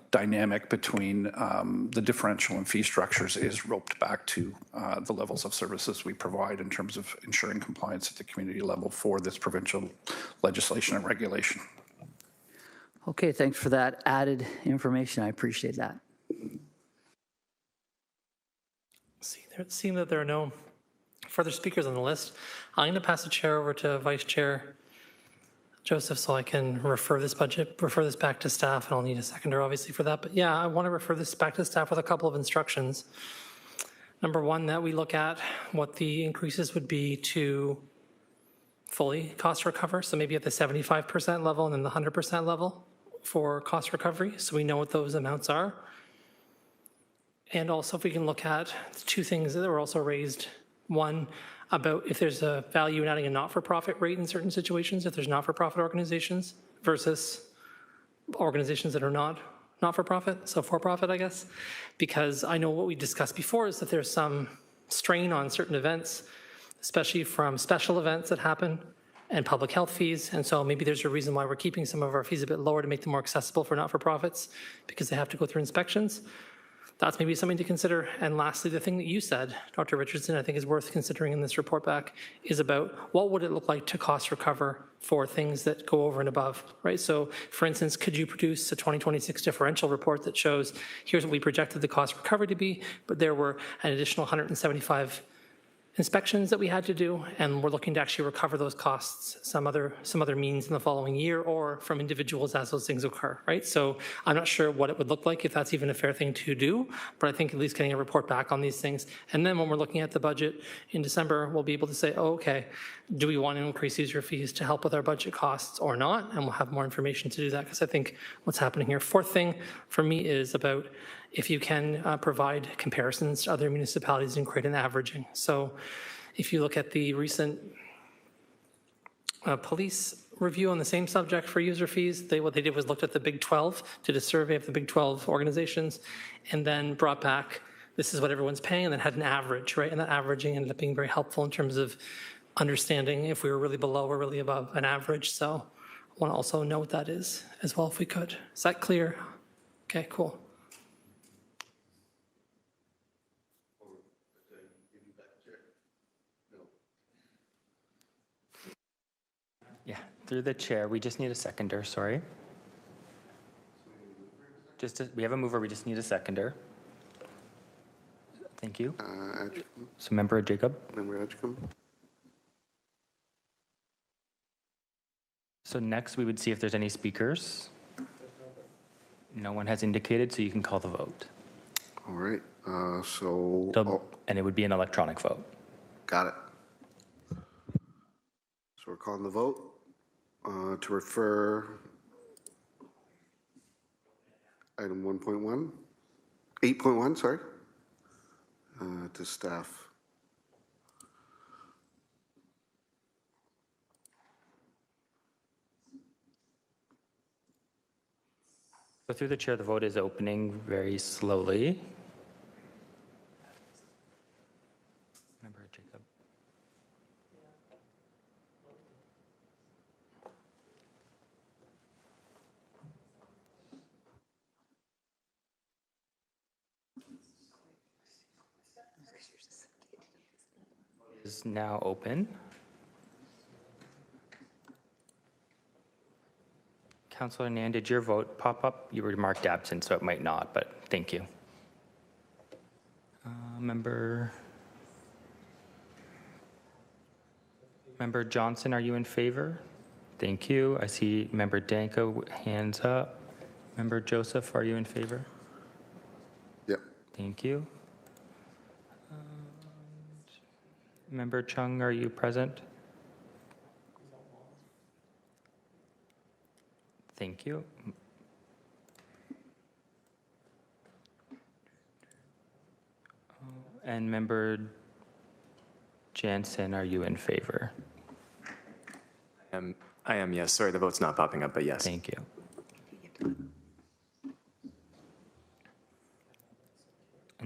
dynamic between the differential and fee structures is roped back to the levels of services we provide in terms of ensuring compliance at the community level for this provincial legislation and regulation. Okay, thanks for that added information. I appreciate that. Seeing that there are no further speakers on the list, I'm going to pass the chair over to Vice Chair Joseph so I can refer this back to staff, and I'll need a seconder obviously for that. But yeah, I want to refer this back to staff with a couple of instructions. Number one, that we look at what the increases would be to fully cost recover. So maybe at the 75% level and then the 100% level for cost recovery. So we know what those amounts are. And also if we can look at two things that were also raised. One, about if there's a value in adding a not-for-profit rate in certain situations, if there's not-for-profit organizations versus organizations that are not-for-profit, so for-profit, I guess. Because I know what we discussed before is that there's some strain on certain events, especially from special events that happen and public health fees. And so maybe there's a reason why we're keeping some of our fees a bit lower to make them more accessible for not-for-profits because they have to go through inspections. That's maybe something to consider. And lastly, the thing that you said, Dr. Richardson, I think is worth considering in this report back is about what would it look like to cost recover for things that go over and above, right? So for instance, could you produce a 2026 differential report that shows here's what we projected the cost recovery to be, but there were an additional 175 inspections that we had to do, and we're looking to actually recover those costs some other means in the following year or from individuals as those things occur, right? So I'm not sure what it would look like if that's even a fair thing to do, but I think at least getting a report back on these things. And then when we're looking at the budget in December, we'll be able to say, oh, okay, do we want to increase user fees to help with our budget costs or not? And we'll have more information to do that because I think what's happening here. Fourth thing for me is about if you can provide comparisons to other municipalities and create an averaging. So if you look at the recent police review on the same subject for user fees, what they did was looked at the Big 12, did a survey of the Big 12 organizations, and then brought back, this is what everyone's paying, and then had an average, right? And that averaging ended up being very helpful in terms of understanding if we were really below or really above an average. So I want to also know what that is as well if we could. Is that clear? Okay, cool. Yeah, through the chair, we just need a seconder, sorry. We have a mover, we just need a seconder. Thank you. So Member Jacob. Member Edgecombe. So next we would see if there's any speakers. No one has indicated, so you can call the vote. All right, And it would be an electronic vote. Got it. So we're calling the vote to refer item 8.1, sorry, to staff. So through the chair, the vote is opening very slowly. Member Jacob. Is now open. Councillor Nan, did your vote pop up? You were marked absent, so it might not, but thank you. Member Johnson, are you in favor? Thank you. I see Member Danko, hands up. Member Joseph, are you in favor? Yep. Thank you. Member Chung, are you present? Thank you. And Member Jansen, are you in favor? I am, yes. Sorry, the vote's not popping up, but yes. Thank you.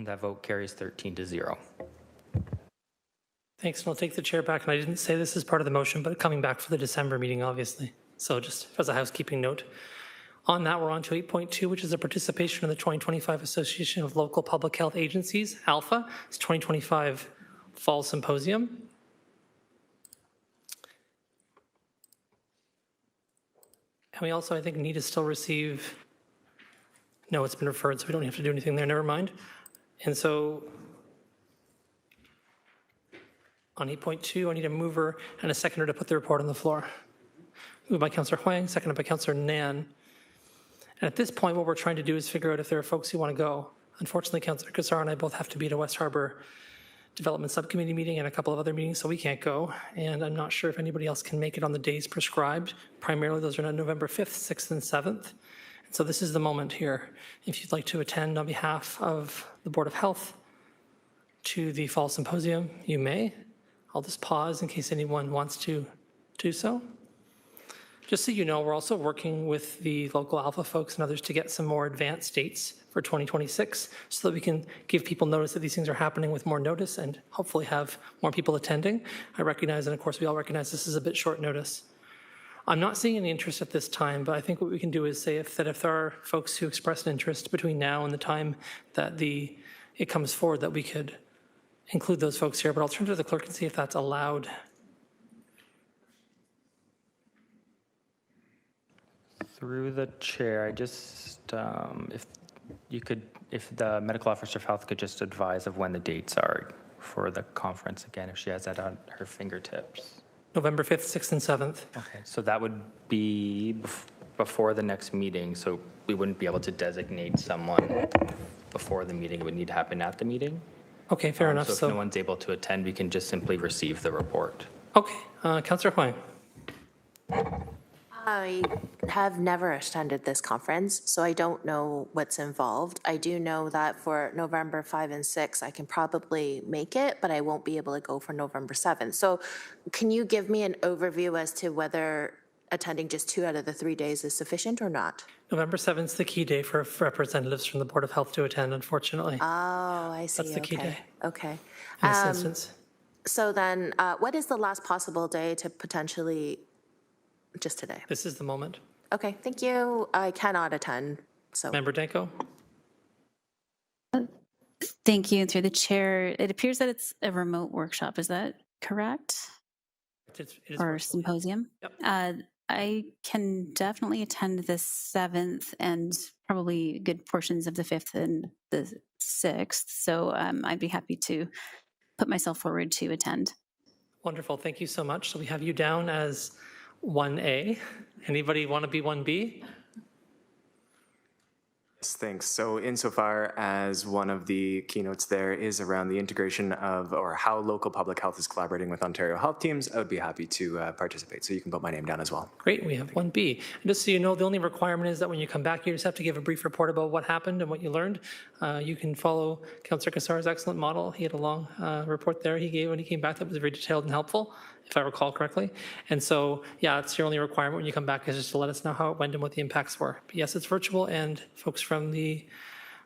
And that vote carries 13-0. Thanks, and I'll take the chair back. And I didn't say this as part of the motion, but coming back for the December meeting, obviously. So just as a housekeeping note. On that, we're on to 8.2, which is a participation in the 2025 Association of Local Public Health Agencies, ALPHA. It's 2025 Fall Symposium. And we also, I think, need to still receive, no, it's been referred, so we don't have to do anything there, never mind. And so on 8.2, I need a mover and a seconder to put the report on the floor. Moved by Councillor Huang, seconded by Councillor Nan. And at this point, what we're trying to do is figure out if there are folks who want to go. Unfortunately, Councillor Kassar and I both have to be at a West Harbour Development Subcommittee meeting and a couple of other meetings, so we can't go. And I'm not sure if anybody else can make it on the days prescribed. Primarily, those are on November 5th, 6th, and 7th. And so this is the moment here. If you'd like to attend on behalf of the Board of Health to the Fall Symposium, you may. I'll just pause in case anyone wants to do so. Just so you know, we're also working with the local ALPHA folks and others to get some more advanced dates for 2026 so that we can give people notice that these things are happening with more notice and hopefully have more people attending. I recognize, and of course we all recognize this is a bit short notice. I'm not seeing any interest at this time, but I think what we can do is say if there are folks who express an interest between now and the time that it comes forward, that we could include those folks here, but I'll turn to the clerk and see if that's allowed. Through the chair, I just, if the medical officer of health could just advise of when the dates are for the conference again, if she has that on her fingertips. November 5th, 6th, and 7th. Okay, so that would be before the next meeting, so we wouldn't be able to designate someone before the meeting. It would need to happen at the meeting. Okay, fair enough. So if no one's able to attend, we can just simply receive the report. Okay, Councillor Huang. I have never attended this conference, so I don't know what's involved. I do know that for November 5 and 6, I can probably make it, but I won't be able to go for November 7th. So can you give me an overview as to whether attending just 2 out of the 3 days is sufficient or not? November 7th is the key day for representatives from the Board of Health to attend, unfortunately. Oh, I see. That's the key day. Okay. In this instance. So then what is the last possible day to potentially, just today? This is the moment. Okay, thank you. I cannot attend, so. Member Danko? Thank you. Through the chair, it appears that it's a remote workshop. Is that correct? It is or symposium? Yep. I can definitely attend the 7th and probably good portions of the 5th and the 6th. So I'd be happy to put myself forward to attend. Wonderful. Thank you so much. So we have you down as 1A. Anybody want to be 1B? Thanks. So insofar as one of the keynotes there is around the integration of, or how local public health is collaborating with Ontario health teams, I would be happy to participate. So you can put my name down as well. Great. We have 1B. And just so you know, the only requirement is that when you come back, you just have to give a brief report about what happened and what you learned. You can follow Councillor Kassar's excellent model. He had a long report there he gave when he came back that was very detailed and helpful, if I recall correctly. And so, yeah, it's your only requirement when you come back is just to let us know how it went and what the impacts were. But yes, it's virtual, and folks from the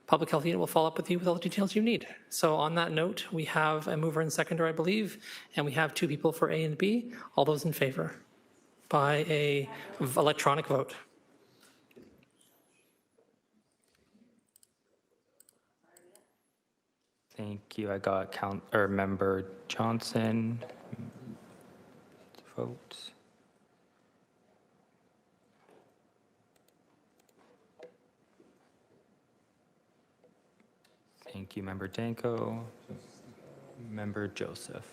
Public Health Unit will follow up with you with all the details you need. So on that note, we have a mover and seconder, I believe, and we have 2 people for A and B. All those in favor by a electronic vote. Thank you. I got Member Johnson. Vote. Thank you, Member Danko. Member Joseph.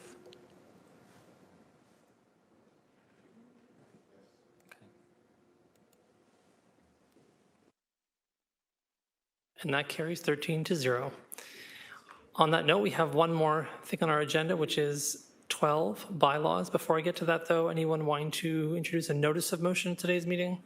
And that carries 13-0. On that note, we have one more thing on our agenda, which is 12 bylaws. Before I get to that, though, anyone wanting to introduce a notice of motion at today's meeting?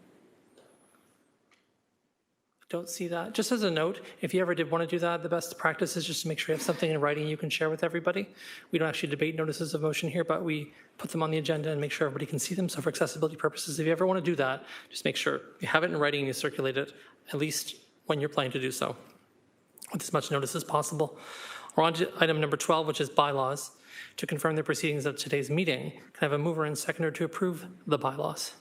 Don't see that. Just as a note, if you ever did want to do that, the best practice is just to make sure you have something in writing you can share with everybody. We don't actually debate notices of motion here, but we put them on the agenda and make sure everybody can see them. So for accessibility purposes, if you ever want to do that, just make sure you have it in writing and you circulate it, at least when you're planning to do so. with as much notice as possible. We're on to item number 12, which is bylaws. To confirm the proceedings of today's meeting, can I have a mover and seconder to approve the bylaws?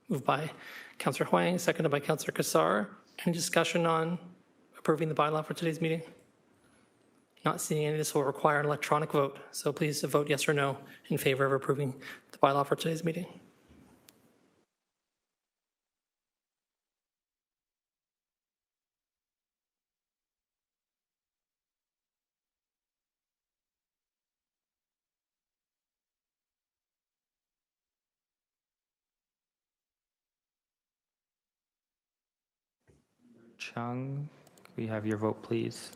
Moved by Councillor Huang, seconded by Councillor Kassar. Any discussion on approving the bylaw for today's meeting? Not seeing any. This will require an electronic vote, so please vote yes or no in favor of approving the bylaw for today's meeting. Chung, we have your vote, please.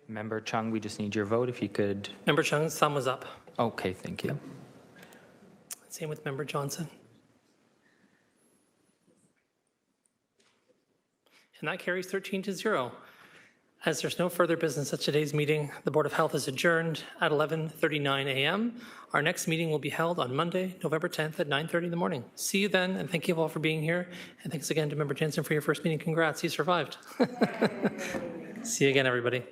Member Chung, we just need your vote if you could. Member Chung's thumb was up. Okay, thank you. Same with Member Johnson. And that carries 13-0. As there's no further business at today's meeting, the Board of Health is adjourned at 11:39 a.m. Our next meeting will be held on Monday, November 10th at 9:30 in the morning. See you then, and thank you all for being here. And thanks again to Member Jensen for your first meeting. Congrats, you survived. See you again, everybody.